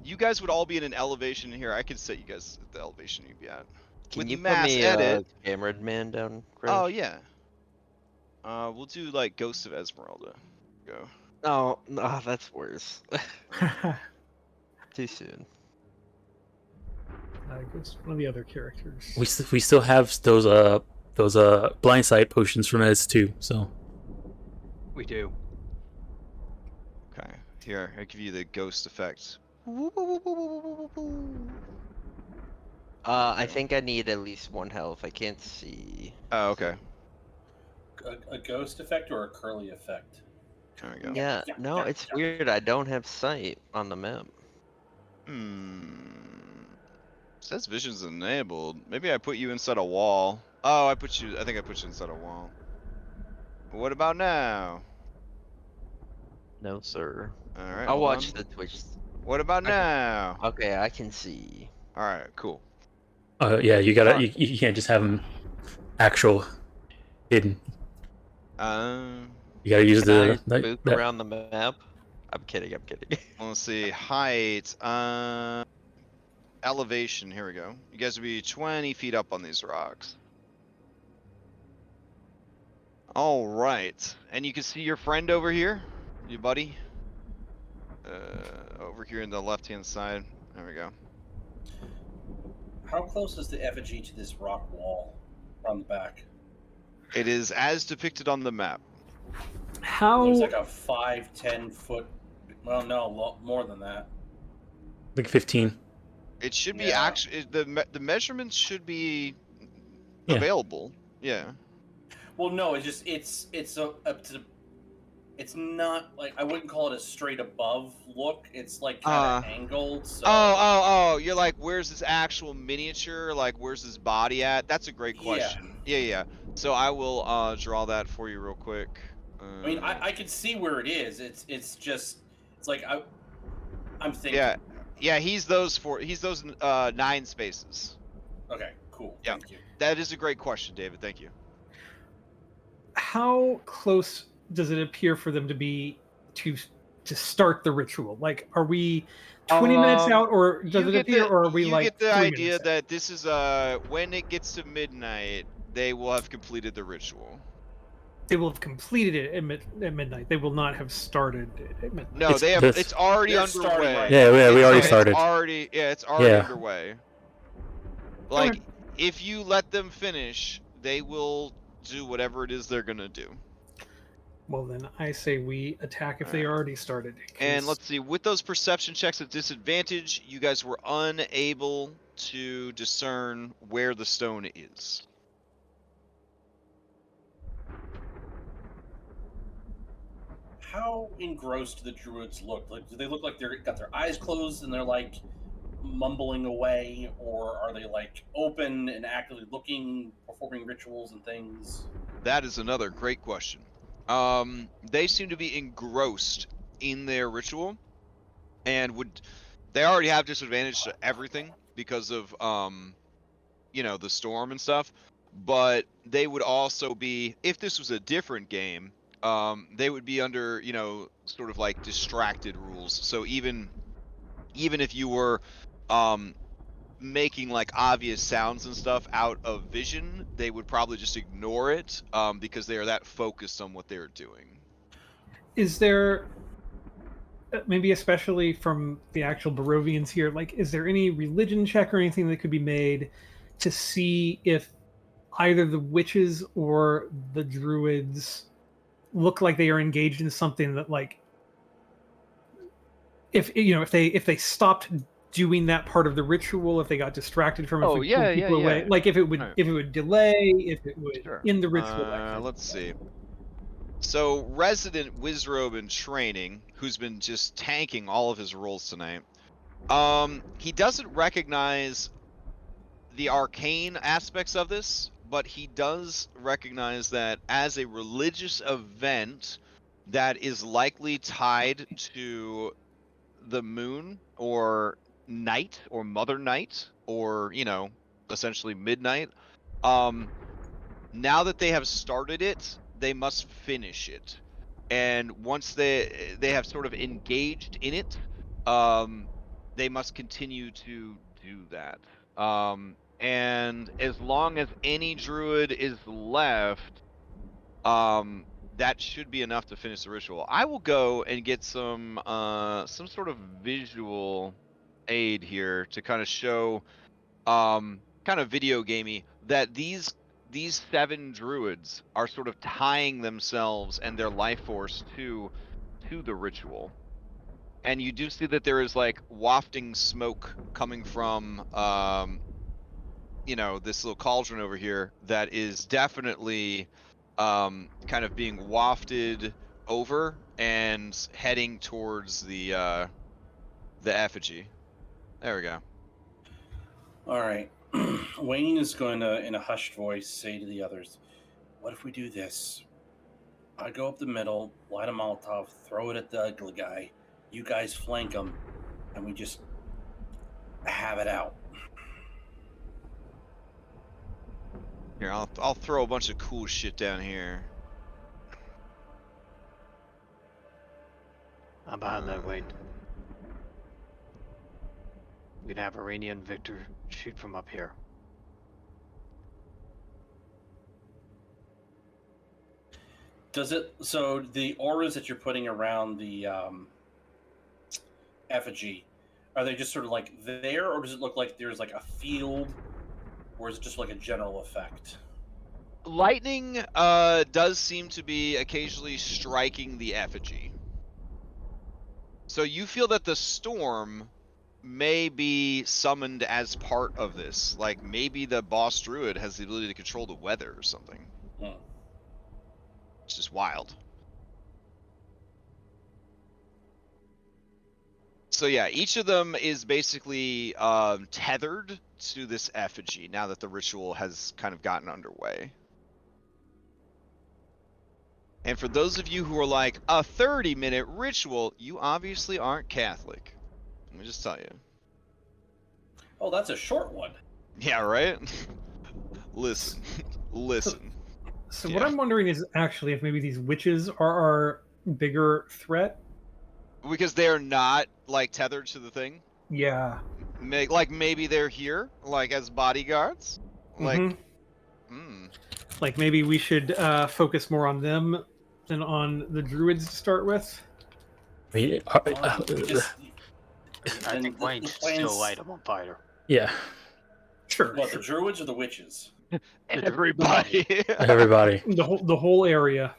You guys would all be in an elevation here. I could set you guys at the elevation you'd be at. Can With you put mass me edit. cameraman down, Oh Crash? yeah. We'll do like Ghost of Esmeralda. Go. Oh, no, that's worse. Too soon. Ghost, one of the other characters. We still have those blind sight potions from Ez too. So We do. Okay. Here, I give you the ghost effect. I think I need at least 1 health. I can't see. Oh, okay. A ghost effect or a curly effect? There we go. Yeah, no, it's weird. I don't have sight on the map. Says vision's enabled. Maybe I put you inside a wall. Oh, I think I put you inside a wall. What about now? No, sir. All right, I'll hold watch on. the Twitch. What about now? Okay, I can see. All right, cool. Yeah, you gotta. Alright. You can't just have them actual hidden. You gotta use Can the I spook around the map? I'm kidding. I'm kidding. Let's see. Height. Elevation. Here we go. You guys will be 20 feet up on these rocks. All right. And you can see your friend over here, your buddy. Over here in the left-hand side. There we go. How close is the effigy to this rock wall on the back? It is as depicted on the map. How? Looks like a 5-10 foot. Well, no, a lot more than that. Like 15. It should be Yeah. actually the measurements should be Yeah. available. Yeah. Well, no, it's not like, I wouldn't call it a straight above look. It's like kind of angled. So. Oh! You're like, where's this actual miniature? Like, where's this body at? That's a great question. Yeah. So I will draw that for you real quick. I mean, I can see where it is. It's just, it's like I'm thinking. Yeah. He's those 9 spaces. Okay, cool. Yeah. Thank you. That is a great question, David. Thank you. How close does it appear for them to be to start the ritual? Like, are we 20 minutes out, or does it appear, or are we like? You get the 3 idea minutes out? that this is when it gets to midnight, they will have completed the ritual. They will have completed it at midnight. They will not have started at midnight. No, it's already They're underway. starting right Yeah, we already started. It's already underway. Like, if you let them finish, they will do whatever it is they're gonna do. Well, then I say we attack if they already started. And let's see, with those perception checks at disadvantage, you guys were unable to discern where the stone is. How engrossed do the druids look? Like, do they look like they're got their eyes closed and they're like mumbling away, or are they like open and actively looking, performing rituals and things? That is another great question. They seem to be engrossed in their ritual, and they already have disadvantage to everything because of the storm and stuff. But they would also be, if this was a different game, they would be under sort of like distracted rules. So even if you were making like obvious sounds and stuff out of vision, they would probably just ignore it because they are that focused on what they're doing. Is there, maybe especially from the actual Barovians here, like, is there any religion check or anything that could be made to see if either the witches or the druids look like they are engaged in something that, like, if they stopped doing that part of the ritual, if they got distracted from it, if we pulled people away, like if it would delay, if it would end the ritual. Let's see. So resident Wizrobe in training, who's been just tanking all of his rolls tonight, he doesn't recognize the arcane aspects of this, but he does recognize that as a religious event that is likely tied to the moon or night or mother night or essentially midnight, now that they have started it, they must finish it, and once they have sort of engaged in it, they must continue to do that, and as long as any druid is left, that should be enough to finish the ritual. I will go and get some sort of visual aid here to kind of show, kind of video gamey, that these 7 druids are sort of tying themselves and their life force to the ritual. And you do see that there is like wafting smoke coming from this little cauldron over here that is definitely kind of being wafted over and heading towards the effigy. There we go. All right. Wayne is going to, in a hushed voice, say to the others, "What if we do this? I go up the middle, light a Molotov, throw it at the ugly guy. You guys flank him, and we just have it out." Here, I'll throw a bunch of cool shit down here. I'm behind that weight. We'd have Iranian Victor shoot from up here. Does it? So the auras that you're putting around the effigy, are they just sort of like there, or does it look like there's like a field, or is it just like a general effect? Lightning does seem to be occasionally striking the effigy. So you feel that the storm may be summoned as part of this. Like maybe the boss druid has the ability to control the weather or something. It's just wild. So yeah, each of them is basically tethered to this effigy now that the ritual has kind of gotten underway. And for those of you who are like, a 30-minute ritual, you obviously aren't Catholic. Let me just tell you. Oh, that's a short one. Yeah, right? Listen. Listen. So what I'm wondering is actually if maybe these witches are our bigger threat. Because they're not, like, tethered to the thing? Yeah. Like, maybe they're here, like, as bodyguards? Like, Like, maybe we should focus more on them than on the druids to start with? I mean, I think Wayne's still light them on fire. yeah. Sure. What, the druids or the witches? Everybody. Everybody. The whole area.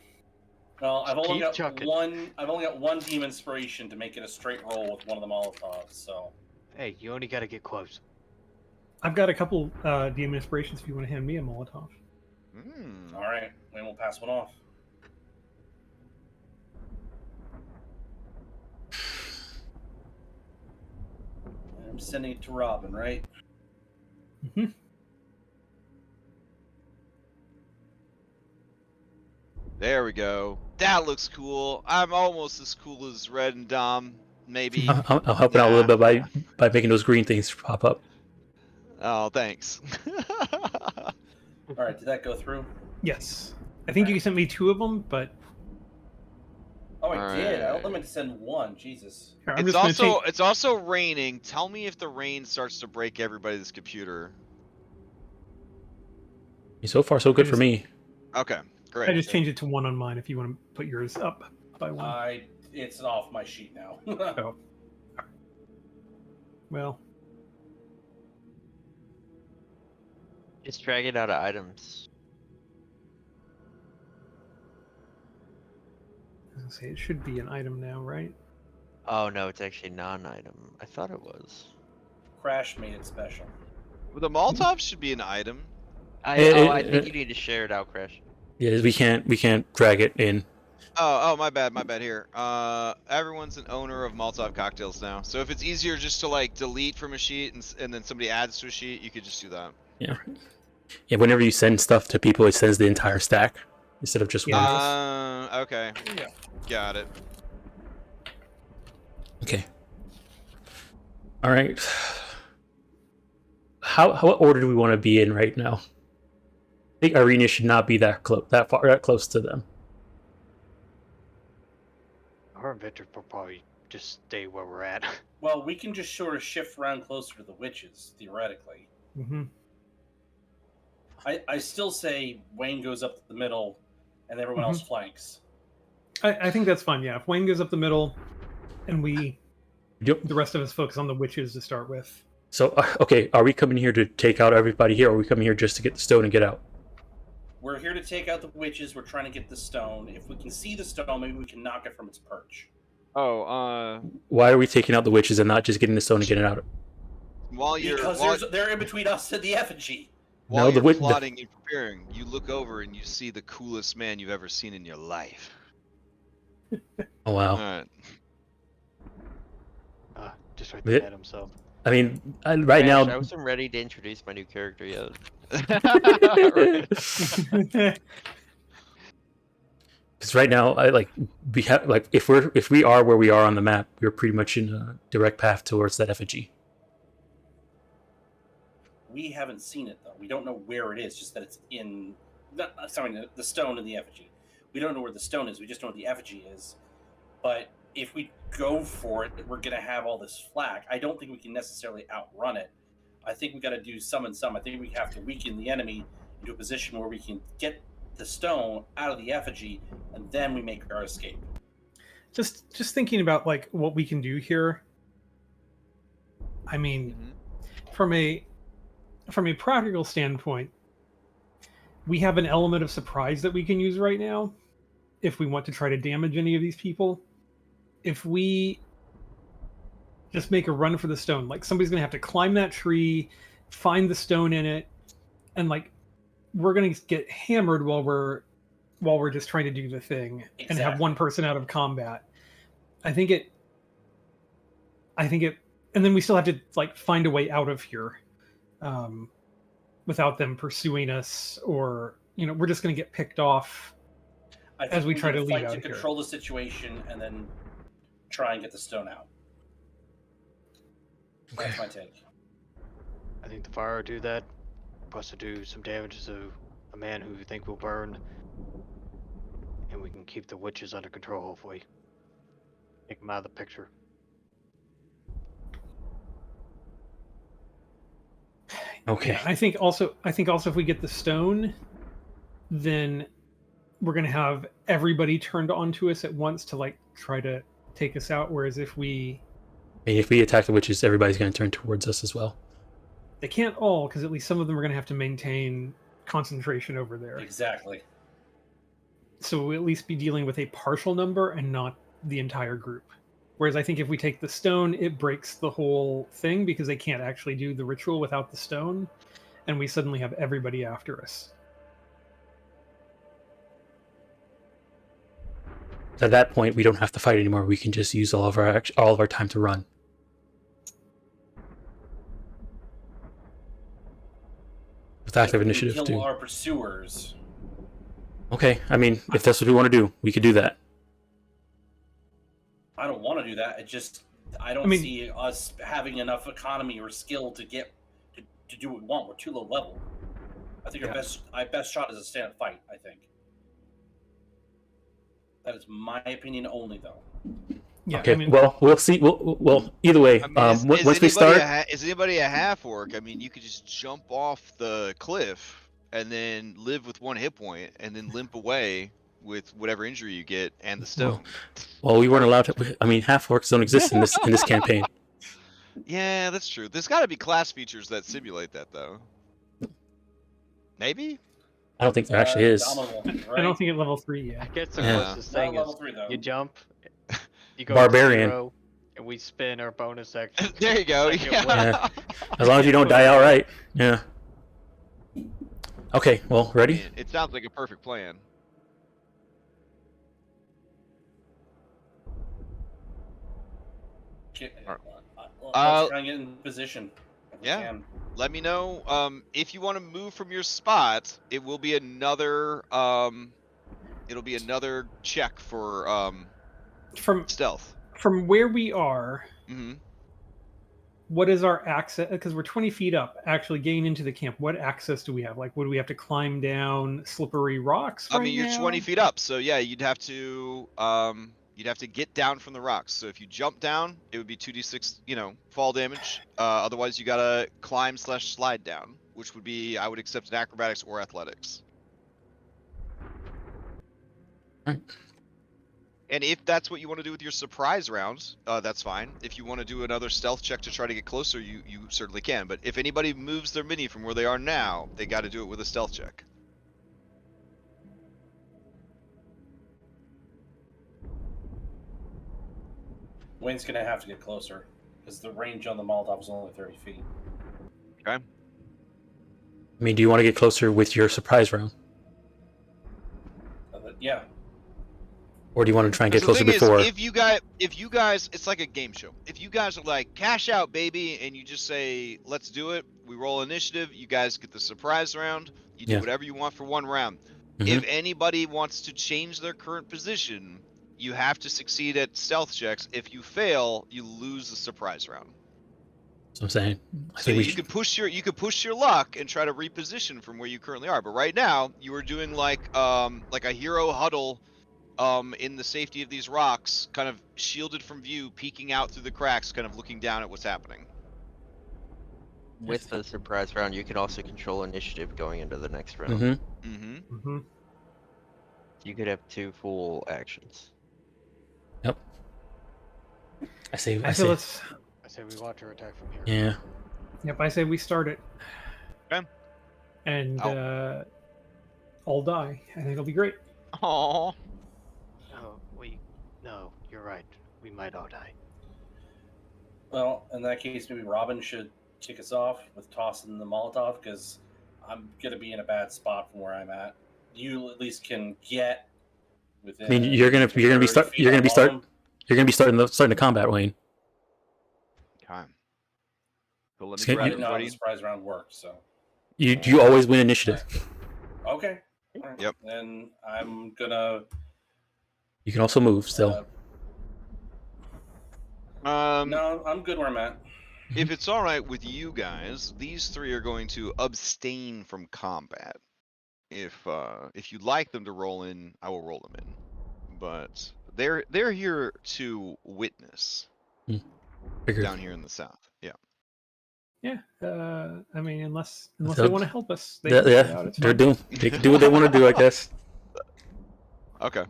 Well, I've only Keep got chucking. one demon inspiration to make it a straight roll with one of the Molotovs. So. Hey, you only got to get close. I've got a couple demon inspirations if you want to hand me a Molotov. All right, Wayne will pass one off. I'm sending it to Robin, right? There we go. That looks cool. I'm almost as cool as Red and Dom, maybe. I'm helping out a little bit by making those green things pop up. Oh, thanks. All right, did that go through? Yes. I think you sent me 2 of them, but... Oh, I did. I only meant to send 1. Jesus. Here, It's also raining. Tell me if the rain starts to break everybody's computer. So far, so good for me. Okay, great. I just changed it to 1 on mine if you want to put yours up by 1. It's off my sheet now. Oh. Well. Just drag it out of items. I was gonna say, it should be an item now, right? Oh no, it's actually non-item. I thought it was. Crash made it special. Well, the Molotov should be an item. I think you need to share it out, Crash. Yeah, we can't drag it in. Oh, my bad here. Everyone's an owner of Molotov cocktails now. So if it's easier just to like delete from a sheet and then somebody adds to a sheet, you could just do that. Yeah. Yeah, whenever you send stuff to people, it sends the entire stack instead of just one. Okay. Yeah. Got it. Okay. All right. What order do we want to be in right now? I think Irina should not be that close to them. Her and Victor will probably just stay where we're at. Well, we can just sort of shift around closer to the witches, theoretically. Mm-hmm. I still say Wayne goes up the middle and everyone else flanks. I think that's fine, yeah. If Wayne goes up the middle and the rest of us focus on the witches to start with. So, okay, are we coming here to take out everybody here, or are we coming here just to get the stone and get out? We're here to take out the witches. We're trying to get the stone. If we can see the stone, maybe we can knock it from its perch. Why are we taking out the witches and not just getting the stone and getting it out? Because they're in between us and the effigy. While you're plotting and preparing, you look over and you see the coolest man you've ever seen in your life. Oh, wow. All right. Just right there at himself. I mean, right Crash, now. I wasn't ready to introduce my new character yet. Because right now, we have if we are where we are on the map, we're pretty much in a direct path towards that effigy. We haven't seen it though. We don't know where it is. Just that it's in. The stone in the effigy. We don't know where the stone is. We just know what the effigy is. But if we go for it, we're going to have all this flack. I don't think we can necessarily outrun it. I think we got to do some and some. I think we have to weaken the enemy into a position where we can get the stone out of the effigy, and then we make our escape. Just thinking about like what we can do here. I mean, from a practical standpoint, we have an element of surprise that we can use right now if we want to try to damage any of these people. If we just make a run for the stone, like somebody's going to have to climb that tree, find the stone in it, and like we're going to get hammered while we're just trying to do the thing. Exactly. And have one person out of combat. I think it, and then we still have to like find a way out of here. Without them pursuing us, or we're just going to get picked off as we try to leave out here. Control the situation and then try and get the stone out. Okay. That's my take. I think the fire will do that. Plus to do some damage to a man who we think will burn, and we can keep the witches under control. Hopefully, take them out of the picture. Okay. Yeah, I think also if we get the stone, then we're gonna have everybody turned onto us at once to like try to take us out. Whereas if we attack the witches, everybody's gonna turn towards us as well. They can't all, because at least some of them are gonna have to maintain concentration over there. Exactly. So we'll at least be dealing with a partial number and not the entire group. Whereas I think if we take the stone, it breaks the whole thing because they can't actually do the ritual without the stone, and we suddenly have everybody after us. At that point, we don't have to fight anymore. We can just use all of our time to run. With active initiative kill too. Our pursuers. Okay, I mean, if that's what we want to do, we could do that. I don't want to do that. I don't see us having enough economy or skill to get to do what we want. We're too low level. I think our best shot is a stand-up fight. I think that is my opinion only, though. Yeah. Okay. Well, we'll see. Well, either way, once we start, is anybody a half orc? I mean, you could just jump off the cliff and then live with 1 hit point, and then limp away with whatever injury you get and the stone. Well, we weren't allowed to. I mean, half orcs don't exist in this campaign. Yeah, that's true. There's got to be class features that simulate that, though. Maybe. I don't think there actually is. Right? I don't think at level 3 yet. I guess the closest thing is you jump, you go Barbarian, to 0, and we spin our bonus action. There you go. Yeah. As long as you don't die outright. Yeah. Okay. Well, ready? It sounds like a perfect plan. Let's try and get in position. Yeah. Let me know if you want to move from your spot. It will be another it'll be another check for from stealth. From where we are. Mm-hmm. What is our access? Because we're 20 feet up, actually getting into the camp. What access do we have? Like, would we have to climb down slippery rocks? I mean, you're 20 feet up, so yeah, you'd have to get down from the rocks. So if you jump down, it would be 2d6, fall damage. Otherwise, you gotta climb/slide down, which would be, I would accept an acrobatics or athletics. All right. And if that's what you want to do with your surprise rounds, that's fine. If you want to do another stealth check to try to get closer, you certainly can. But if anybody moves their mini from where they are now, they got to do it with a stealth check. Wayne's going to have to get closer, because the range on the Molotov is only 30 feet. Okay. I mean, do you want to get closer with your surprise round? Yeah. Or do you want to try and get 'Cause the closer thing is, before? if you guys, it's like a game show. If you guys are like, cash out, baby, and you just say, let's do it, we roll initiative, you guys get the surprise round, you do Yeah. whatever you want for one round. Mhm. If anybody wants to change their current position, you have to succeed at stealth checks. If you fail, you lose the surprise round. So I'm saying. I So think we you could push your luck and try to reposition from where you currently are. But right now, you are doing like a hero huddle in the safety of these rocks, kind of shielded from view, peeking out through the cracks, kind of looking down at what's happening. With the surprise round, you can also control initiative going into the next round. Mm-hmm. Mm-hmm. Mm-hmm. You could have 2 full actions. Yep. I say. I say let's. I say we want to attack from here. Yeah. Yep, I say we start it. Okay. And all die. I think it'll be great. Aww. Oh, no, you're right. We might all die. Well, in that case, maybe Robin should kick us off with tossing the Molotov, because I'm gonna be in a bad spot from where I'm at. You at least can get within. I mean, you're gonna be starting the combat, Wayne. Okay. So let Just me get- I grab didn't know how the everybody. surprise round worked, so. You always win initiative. Okay. All right. Yep. Then I'm gonna. You can also move still. No, I'm good where I'm at. If it's all right with you guys, these 3 are going to abstain from combat. If you'd like them to roll in, I will roll them in. But they're here to witness Figured. down here in the south. Yeah. Yeah. I mean, unless So- they want to help us, they Yeah, can get out. It's they're fine. doing. They can do what they want to do, I guess. Okay.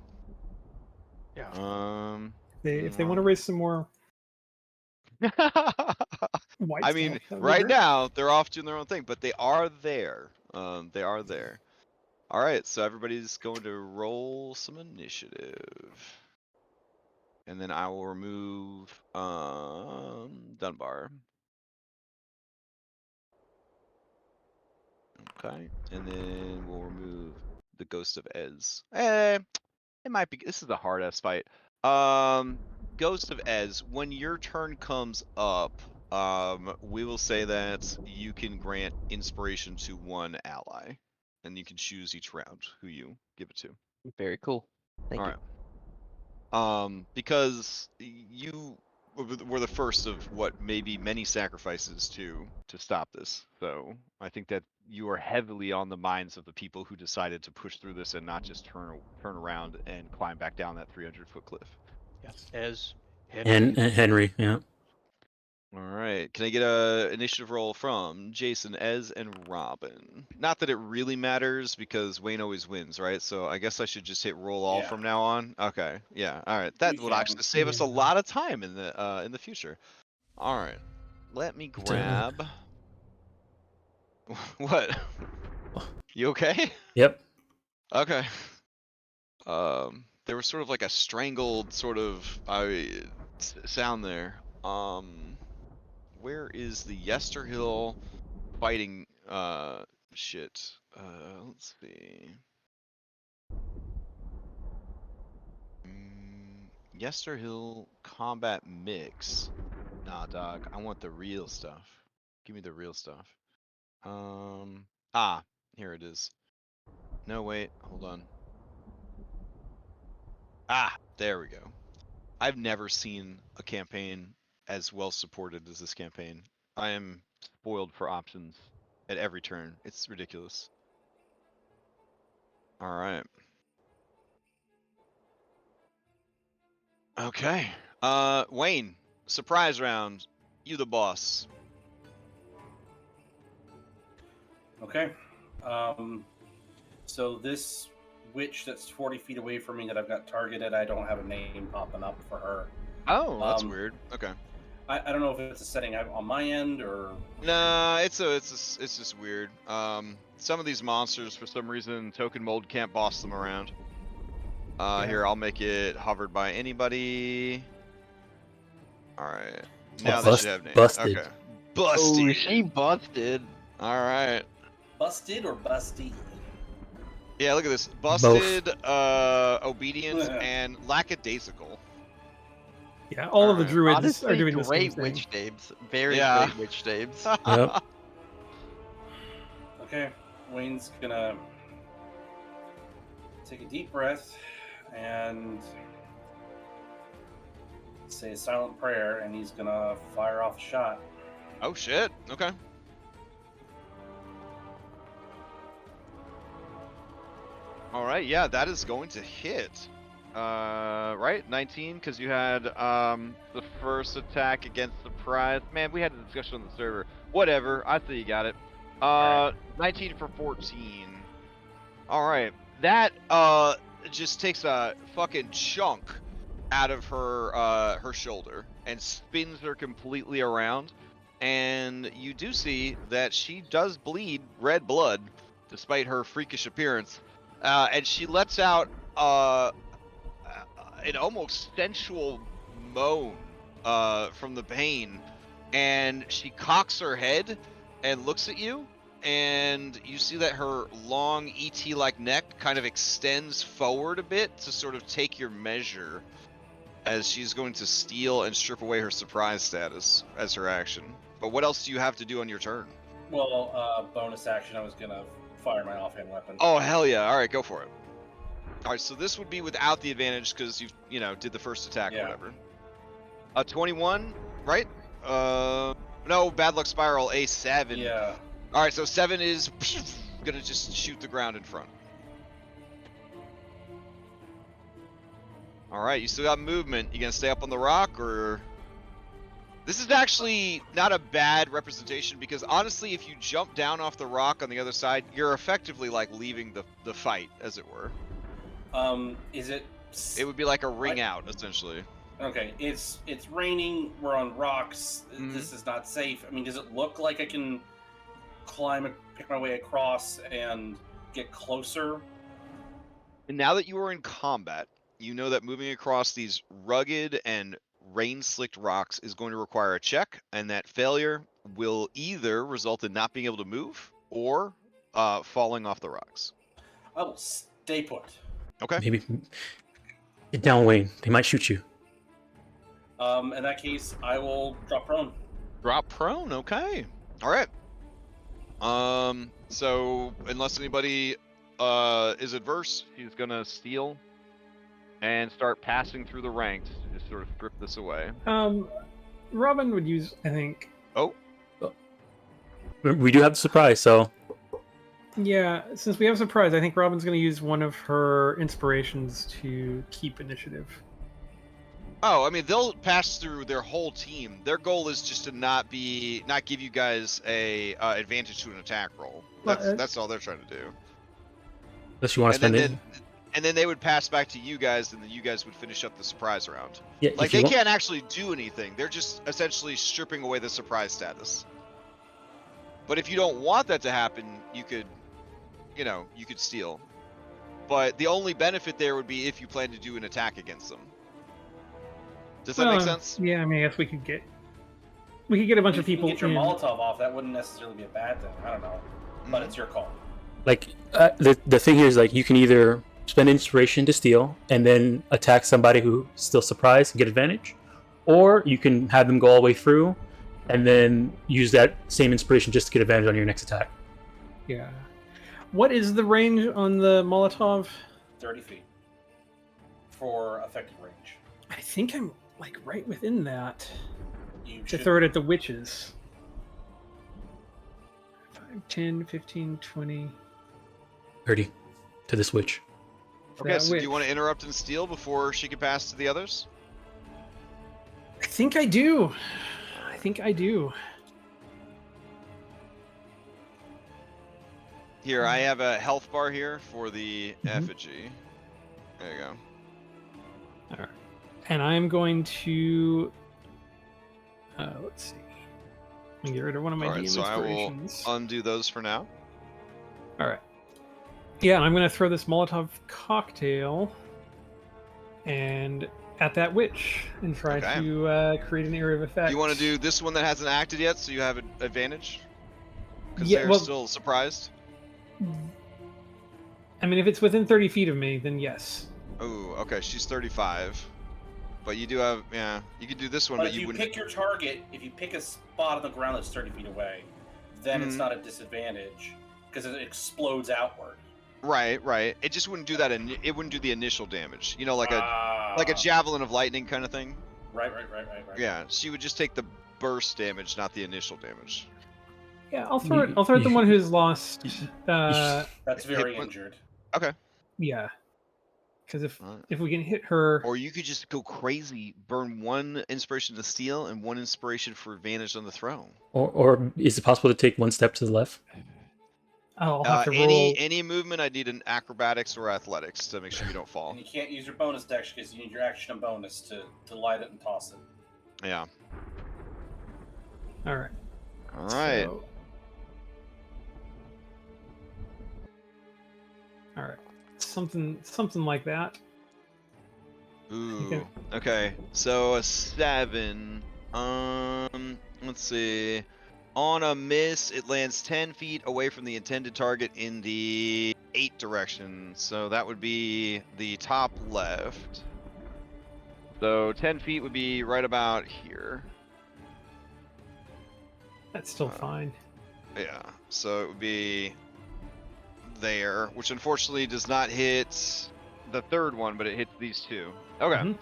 Yeah. If they want to raise some more white I mean, stuff, that would be right great. now they're off doing their own thing, but they are there. They are there. All right, so everybody's going to roll some initiative, and then I will remove Dunbar. Okay, and then we'll remove the Ghost of Ez. It might be. This is a hard ass fight. Ghost of Ez. When your turn comes up, we will say that you can grant inspiration to 1 ally, and you can choose each round who you give it to. Very cool. Thank All you. right. Because you were the first of what may be many sacrifices to stop this. So I think that you are heavily on the minds of the people who decided to push through this and not just turn around and climb back down that 300-foot cliff. Yes. As And Henry, yeah. All right. Can I get a initiative roll from Jason, Ez, and Robin? Not that it really matters because Wayne always wins, right? So I guess I should just hit roll all Yeah. from now on. Okay. Yeah. All right. That You would can. actually save us a Yeah. lot of time in the future. All right. Let me grab. What? You okay? Yep. Okay. There was sort of like a strangled sort of sound there. Where is the Yesterhill fighting shit? Let's see. Yesterhill combat mix. Nah, dog. I want the real stuff. Give me the real stuff. Here it is. No, wait. Hold on. There we go. I've never seen a campaign as well supported as this campaign. I am spoiled for options at every turn. It's ridiculous. All right. Okay. Wayne, surprise round. You the boss. Okay. So this witch that's 40 feet away from me that I've got targeted, I don't have a name popping up for her. Oh, that's weird. Okay. I don't know if it's a setting on my end or. Nah, it's just weird. Some of these monsters, for some reason, token mold can't boss them around. Here, I'll make it hovered by anybody. All right. Now they should have names. Busted. Okay. Busted. Oh, she busted. All right. Busted or busty? Yeah, look at this. Busted, obedient, and lackadaisical. Yeah, all of the druids Honestly, are doing the same great thing. witch names. Very Yeah. great witch names. Yep. Okay, Wayne's gonna take a deep breath and say a silent prayer, and he's gonna fire off a shot. Oh shit. Okay. All right. Yeah, that is going to hit. Right, 19, because you had the first attack against surprise. Man, we had a discussion on the server. Whatever. I think you got it. 19 for 14. All right. That just takes a fucking chunk out of her her shoulder and spins her completely around. And you do see that she does bleed red blood, despite her freakish appearance. And she lets out an almost sensual moan from the pain, and she cocks her head and looks at you, and you see that her long ET-like neck kind of extends forward a bit to sort of take your measure, as she's going to steal and strip away her surprise status as her action. But what else do you have to do on your turn? Well, bonus action, I was gonna fire my offhand weapon. Oh, hell yeah. All right, go for it. All right, so this would be without the advantage because you know, did the first attack or whatever. 21, right? No, bad luck spiral, a 7. Yeah. All right, so 7 is gonna just shoot the ground in front. All right, you still got movement. You gonna stay up on the rock, or? This is actually not a bad representation, because honestly, if you jump down off the rock on the other side, you're effectively like leaving the fight, as it were. Is it? It would be like a ring out, essentially. Okay, it's raining. We're on rocks. This is not safe. I mean, does it look like I can climb, pick my way across, and get closer? And now that you are in combat, you know that moving across these rugged and rain-slicked rocks is going to require a check, and that failure will either result in not being able to move or falling off the rocks. I will stay put. Okay. Maybe get down, Wayne. They might shoot you. In that case, I will drop prone. Drop prone. Okay. All right. So unless anybody is adverse, he's gonna steal and start passing through the ranks to just sort of strip this away. Robin would use, I think. Oh. We do have the surprise, so. Yeah, since we have surprise, I think Robin's going to use one of her inspirations to keep initiative. Oh, I mean, they'll pass through their whole team. Their goal is just to not give you guys a advantage to an attack roll. That's all they're trying to do. Unless you want to spend it. And then they would pass back to you guys, and then you guys would finish up the surprise round. Yeah, like, they can't actually do anything. They're just essentially stripping away the surprise status. But if you don't want that to happen, you could, you could steal. But the only benefit there would be if you plan to do an attack against them. Does that make sense? Yeah, I mean, I guess we could get a bunch of people. Get your Molotov off. That wouldn't necessarily be a bad thing. I don't know, but it's your call. Like the thing here is, like, you can either spend inspiration to steal and then attack somebody who's still surprised and get advantage, or you can have them go all the way through and then use that same inspiration just to get advantage on your next attack. Yeah. What is the range on the Molotov? 30 feet for effective range. I think I'm like right within that. You to should... throw it at the witches. 5, 10, 15, 20. 30 to this witch. Okay, so do you want to interrupt and steal before she can pass to the others? I think I do. Here, I have a health bar here for the effigy. There you go. All right. And I'm going to... let's see. Let me get rid of one of my DM inspirations. So I will undo those for now. All right. Yeah, I'm going to throw this Molotov cocktail and at that witch and try to create an area of effect. Do you want to do this one that hasn't acted yet, so you have an advantage? Because they're still surprised? I mean, if it's within 30 feet of me, then yes. Oh, okay. She's 35. But you do have, yeah, you could do this one, But but if you you wouldn't. pick your target, if you pick a spot on the ground that's 30 feet away, then it's not a disadvantage because it explodes outward. Right. It just wouldn't do that. It wouldn't do the initial damage. You know, like a javelin of lightning kind of thing. Right. Yeah, she would just take the burst damage, not the initial damage. Yeah, I'll throw it. I'll throw it the one who's lost. That's very injured. Okay. Yeah, because if we can hit her, or you could just go crazy, burn one inspiration to steal and one inspiration for advantage on the throw. Or is it possible to take one step to the left? I'll have to roll. Any movement, I need an acrobatics or athletics to make sure you don't fall. And you can't use your bonus dex because you need your action and bonus to light it and toss it. Yeah. All right. All right. So, all right. Something like that. Ooh. Okay. So a 7. Let's see. On a miss, it lands 10 feet away from the intended target in the 8 direction. So that would be the top left. So 10 feet would be right about here. That's still fine. Yeah. So it would be there, which unfortunately does not hit the third one, but it hits these two. Okay. Mm-hmm.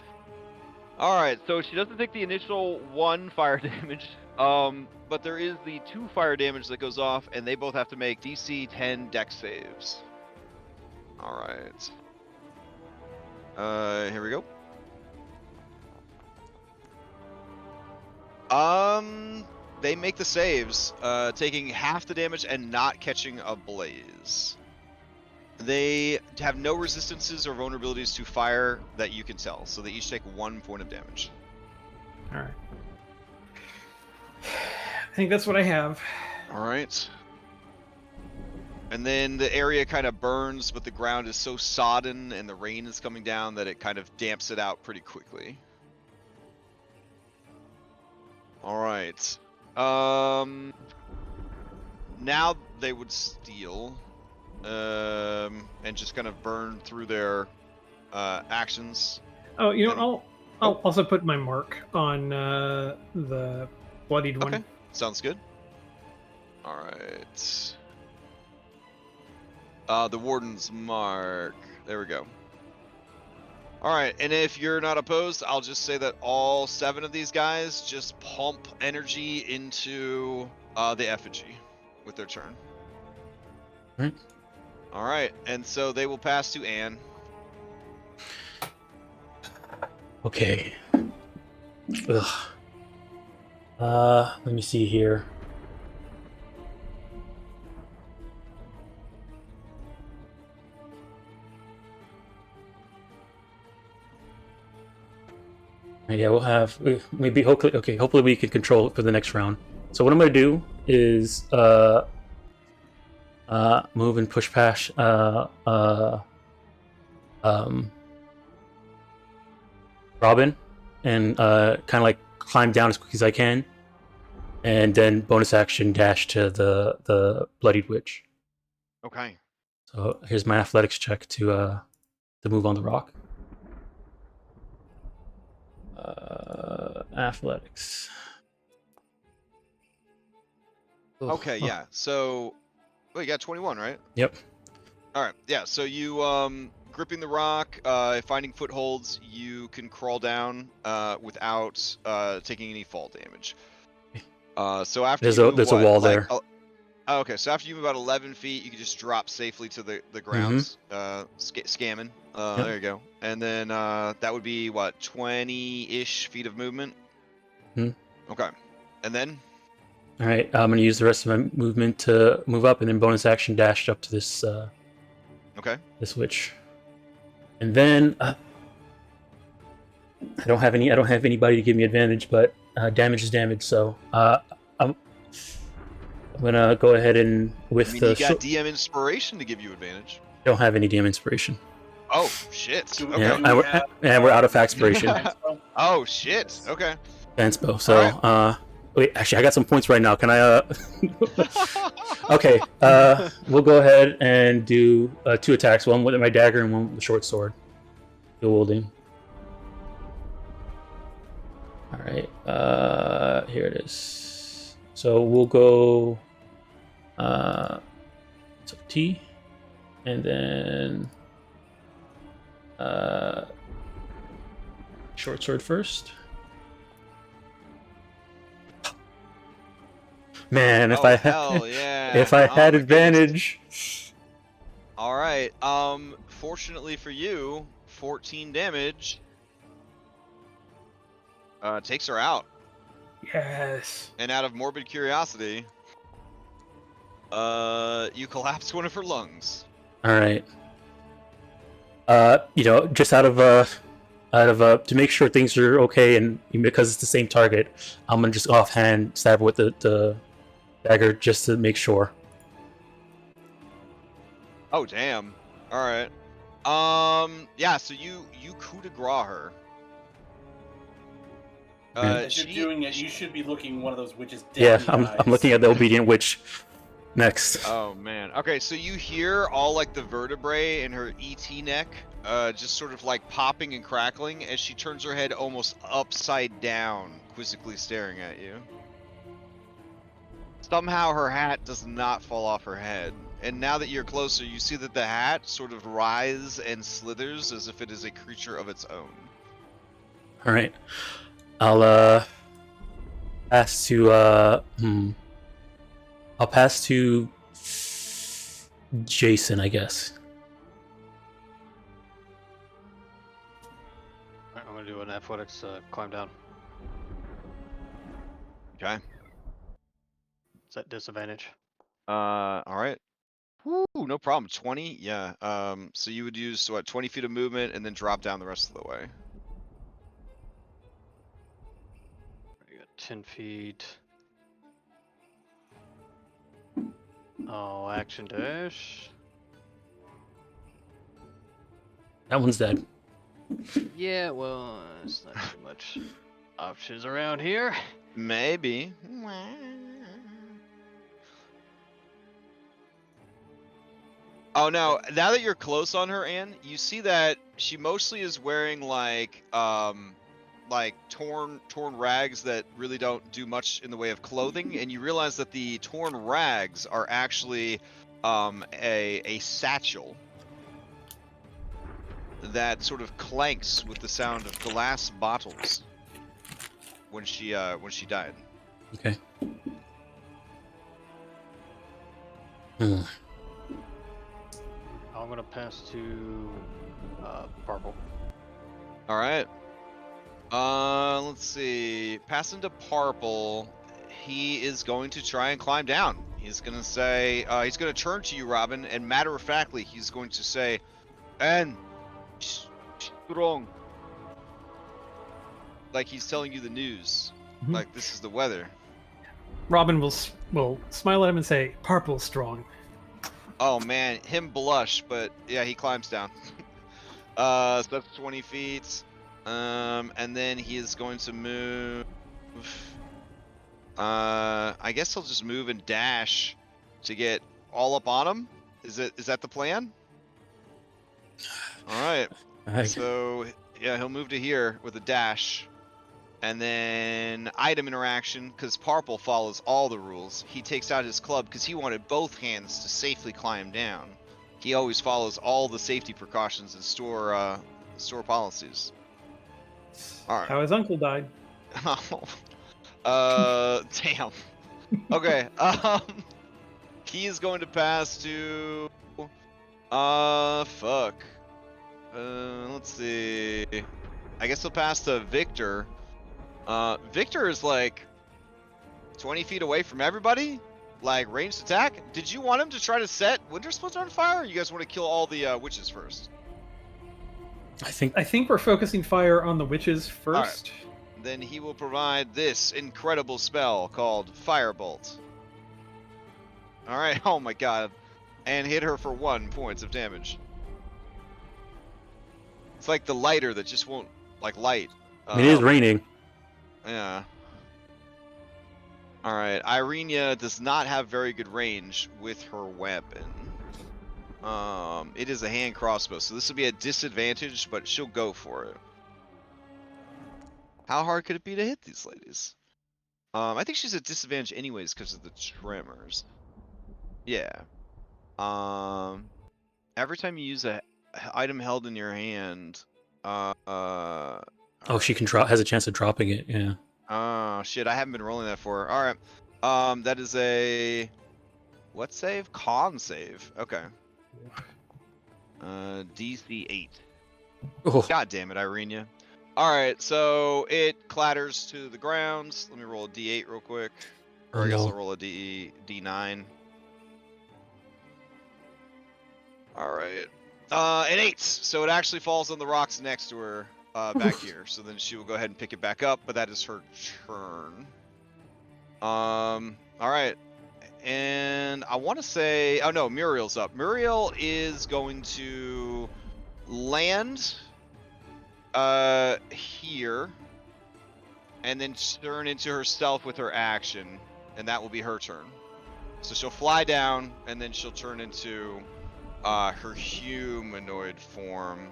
All right. So she doesn't take the initial 1 fire damage. But there is the 2 fire damage that goes off, and they both have to make DC 10 dex saves. All right. Here we go. They make the saves, taking half the damage and not catching a blaze. They have no resistances or vulnerabilities to fire that you can tell, so they each take 1 point of damage. All right. I think that's what I have. All right. And then the area kind of burns, but the ground is so sodden and the rain is coming down that it kind of damps it out pretty quickly. All right. Now they would steal, and just kind of burn through their actions. Oh, you know, I'll also put my mark on the bloodied one. Okay, sounds good. All right. The warden's mark. There we go. All right, and if you're not opposed, I'll just say that all 7 of these guys just pump energy into the effigy with their turn. Right. All right, and so they will pass to Anne. Okay. Ugh. Let me see here. Yeah, we'll have maybe hopefully we can control it for the next round. So what I'm gonna do is move and push past Robin and kind of like climb down as quick as I can, and then bonus action dash to the bloodied witch. Okay. So here's my athletics check to move on the rock. Athletics. Okay, yeah. So, well, you got 21, right? Yep. All right. Yeah. So you gripping the rock, finding footholds, you can crawl down without taking any fall damage. So after there's a wall there. Okay, so after you move about 11 feet, you can just drop safely to the ground, scamming. Yep. There you go. And then that would be, what, 20-ish feet of movement? Okay. And then? All right, I'm going to use the rest of my movement to move up, and then bonus action dash up to this this witch. And then I don't have anybody to give me advantage, but damage is damage, so I'm gonna go ahead and with you got DM inspiration to give you advantage. Don't have any DM inspiration. Oh shit! Okay. Yeah, we're out of Faxpiration. Oh shit! Okay. Fanspo. So right. Wait, actually, I got some points right now. Can I? Okay. We'll go ahead and do 2 attacks. One with my dagger and one with the short sword. Dual wielding. All right. Here it is. So we'll go. So T, and then short sword first. Man, if I had, yeah. if I had advantage. Goodness. All right. Fortunately for you, 14 damage. Takes her out. Yes. And out of morbid curiosity, you collapse one of her lungs. All right. Just out of to make sure things are okay, and because it's the same target, I'm gonna just offhand stab her with the dagger just to make sure. Oh damn! All right. Yeah. So you coup de grace her. As you're doing it, you should be looking one of those witches dead Yeah, in the I'm eyes. looking at the obedient witch next. Oh man. Okay, so you hear all like the vertebrae in her ET neck, just sort of like popping and crackling as she turns her head almost upside down, quizzically staring at you. Somehow her hat does not fall off her head, and now that you're closer, you see that the hat sort of writhes and slithers as if it is a creature of its own. All right, I'll pass to I'll pass to Jason, I guess. Alright, I'm gonna do an athletics climb down. Okay. Is that disadvantage? All right. Woo, no problem. 20, yeah. So you would use what, 20 feet of movement and then drop down the rest of the way. I got 10 feet. Oh, action dash. That one's dead. Yeah, well, it's not too much options around here. Maybe. Oh no, now that you're close on her, Anne, you see that she mostly is wearing like torn rags that really don't do much in the way of clothing, and you realize that the torn rags are actually a satchel that sort of clanks with the sound of glass bottles when she died. Okay. I'm gonna pass to purple. All right. Let's see. Passing to Purple, he is going to try and climb down. He's gonna say, he's gonna turn to you, Robin, and matter-of-factly, he's going to say, "And strong." Like he's telling you the news. Mhm. Like this is the weather. Robin will smile at him and say, "Purple strong." Oh man, him blush, but yeah, he climbs down. So that's 20 feet. And then he is going to move. I guess he'll just move and dash to get all up on him. Is that the plan? All right. So yeah, he'll move to here with a dash, and then item interaction, because Purple follows all the rules. He takes out his club because he wanted both hands to safely climb down. He always follows all the safety precautions and store policies. All right. How his uncle died. Damn. Okay. He is going to pass to. Fuck. Let's see. I guess he'll pass to Victor. Victor is like 20 feet away from everybody. Like ranged attack. Did you want him to try to set Winter Splinter on fire? Or you guys want to kill all the witches first? I think we're focusing fire on the witches first. Right. Then he will provide this incredible spell called Firebolt. All right. Oh my god. And hit her for 1 point of damage. It's like the lighter that just won't like light. It is raining. Yeah. All right, Irenia does not have very good range with her weapon. It is a hand crossbow, so this will be a disadvantage, but she'll go for it. How hard could it be to hit these ladies? I think she's at disadvantage anyways because of the tremors. Yeah. Every time you use a item held in your hand, oh, she can drop. Has a chance of dropping it. Yeah. Oh shit! I haven't been rolling that for her. All right. That is a what save? Con save. Okay. DC 8. Oh. God damn it, Irenia. All right, so it clatters to the ground. Let me roll a D8 real quick, or I guess I'll roll a D9. All right. An 8. So it actually falls on the rocks next to her back here. So then she will go ahead and pick it back up, but that is her turn. All right. And I want to say, oh no, Muriel's up. Muriel is going to land here, and then turn into herself with her action, and that will be her turn. So she'll fly down, and then she'll turn into her humanoid form.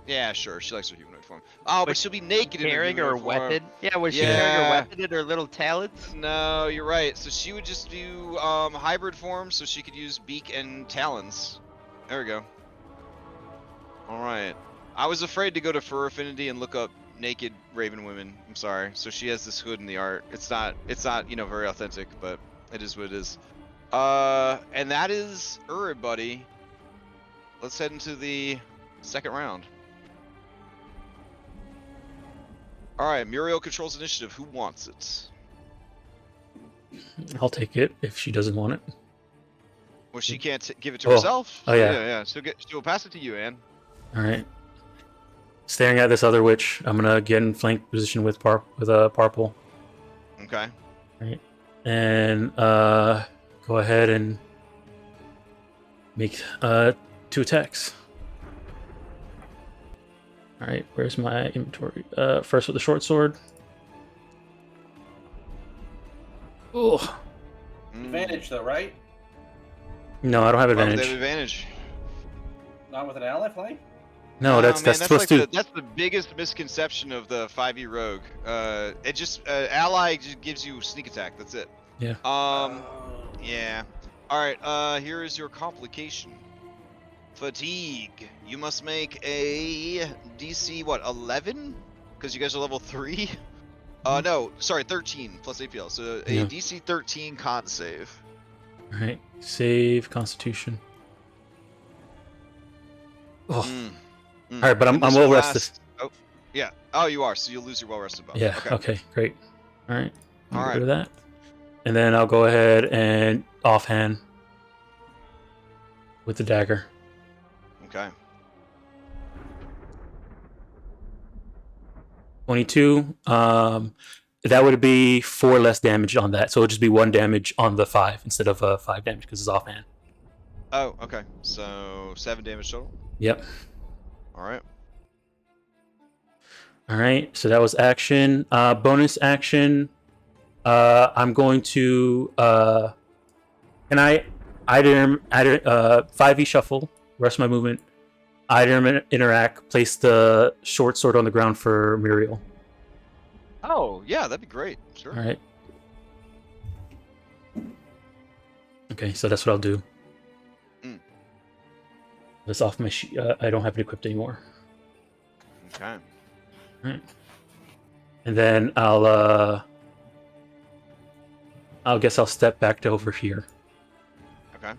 Yeah, sure. She likes her humanoid form. Oh, but she'll be naked in her carrying her humanoid form. weapon. Yeah, was she carrying her weapon in her little talons? No, you're right. So she would just do hybrid form, so she could use beak and talons. There we go. All right. I was afraid to go to Fur Affinity and look up naked raven women. I'm sorry. So she has this hood in the art. It's not, very authentic, but it is what it is. And that is buddy. Let's head into the second round. All right, Muriel controls initiative. Who wants it? I'll take it if she doesn't want it. Well, she can't give it to herself. Oh yeah. Yeah. She'll pass it to you, Anne. All right. Staring at this other witch, I'm gonna get in flank position with Parpel. Okay. All right. And go ahead and make 2 attacks. All right. Where's my inventory? First with the short sword. Oh. Advantage though, right? No, I don't have advantage. They have advantage. Not with an ally flank? No, that's supposed to. That's the biggest misconception of the 5e rogue. It just ally just gives you sneak attack. That's it. Yeah. Yeah. All right. Here is your complication. Fatigue. You must make a DC 11? Because you guys are level 3. No, sorry, 13 plus APL. So a DC 13 con save. All right. Save Constitution. Oh. All right, but I'm well rested. Oh, yeah. Oh, you are. So you'll lose your well rested buff. Yeah. Okay. Great. All right. All right. Get rid of that, and then I'll go ahead and offhand with the dagger. Okay. 22. That would be 4 less damage on that, so it'll just be 1 damage on the 5 instead of 5 damage because it's offhand. Oh, okay. So 7 damage total. Yep. All right. All right. So that was action. Bonus action. I'm going to. Can I item 5e shuffle? Rest of my movement. Item interact. Place the short sword on the ground for Muriel. Oh yeah, that'd be great. Sure. All right. Okay, so that's what I'll do. That's off my sheet. I don't have it equipped anymore. Okay. Right. And then I'll guess I'll step back to over here. Okay.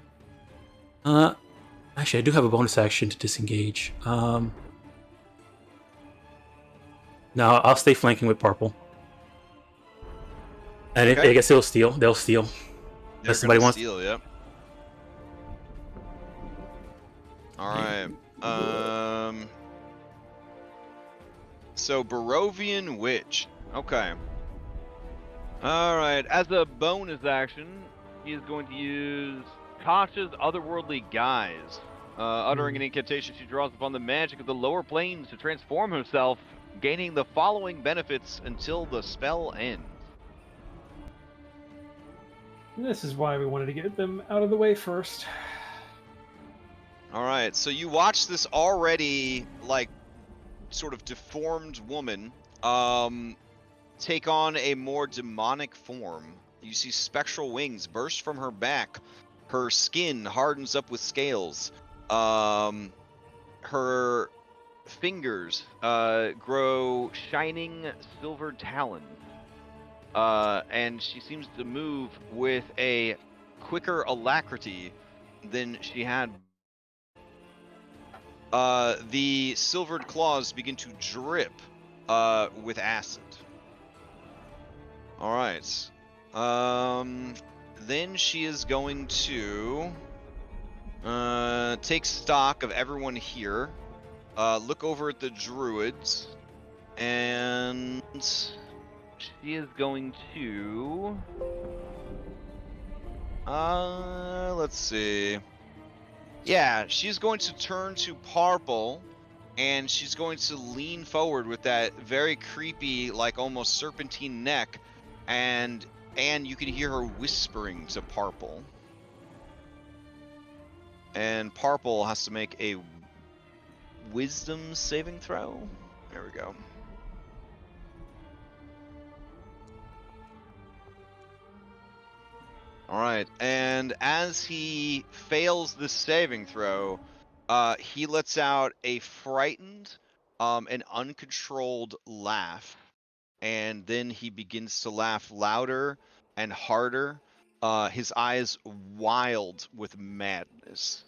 Actually, I do have a bonus action to disengage. No, I'll stay flanking with Purple. And Okay. I guess they'll steal. They'll steal. Unless somebody wants. Steal, yep. All right. So Barovian Witch. Okay. All right. As a bonus action, he is going to use Tasha's Otherworldly Guise. Uttering an incantation, she draws upon the magic of the lower planes to transform herself, gaining the following benefits until the spell ends. This is why we wanted to get them out of the way first. All right, so you watch this already, like, sort of deformed woman take on a more demonic form. You see spectral wings burst from her back. Her skin hardens up with scales. Her fingers grow shining silver talons. And she seems to move with a quicker alacrity than she had. The silvered claws begin to drip with acid. All right. Then she is going to take stock of everyone here. Look over at the druids, and she is going to. Let's see. Yeah, she's going to turn to Purple, and she's going to lean forward with that very creepy, like almost serpentine neck, and you can hear her whispering to Purple. And Purple has to make a wisdom saving throw. There we go. All right, and as he fails this saving throw, he lets out a frightened and uncontrolled laugh, and then he begins to laugh louder and harder, his eyes wild with madness,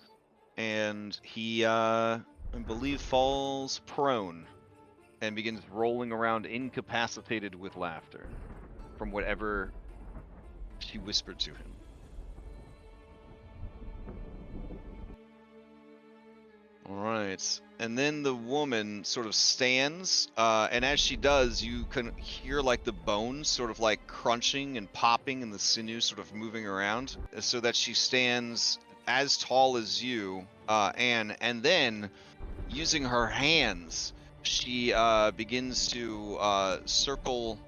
and he, I believe, falls prone and begins rolling around incapacitated with laughter from whatever she whispered to him. All right, and then the woman sort of stands, and as she does, you can hear like the bones sort of like crunching and popping, and the sinews sort of moving around, so that she stands as tall as you, Anne, and then using her hands, she begins to circle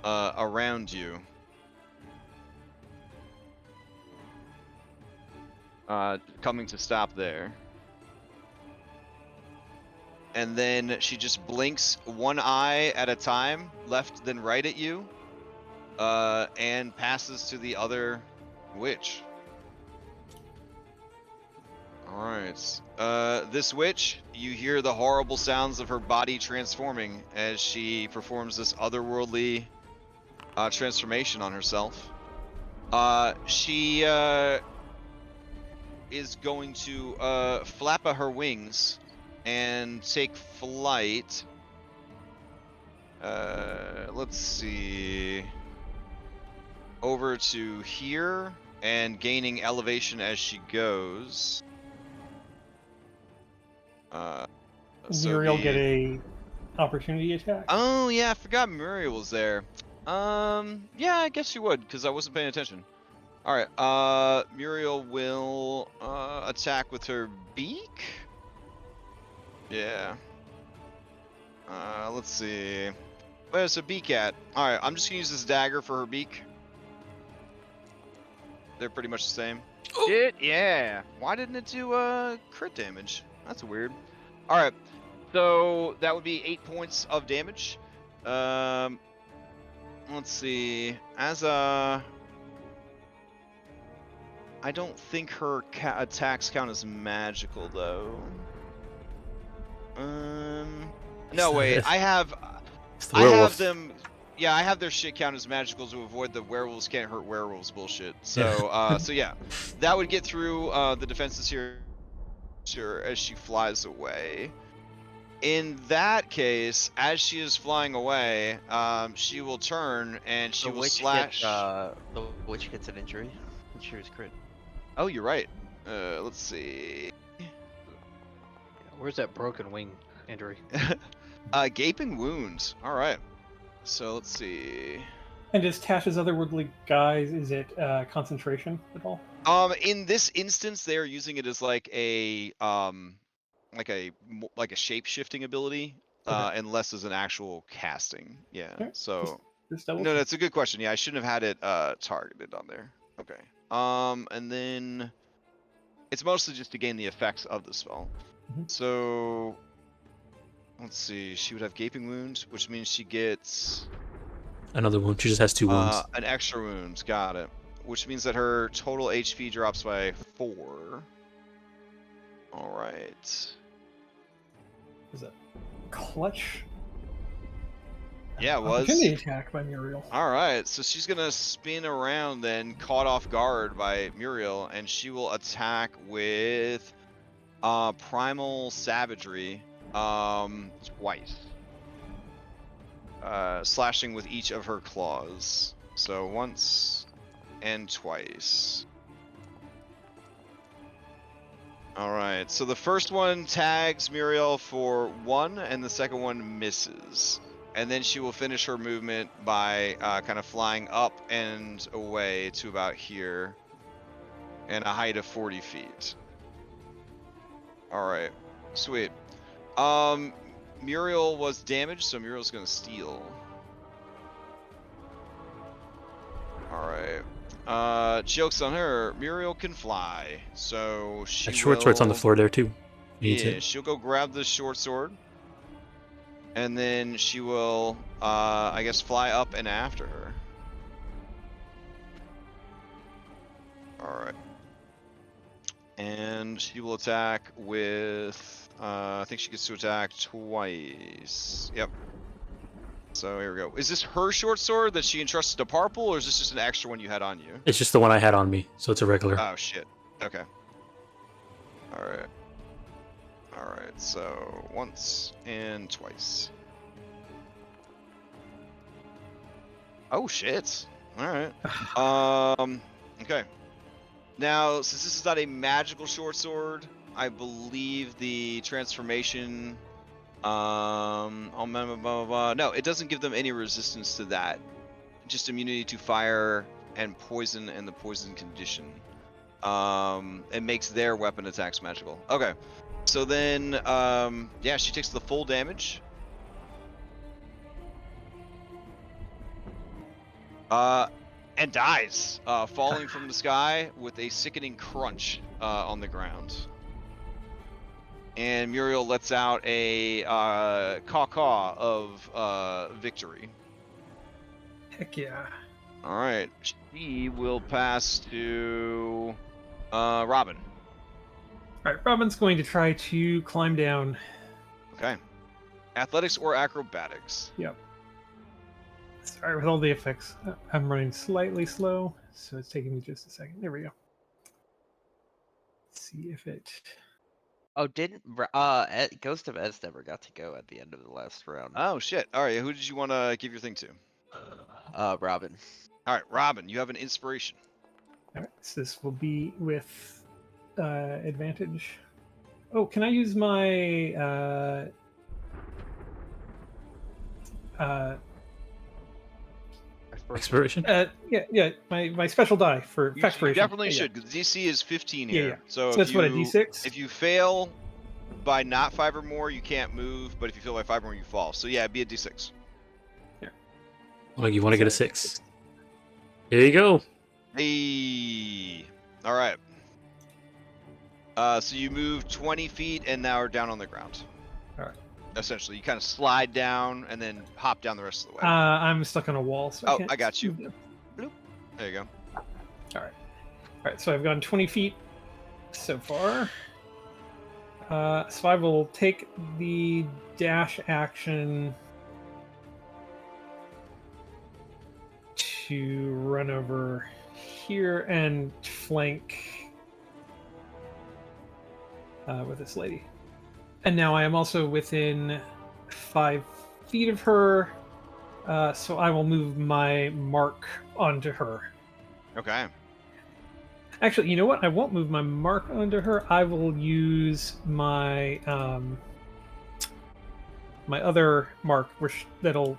around you. Coming to stop there. And then she just blinks one eye at a time, left then right at you, and passes to the other witch. Alright. This witch, you hear the horrible sounds of her body transforming as she performs this otherworldly transformation on herself. She is going to flap her wings and take flight. Let's see. Over to here and gaining elevation as she goes. Muriel get a opportunity attack? Oh yeah, I forgot Muriel was there. Yeah, I guess you would, because I wasn't paying attention. Alright, Muriel will attack with her beak. Yeah. Let's see. Where's her beak at? Alright, I'm just gonna use this dagger for her beak. They're pretty much the same. Yeah. Why didn't it do crit damage? That's weird. Alright. So that would be 8 points of damage. Let's see. As I don't think her attacks count as magical though. No wait, I have them. Yeah, I have their shit count as magical to avoid the werewolves can't hurt werewolves bullshit. So, so yeah, that would get through the defenses here. Sure, as she flies away. In that case, as she is flying away, she will turn and she will slash. The witch gets an injury. She was crit. Oh, you're right. Let's see. Where's that broken wing injury? Gaping wounds. All right. So let's see. And is Tash's otherworldly guise, is it concentration at all? In this instance, they are using it as like a shape shifting ability, Okay. and less as an actual casting. Yeah. Okay. So Just double no, check. that's a good question. Yeah, I shouldn't have had it targeted on there. Okay. And then it's mostly just to gain the effects of the spell. Mhm. So let's see. She would have gaping wounds, which means she gets Another one. She just has 2 wounds. an extra wound. Got it. Which means that her total HP drops by 4. All right. Is it clutch? Yeah, it Opportunity was. attack by Muriel. All right, so she's gonna spin around then, caught off guard by Muriel, and she will attack with primal savagery twice, slashing with each of her claws. So once and twice. All right, so the first one tags Muriel for 1, and the second one misses. And then she will finish her movement by kind of flying up and away to about here, and a height of 40 feet. All right, sweet. Muriel was damaged, so Muriel's gonna steal. All right. Joke's on her. Muriel can fly, so she That short sword's on the will- floor there too. Needs Yeah, it. she'll go grab the short sword, and then she will, I guess, fly up and after her. All right. And she will attack with, I think she gets to attack twice. Yep. So here we go. Is this her short sword that she entrusted to Parple, or is this just an extra one you had on you? It's just the one I had on me, so it's a regular. Oh, shit. Okay. All right. All right, so once and twice. Oh, shit. All right. Okay. Now, since this is not a magical short sword, I believe the transformation, no, it doesn't give them any resistance to that. Just immunity to fire and poison and the poison condition. It makes their weapon attacks magical. Okay. So then, yeah, she takes the full damage. And dies, falling from the sky with a sickening crunch on the ground. And Muriel lets out a caw-caw of victory. Heck yeah. All right, she will pass to Robin. All right, Robin's going to try to climb down. Okay. Athletics or acrobatics? Yep. Sorry, with all the effects, I'm running slightly slow, so it's taking me just a second. There we go. Let's see if it. Oh, Ghost of Ez never got to go at the end of the last round. Oh, shit. All right, who did you want to give your thing to? Robin. All right, Robin, you have an inspiration. All right, so this will be with advantage. Oh, can I use my Expiration? yeah, my special die for You Faxpiration. definitely Yeah, should, because DC is 15 Yeah, here. yeah. So, So that's what, a D6? If you fail by not 5 or more, you can't move, but if you fail by 5 or more, you fall. So yeah, it'd be a D6. Like you want to get a 6. Here you go. Hey. All right. So you move 20 feet and now are down on the ground. All right. Essentially, you kind of slide down and then hop down the rest of the way. I'm stuck on a wall, so Oh, I can't I got you. move there. There you go. All right, so I've gone 20 feet so far. So I will take the dash action to run over here and flank with this lady. And now I am also within 5 feet of her, so I will move my mark onto her. Okay. Actually, you know what? I won't move my mark onto her. I will use my my other mark, which that'll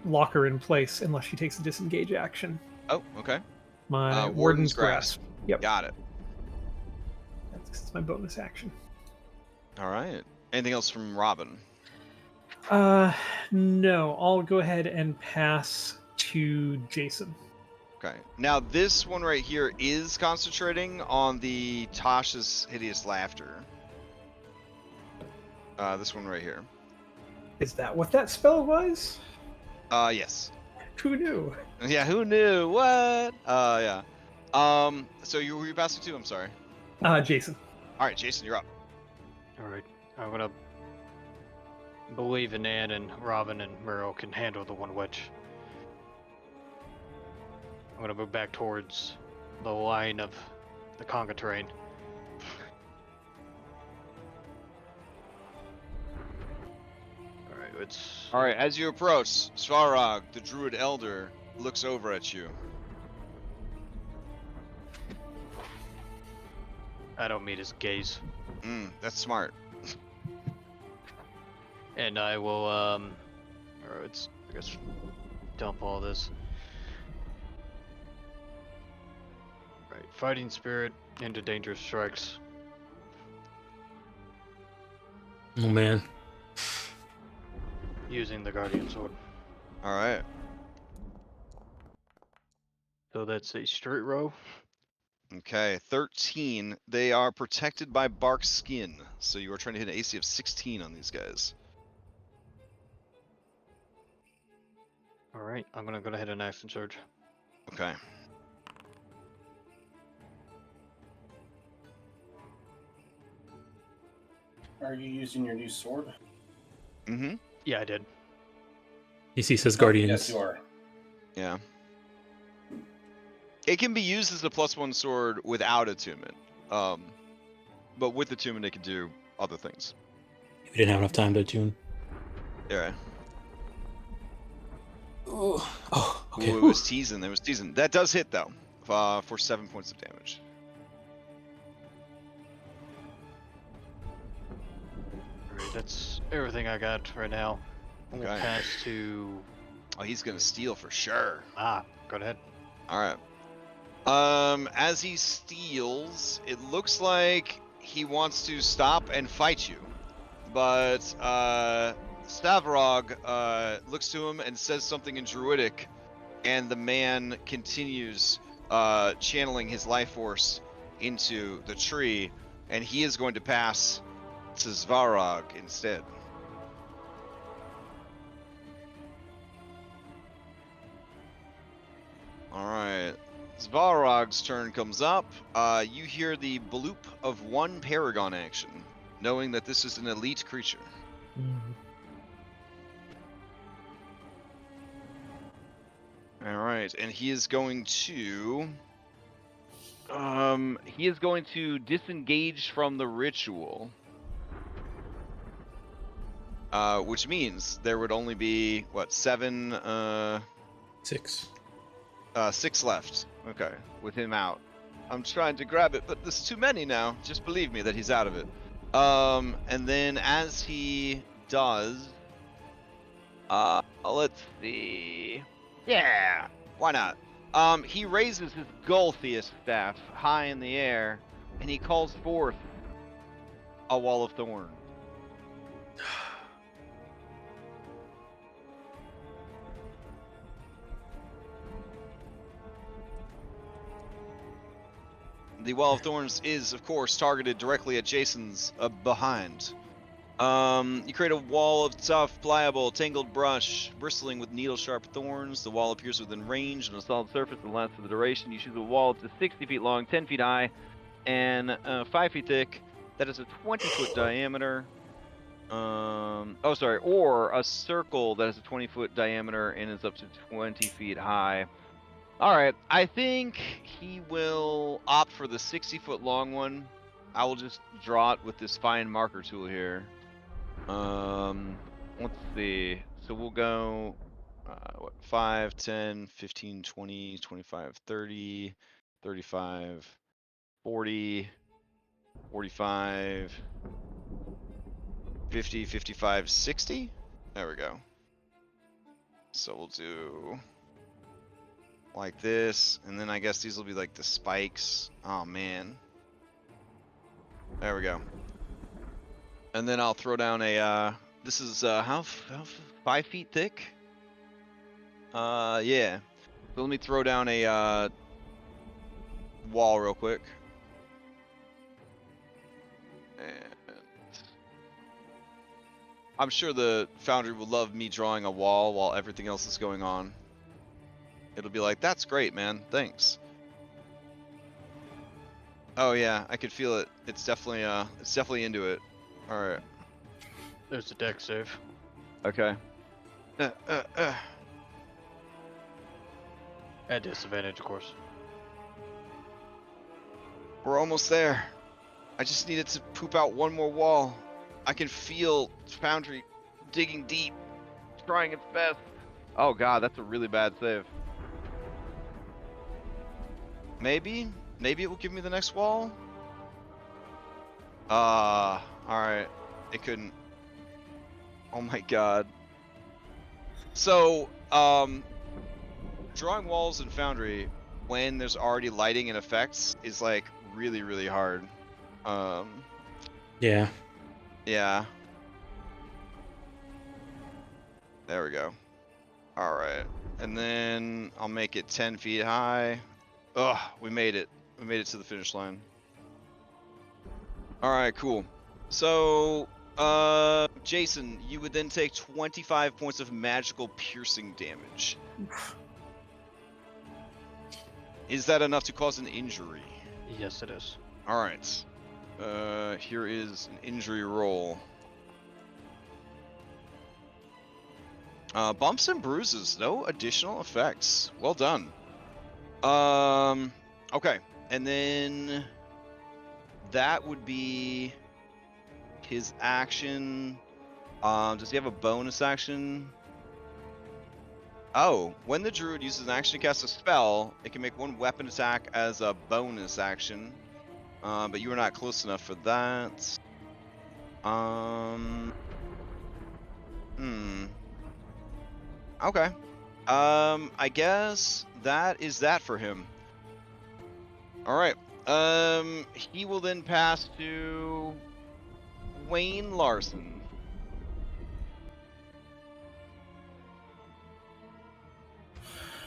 lock her in place unless she takes a disengage action. Oh, okay. My Warden's Grasp. Yep. Got it. That's my bonus action. All right. Anything else from Robin? No. I'll go ahead and pass to Jason. Okay. Now this one right here is concentrating on the Tasha's hideous laughter. This one right here. Is that what that spell was? Yes. Who knew? Yeah, who knew? What? Yeah. So who you passing to? I'm sorry. Jason. All right, Jason, you're up. All right, I'm gonna believe in Ann and Robin and Muriel can handle the one witch. I'm gonna move back towards the line of the conga terrain. All right, it's All right, as you approach, Svarog, the Druid Elder, looks over at you. I don't meet his gaze, That's smart. and I will or it's I guess dump all this. Right, fighting spirit into dangerous strikes. Oh man. Using the guardian sword. All right. So that's a straight row. Okay, 13. They are protected by bark skin, so you are trying to hit an AC of 16 on these guys. All right, I'm gonna go ahead and knife and surge. Okay. Are you using your new sword? Mm-hmm. Yeah, I did. DC says Guardians. Yes, you are. Yeah. It can be used as a +1 sword without attunement. But with attunement, it can do other things. We didn't have enough time to attune. Yeah. Ooh. Oh, okay. Ooh, it was teasing. It was teasing. That does hit though, for 7 points of damage. Alright, that's everything I got right now. We'll Okay. pass to Oh, he's gonna steal for sure. go ahead. All right. As he steals, it looks like he wants to stop and fight you, but Stavrog looks to him and says something in Druidic, and the man continues channeling his life force into the tree, and he is going to pass to Svarog instead. All right. Svarog's turn comes up. You hear the bloop of one Paragon action, knowing that this is an elite creature. All right, and he is going to disengage from the ritual, which means there would only be what 6. 6 left. Okay, with him out. I'm trying to grab it, but there's too many now. Just believe me that he's out of it. And then as he does, let's see. Yeah, why not? He raises his Gulthius staff high in the air, and he calls forth a wall of thorn. The Wall of Thorns is, of course, targeted directly at Jason's behind. You create a wall of tough, pliable, tangled brush, bristling with needle-sharp thorns. The wall appears within range on a solid surface and lasts for the duration. You choose a wall to 60 feet long, 10 feet high, and 5 feet thick. That is a 20-foot diameter. Or a circle that has a 20-foot diameter and is up to 20 feet high. All right, I think he will opt for the 60-foot long one. I will just draw it with this fine marker tool here. Let's see. So we'll go 5, 10, 15, 20, 25, 30, 35, 40, 45, 50, 55, 60. There we go. So we'll do like this, and then I guess these will be like the spikes. Oh man. There we go. And then I'll throw down a this is how 5 feet thick? Yeah. So let me throw down a wall real quick. And I'm sure the Foundry will love me drawing a wall while everything else is going on. It'll be like, that's great, man. Thanks. Oh yeah, I could feel it. It's definitely into it. All right. There's the deck save. Okay. At disadvantage, of course. We're almost there. I just needed to poop out one more wall. I can feel Foundry digging deep, trying its best. Oh god, that's a really bad save. Maybe it will give me the next wall? Alright. It couldn't. Oh my god. So, drawing walls in Foundry when there's already lighting and effects is like really, really hard. Yeah. Yeah. There we go. Alright. And then I'll make it 10 feet high. Ugh, we made it. We made it to the finish line. Alright, cool. So, Jason, you would then take 25 points of magical piercing damage. Is that enough to cause an injury? Yes, it is. Alright. Here is an injury roll. Bumps and bruises, no additional effects. Well done. Okay. And then that would be his action. Does he have a bonus action? Oh, when the druid uses an action to cast a spell, it can make one weapon attack as a bonus action. But you are not close enough for that. Okay. I guess that is that for him. All right. He will then pass to Wayne Larson.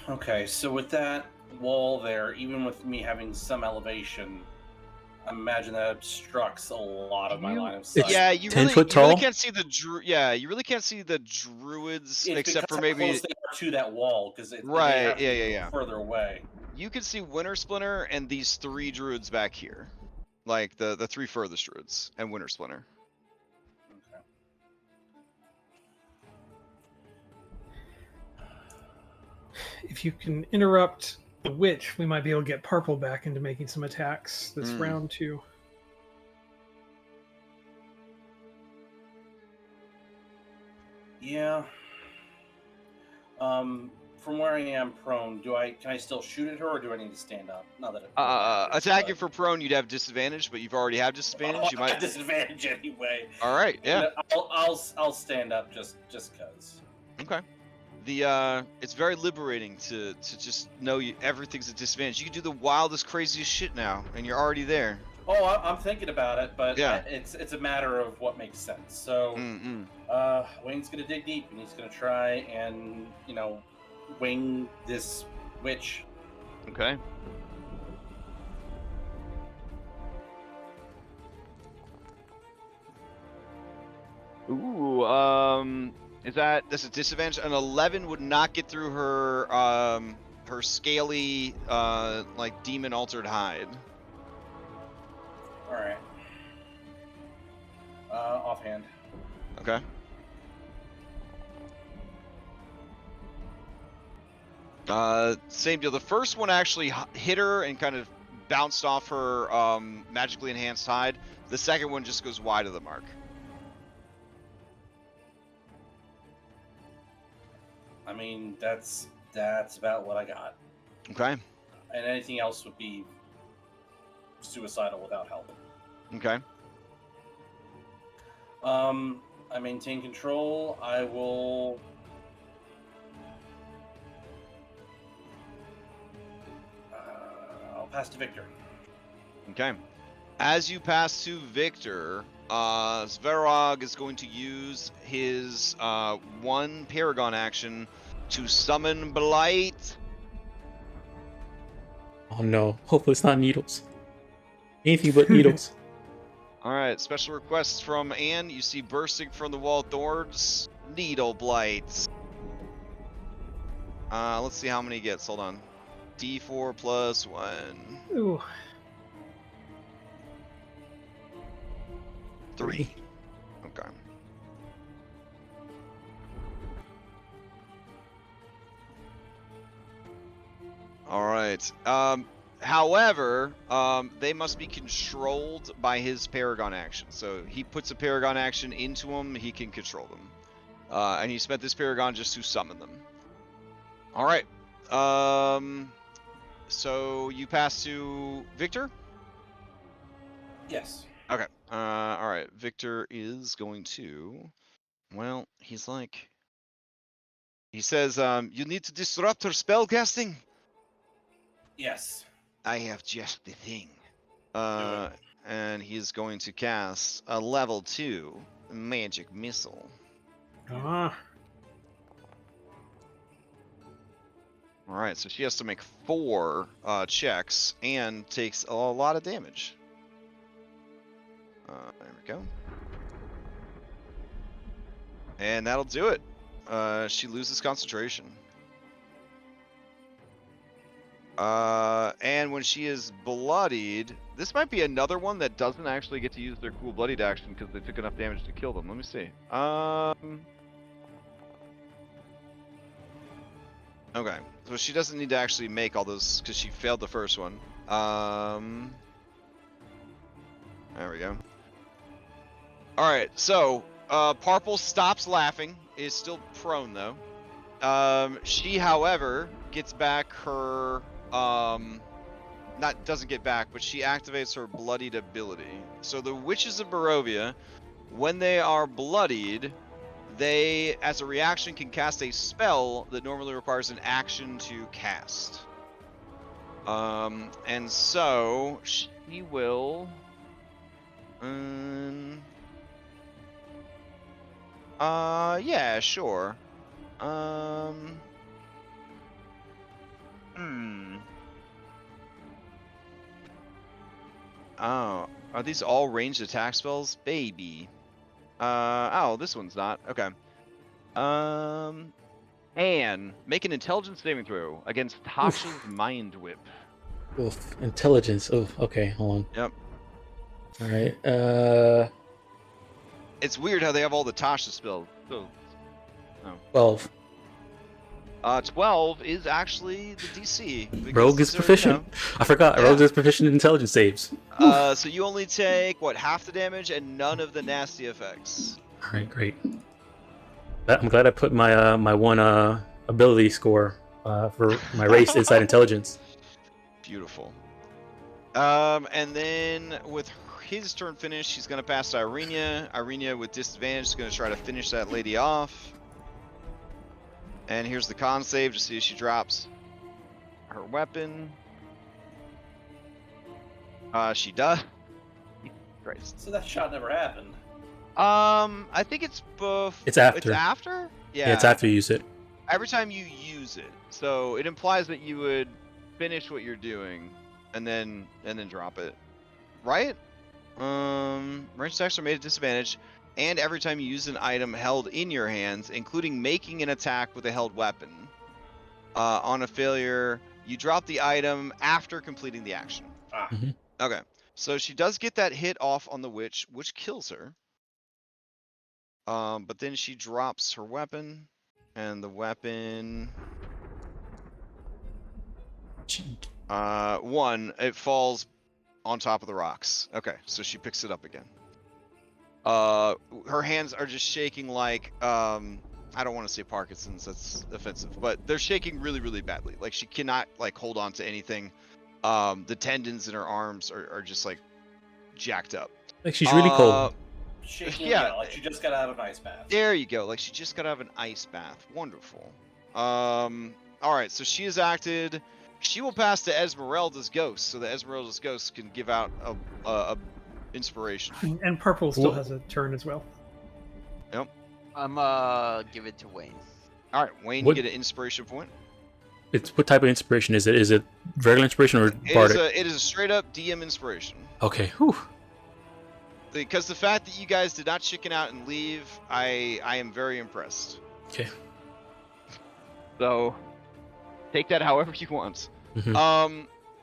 Okay, so with that wall there, even with me having some elevation, I imagine that obstructs a lot of my line of sight. Yeah, you 10 really, foot you really tall? can't see the you really can't see the druids It's except for because how maybe close they are to that wall, because they right. have to be Yeah. further away. You can see Winter Splinter and these 3 druids back here, like the 3 furthest druids and Winter Splinter. Okay. If you can interrupt the witch, we might be able to get Purple back into making some attacks this round too. Yeah. From where I am prone, can I still shoot at her, or do I need to stand up? Not that it Attacking for prone, you'd have disadvantage, but you've already have disadvantage. You I might have disadvantage anyway. All right, yeah. I'll stand up just cause. Okay. It's very liberating to just know everything's a disadvantage. You can do the wildest, craziest shit now, and you're already there. Oh, I'm thinking about it, but yeah. It's a matter of what makes sense. So, Wayne's gonna dig deep, and he's gonna try and wing this witch. Okay. Ooh, that's a disadvantage. An 11 would not get through her her scaly like demon altered hide. All right. Offhand. Okay. Same deal. The first one actually hit her and kind of bounced off her magically enhanced hide. The second one just goes wide of the mark. I mean, that's about what I got. Okay. And anything else would be suicidal without help. Okay. I maintain control. I will. I'll pass to Victor. Okay. As you pass to Victor, Svarog is going to use his one Paragon action to summon Blight. Oh no! Hopefully it's not needles. Anything but needles. All right, special requests from Anne. You see bursting from the wall thorns, needle blights. Let's see how many he gets. Hold on. D4 plus 1. Ooh. 3. Okay. All right. However, they must be controlled by his Paragon action. So he puts a Paragon action into them, he can control them. And he spent this Paragon just to summon them. All right. So you pass to Victor? Yes. Okay. All right. Victor is going to... Well, he's like... He says, you need to disrupt her spellcasting? Yes. I have just the thing. Do it. And he's going to cast a level 2 magic missile. Ah. All right, so she has to make 4 checks and takes a lot of damage. There we go. And that'll do it. She loses concentration. And when she is bloodied, this might be another one that doesn't actually get to use their cool bloodied action because they took enough damage to kill them. Let me see. Okay, so she doesn't need to actually make all those because she failed the first one. There we go. All right, so Parpel stops laughing. Is still prone though. She, however, gets back her doesn't get back, but she activates her bloodied ability. So the Witches of Barovia, when they are bloodied, they, as a reaction, can cast a spell that normally requires an action to cast. And so she will. Yeah, sure. Oh, are these all ranged attack spells? Baby. Oh, this one's not. Okay. And make an intelligence saving throw against Tasha's Mind Whip. Oof. Intelligence. Oh, okay. Hold on. Yep. All right. It's weird how they have all the Tasha spells. So, 12. 12 is actually the DC. Rogue is proficient. I forgot. Yeah. Rogue is proficient in intelligence saves. So you only take, what, half the damage and none of the nasty effects. All right, great. I'm glad I put my my one ability score for my race inside intelligence. Beautiful. And then with his turn finished, he's going to pass to Irenia. Irenia with disadvantage is going to try to finish that lady off. And here's the con save to see if she drops her weapon. She does. Christ. So that shot never happened. I think it's It's after. It's after? Yeah, it's after you use it. Every time you use it. So it implies that you would finish what you're doing and then drop it. Right? Range attacks are made at disadvantage. And every time you use an item held in your hands, including making an attack with a held weapon, on a failure, you drop the item after completing the action. Mm-hmm. Okay, so she does get that hit off on the witch, which kills her. But then she drops her weapon, and the weapon... it falls on top of the rocks. Okay, so she picks it up again. Her hands are just shaking like, I don't want to say Parkinson's, that's offensive, but they're shaking really, really badly. Like she cannot like hold on to anything. The tendons in her arms are just like jacked up. Like she's really cold. Shaking, yeah, like she just got out of an ice bath. There you go. Like she just got out of an ice bath. Wonderful. All right, so she has acted. She will pass to Esmeralda's ghost, so the Esmeralda's ghost can give out a inspiration. And Purple still has a turn as well. Yep. I'm give it to Wayne. All right, Wayne, you get an inspiration point. it's what type of inspiration is it? Is it regular inspiration or It bardic? is a straight up DM inspiration. Okay. Whew. Because the fact that you guys did not chicken out and leave, I am very impressed. Okay. So take that however you want.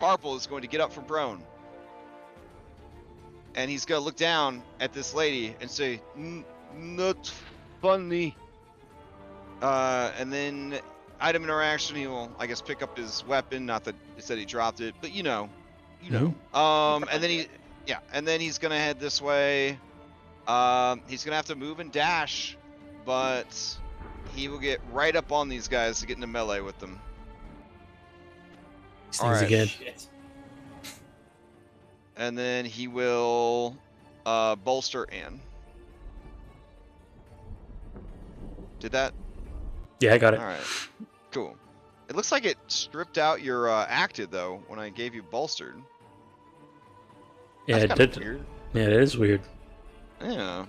Parple is going to get up from prone. And he's going to look down at this lady and say, not funny. And then item interaction, he will, I guess, pick up his weapon. Not that it said he dropped it, but you know. And then he's going to head this way. He's going to have to move and dash, but he will get right up on these guys to get into melee with them. These things again. Shit. And then he will bolster Anne. Did that? Yeah, I got it. All right. Cool. It looks like it stripped out your acted, though, when I gave you bolstered. Yeah, That's it kinda did. weird. Yeah, it is weird. Yeah.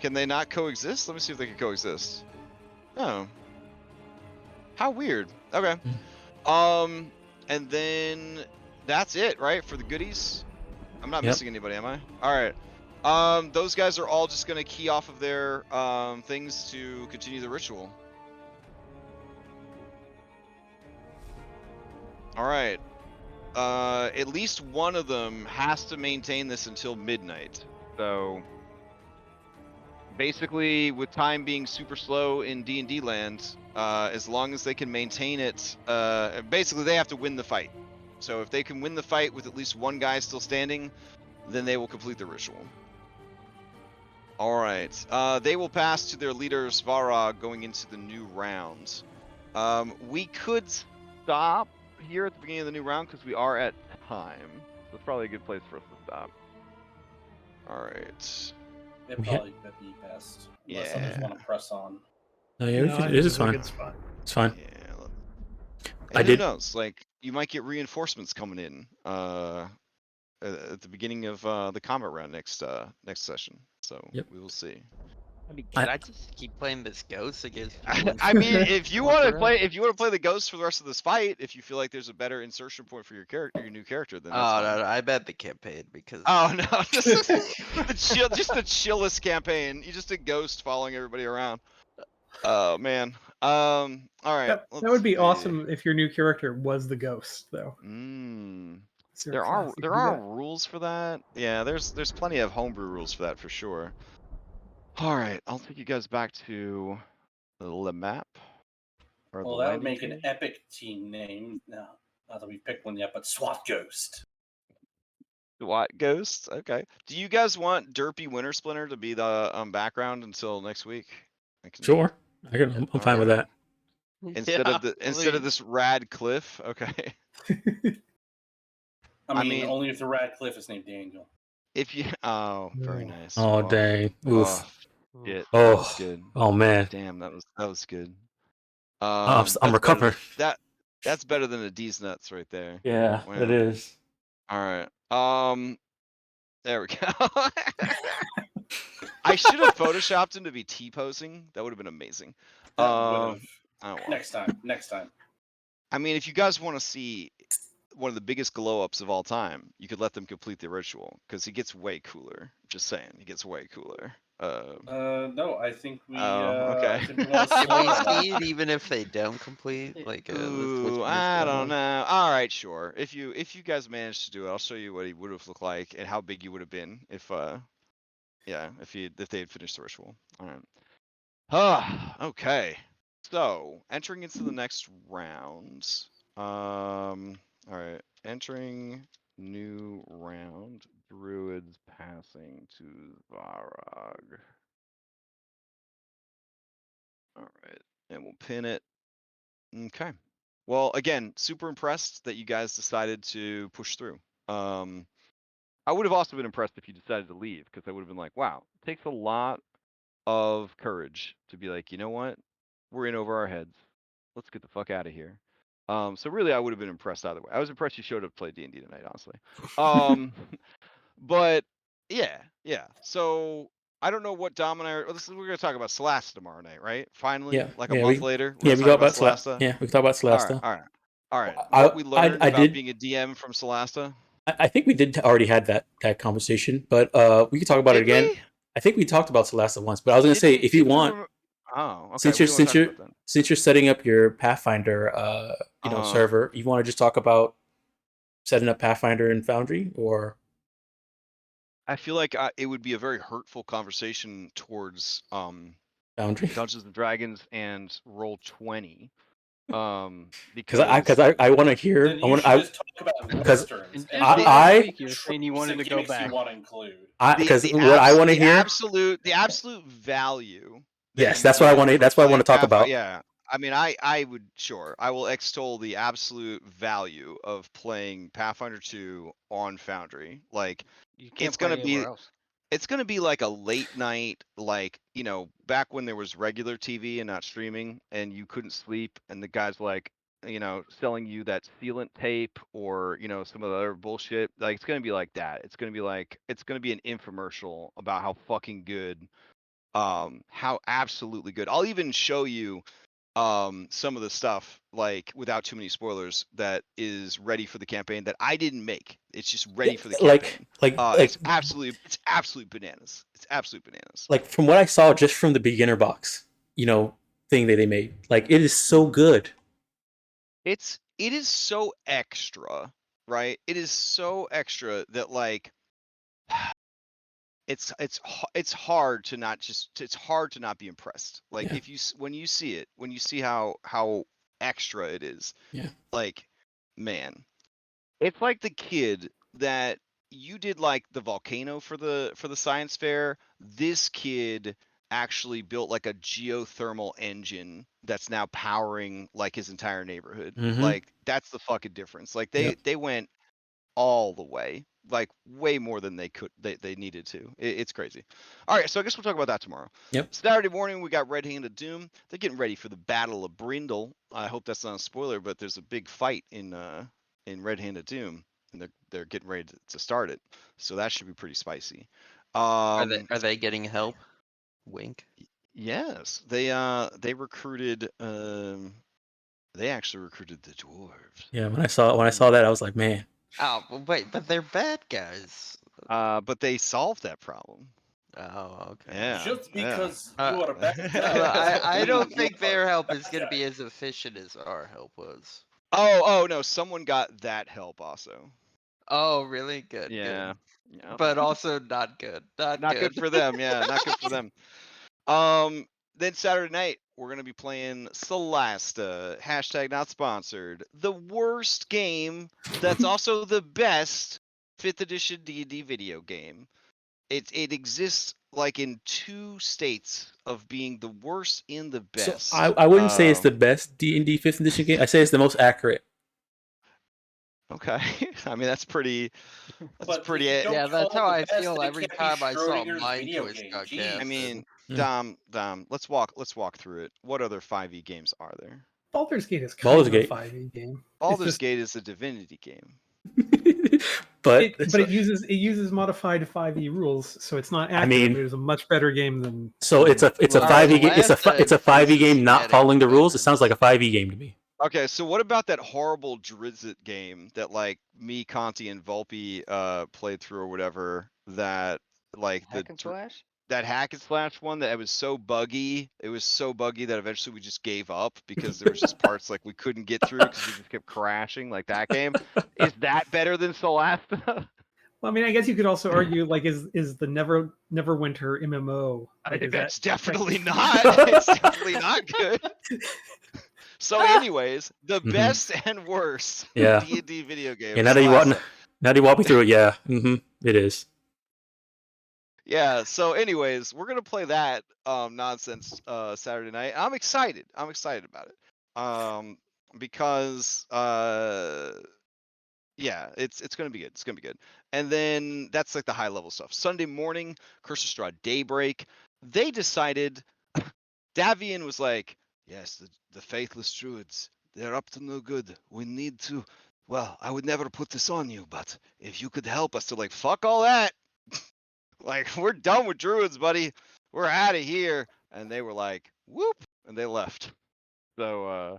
Can they not coexist? Let me see if they can coexist. Oh. How weird. Okay. And then that's it, right, for the goodies? I'm not missing anybody, am I? All right. Those guys are all just going to key off of their things to continue the ritual. All right. At least one of them has to maintain this until midnight. So basically, with time being super slow in D&D land, as long as they can maintain it, basically they have to win the fight. So if they can win the fight with at least one guy still standing, then they will complete the ritual. All right. They will pass to their leader Svarog going into the new round. We could stop here at the beginning of the new round because we are at time. That's probably a good place for us to stop. All right. It probably could be best. Unless others want to press on. No, yeah, this is fine. It's fine. Yeah. And who knows? Like, you might get reinforcements coming in at the beginning of the combat round next session. So we will see. I mean, can I just keep playing this ghost against? I mean, if you want to play the ghost for the rest of this fight, if you feel like there's a better insertion point for your character, your new character, then that's fine. No, I bet the campaign because. Oh no, just the chillest campaign. You just a ghost following everybody around. Oh man. All right. That would be awesome if your new character was the ghost, though. There are rules for that. Yeah, there's plenty of homebrew rules for that for sure. All right, I'll take you guys back to the map. Well, that would make an epic team name. Now, not that we picked one yet, but SWAT Ghost. SWAT Ghost. Okay. Do you guys want Derpy Winter Splinter to be the background until next week? Sure. I'm fine with that. Instead of this rad cliff. Okay. I mean, only if the rad cliff is named Daniel. If you very nice. Oh dang. Oof. Shit. Oh, that was good. Oh man. Damn, that was good. I'm recovering. That's better than a D's nuts right there. Yeah, Wow. it is. All right. There we go. I should have photoshopped him to be T-posing. That would have been amazing. Next time. I mean, if you guys want to see one of the biggest glow ups of all time, you could let them complete the ritual because he gets way cooler. Just saying, he gets way cooler. No, I think we. Okay. I think we want to Can we see it even if they don't complete? Like, I don't know. All right, sure. If you guys managed to do it, I'll show you what he would have looked like and how big he would have been if they had finished the ritual. All right. Okay. So entering into the next round. All right. Entering new round. Druids passing to Varag. All right. And we'll pin it. Okay. Well, again, super impressed that you guys decided to push through. I would have also been impressed if you decided to leave because I would have been like, wow, it takes a lot of courage to be like, you know what? We're in over our heads. Let's get the fuck out of here. So really, I would have been impressed either way. I was impressed you showed up to play D&D tonight, honestly. But yeah. So I don't know what Dom and I are. We're going to talk about Celeste tomorrow night, right? Finally, like a month later. Yeah, we talk about Celeste. Yeah, we talk about Celeste. All right. All right. What we learned about being a DM from Solasta? I think we did already had that conversation, but we can talk about it again. I think we talked about Solasta once, but I was going to say, if you want, since you're setting up your Pathfinder, server, you want to just talk about setting up Pathfinder in Foundry, or? I feel like it would be a very hurtful conversation towards Foundry, Dungeons and Dragons, and Roll20. Because I want to hear. Then you should just talk about Westerns. And last week you were saying you wanted to go back. You want to include. Because what I want to hear, the absolute value. Yes, that's what I want to. That's what I want to talk about. Yeah, I mean, I will extol the absolute value of playing Pathfinder 2 on Foundry. Like, it's gonna be like a late night, like, back when there was regular TV and not streaming, and you couldn't sleep, and the guys like, selling you that sealant tape or some of the other bullshit. Like, it's gonna be like that. It's gonna be an infomercial about how fucking good, how absolutely good. I'll even show you some of the stuff, like, without too many spoilers, that is ready for the campaign that I didn't make. It's just ready for the campaign. It's absolute bananas. It's absolute bananas. Like, from what I saw just from the beginner box, thing that they made, like, it is so good. It is so extra, right? It is so extra that, like, it's hard to not be impressed. Like, when you see how extra it is. Yeah. Like, man, it's like the kid that you did, like, the volcano for the science fair. This kid actually built, like, a geothermal engine that's now powering, like, his entire neighborhood. Mm-hmm. Like, that's the fucking difference. Like, they went all the way, like, way more than they needed to. It's crazy. All right, so I guess we'll talk about that tomorrow. Yep. Saturday morning, we got Red Handed Doom. They're getting ready for the Battle of Brindle. I hope that's not a spoiler, but there's a big fight in Red Handed Doom, and they're getting ready to start it. So that should be pretty spicy. Are they getting help? Wink. Yes, they recruited. They actually recruited the dwarves. Yeah, when I saw that, I was like, man. Oh, wait, but they're bad guys. But they solved that problem. Oh, okay. Yeah. Just because you are a bad guy. I don't think their help is going to be as efficient as our help was. Oh no, someone got that help also. Oh, really? Good. Yeah. Good. Yeah. But also not good. Not good for them. Yeah, not good for them. Then Saturday night, we're going to be playing Solasta, hashtag not sponsored, the worst game that's also the best 5th edition D&D video game. It exists, like, in 2 states of being the worst and the best. So I wouldn't say it's the best D&D 5th edition game. I say it's the most accurate. Okay. I mean, that's pretty. Yeah, that's how I feel every time I saw Mind Twist. I mean, Dom, let's walk through it. What other 5e games are there? Baldur's Gate is kind of a 5e game. Baldur's Gate is a Divinity game. but it uses modified 5e rules, so it's not accurate. I mean, but it's a much better game than. So it's a 5e game. It's a 5e game not following the rules. It sounds like a 5e game to me. Okay, so what about that horrible Drizzt game that, like, me, Conti, and Volpe played through or whatever? That, like, that hack and slash one that it was so buggy. It was so buggy that eventually we just gave up because there was just parts, like, we couldn't get through because we just kept crashing. Like, that game. Is that better than Solasta? Well, I mean, I guess you could also argue, like, is the Neverwinter MMO? Like, that's definitely not. It's definitely not good. So, anyways, the best and worst D&D video game. Yeah, now that you walk me through it, yeah, it is. Yeah. So, anyways, we're gonna play that nonsense Saturday night. I'm excited. I'm excited about it. Because yeah, it's gonna be good. It's gonna be good. And then that's, like, the high level stuff. Sunday morning, Curse of Strahd Daybreak. They decided. Davian was like, yes, the Faithless Druids, they're up to no good. We need to, well, I would never put this on you, but if you could help us to, like, fuck all that. Like, we're done with Druids, buddy. We're out of here. And they were like, whoop, and they left. So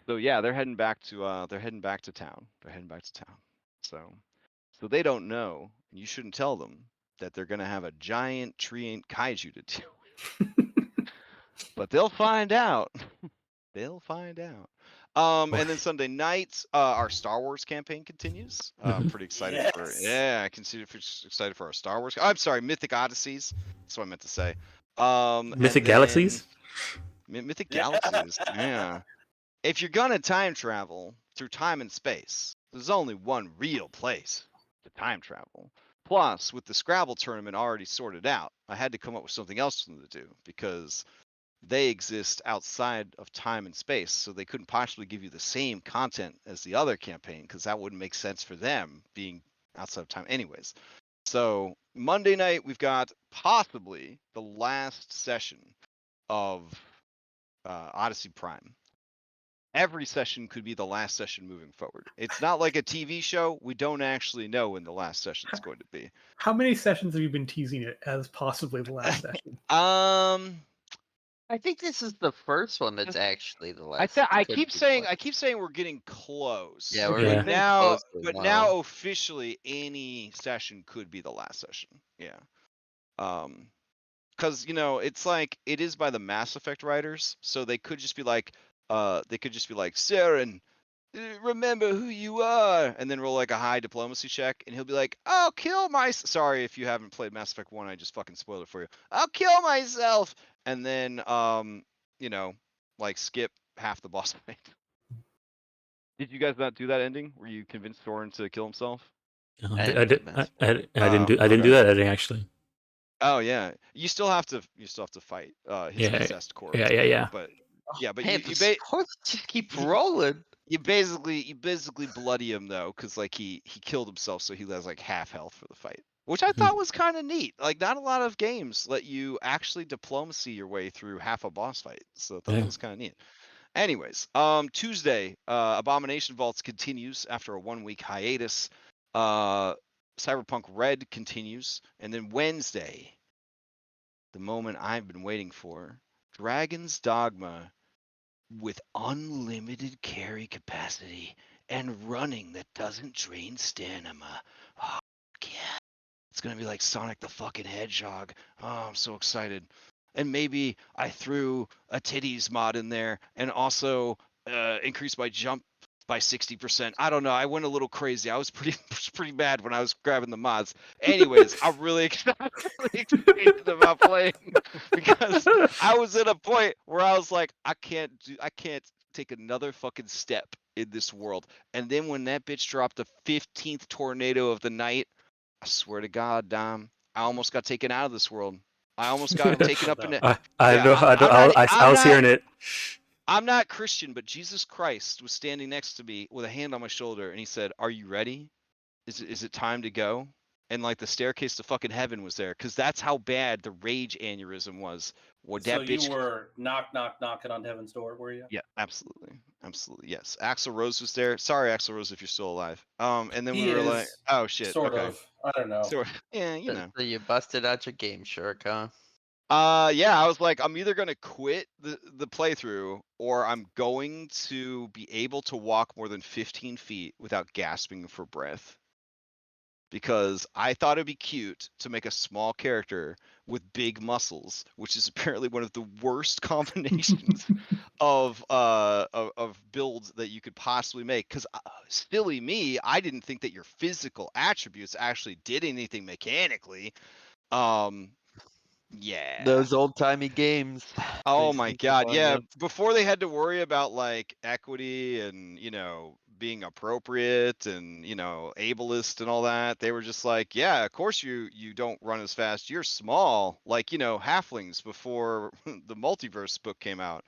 So yeah, they're heading back to town. They're heading back to town. So they don't know, and you shouldn't tell them that they're gonna have a giant tree kaiju to deal with. But they'll find out. They'll find out. And then Sunday night, our Star Wars campaign continues. I'm pretty excited for I excited for our Star Wars. I'm sorry, Mythic Odysseys. That's what I meant to say. Mythic Galaxies. Mythic Galaxies. Yeah. If you're gonna time travel through time and space, there's only one real place to time travel. Plus, with the Scrabble tournament already sorted out, I had to come up with something else for them to do because they exist outside of time and space, so they couldn't possibly give you the same content as the other campaign because that wouldn't make sense for them being outside of time anyways. So Monday night, we've got possibly the last session of Odyssey Prime. Every session could be the last session moving forward. It's not like a TV show. We don't actually know when the last session is going to be. How many sessions have you been teasing it as possibly the last session? I think this is the first one that's actually the last. I keep saying we're getting close. Yeah, we're Yeah. getting now, closer but now officially any session could be the last session. Yeah. Because it's like it is by the Mass Effect writers, so they could just be like, Saren, remember who you are, and then roll like a high diplomacy check, and he'll be like, I'll kill sorry if you haven't played Mass Effect 1, I just fucking spoiled it for you. I'll kill myself, and then like skip half the boss fight. Did you guys not do that ending where you convinced Thorin to kill himself? I didn't do that ending actually. Oh yeah, you still have to fight his possessed corpse. Yeah. But you just keep rolling. You basically bloody him though, because like he killed himself, so he has like half health for the fight, which I thought was kind of neat. Like not a lot of games let you actually diplomacy your way through half a boss fight, so I thought that was kind of neat. Anyways, Tuesday, Abomination Vaults continues after a 1-week hiatus. Cyberpunk Red continues, and then Wednesday, the moment I've been waiting for, Dragon's Dogma with unlimited carry capacity and running that doesn't drain stamina. Oh, yeah. It's going to be like Sonic the fucking Hedgehog. Oh, I'm so excited. And maybe I threw a titties mod in there and also increased my jump by 60%. I don't know. I went a little crazy. I was pretty bad when I was grabbing the mods. Anyways, I'm really excited about playing because I was at a point where I was like, I can't take another fucking step in this world. And then when that bitch dropped the 15th tornado of the night, I swear to God, Dom, I almost got taken out of this world. I almost got taken up in it. I was hearing it. I'm not Christian, but Jesus Christ was standing next to me with a hand on my shoulder, and he said, "Are you ready? Is it time to go?" And like the staircase to fucking heaven was there, because that's how bad the rage aneurysm was. So you were knocking on heaven's door, were you? Yeah, absolutely, yes. Axl Rose was there. Sorry, Axl Rose, if you're still alive. And then we were like, "Oh shit." Sort of. I don't know. Yeah, you know. So you busted out your game shark, huh? Yeah, I was like, I'm either gonna quit the playthrough, or I'm going to be able to walk more than 15 feet without gasping for breath. Because I thought it'd be cute to make a small character with big muscles, which is apparently one of the worst combinations of builds that you could possibly make. Because silly me, I didn't think that your physical attributes actually did anything mechanically. Yeah. Those old-timey games. Oh my God. Yeah. Before they had to worry about like equity and, being appropriate and, ableist and all that, they were just like, yeah, of course you don't run as fast. You're small, like, halflings before the multiverse book came out.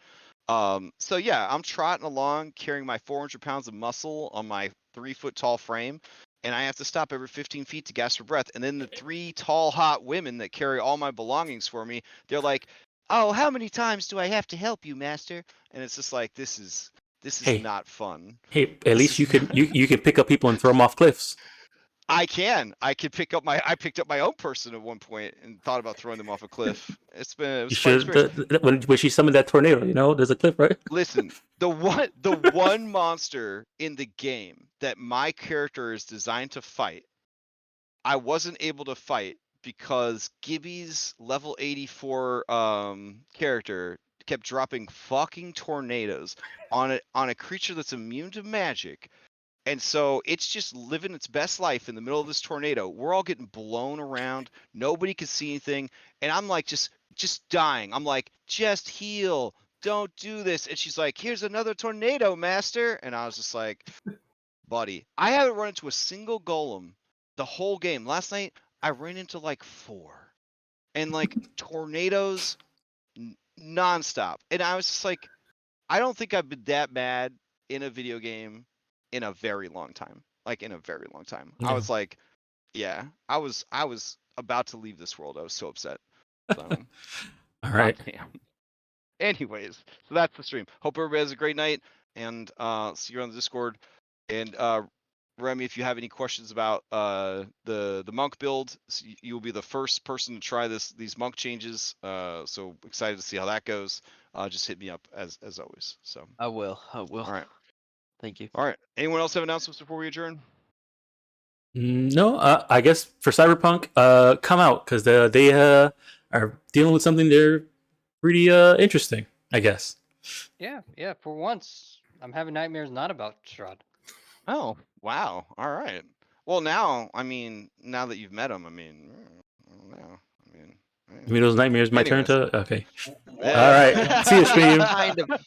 So yeah, I'm trotting along carrying my 400 pounds of muscle on my 3-foot tall frame. And I have to stop every 15 feet to gasp for breath. And then the 3 tall, hot women that carry all my belongings for me, they're like, "Oh, how many times do I have to help you, master?" And it's just like, this is not fun. Hey, at least you can pick up people and throw them off cliffs. I could pick up I picked up my own person at one point and thought about throwing them off a cliff. It was You a fun experience. should when she summoned that tornado. You know, there's a cliff, right? Listen, the one monster in the game that my character is designed to fight, I wasn't able to fight because Gibby's level 84 character kept dropping fucking tornadoes on a creature that's immune to magic. And so it's just living its best life in the middle of this tornado. We're all getting blown around. Nobody can see anything. And I'm like, just dying. I'm like, just heal. Don't do this. And she's like, here's another tornado, master. And I was just like, buddy, I haven't run into a single golem the whole game. Last night, I ran into like 4. And like tornadoes nonstop. And I was just like, I don't think I've been that mad in a video game in a very long time. Like in a very long time. Yeah. I was like, yeah, I was about to leave this world. I was so upset. So, All right. goddamn. Anyways, so that's the stream. Hope everybody has a great night, and see you on the Discord. And Remy, if you have any questions about the monk build, you'll be the first person to try these monk changes. So excited to see how that goes. Just hit me up as always. So I will. all right. Thank you. All right. Anyone else have announcements before we adjourn? No, I guess for Cyberpunk, come out because they are dealing with something they're pretty interesting, I guess. Yeah. For once, I'm having nightmares not about Strahd. Oh, wow. All right. Well, now that you've met him, I mean, those nightmares might turn Anyways. to okay. Yeah. All right. See you, stream. Kind of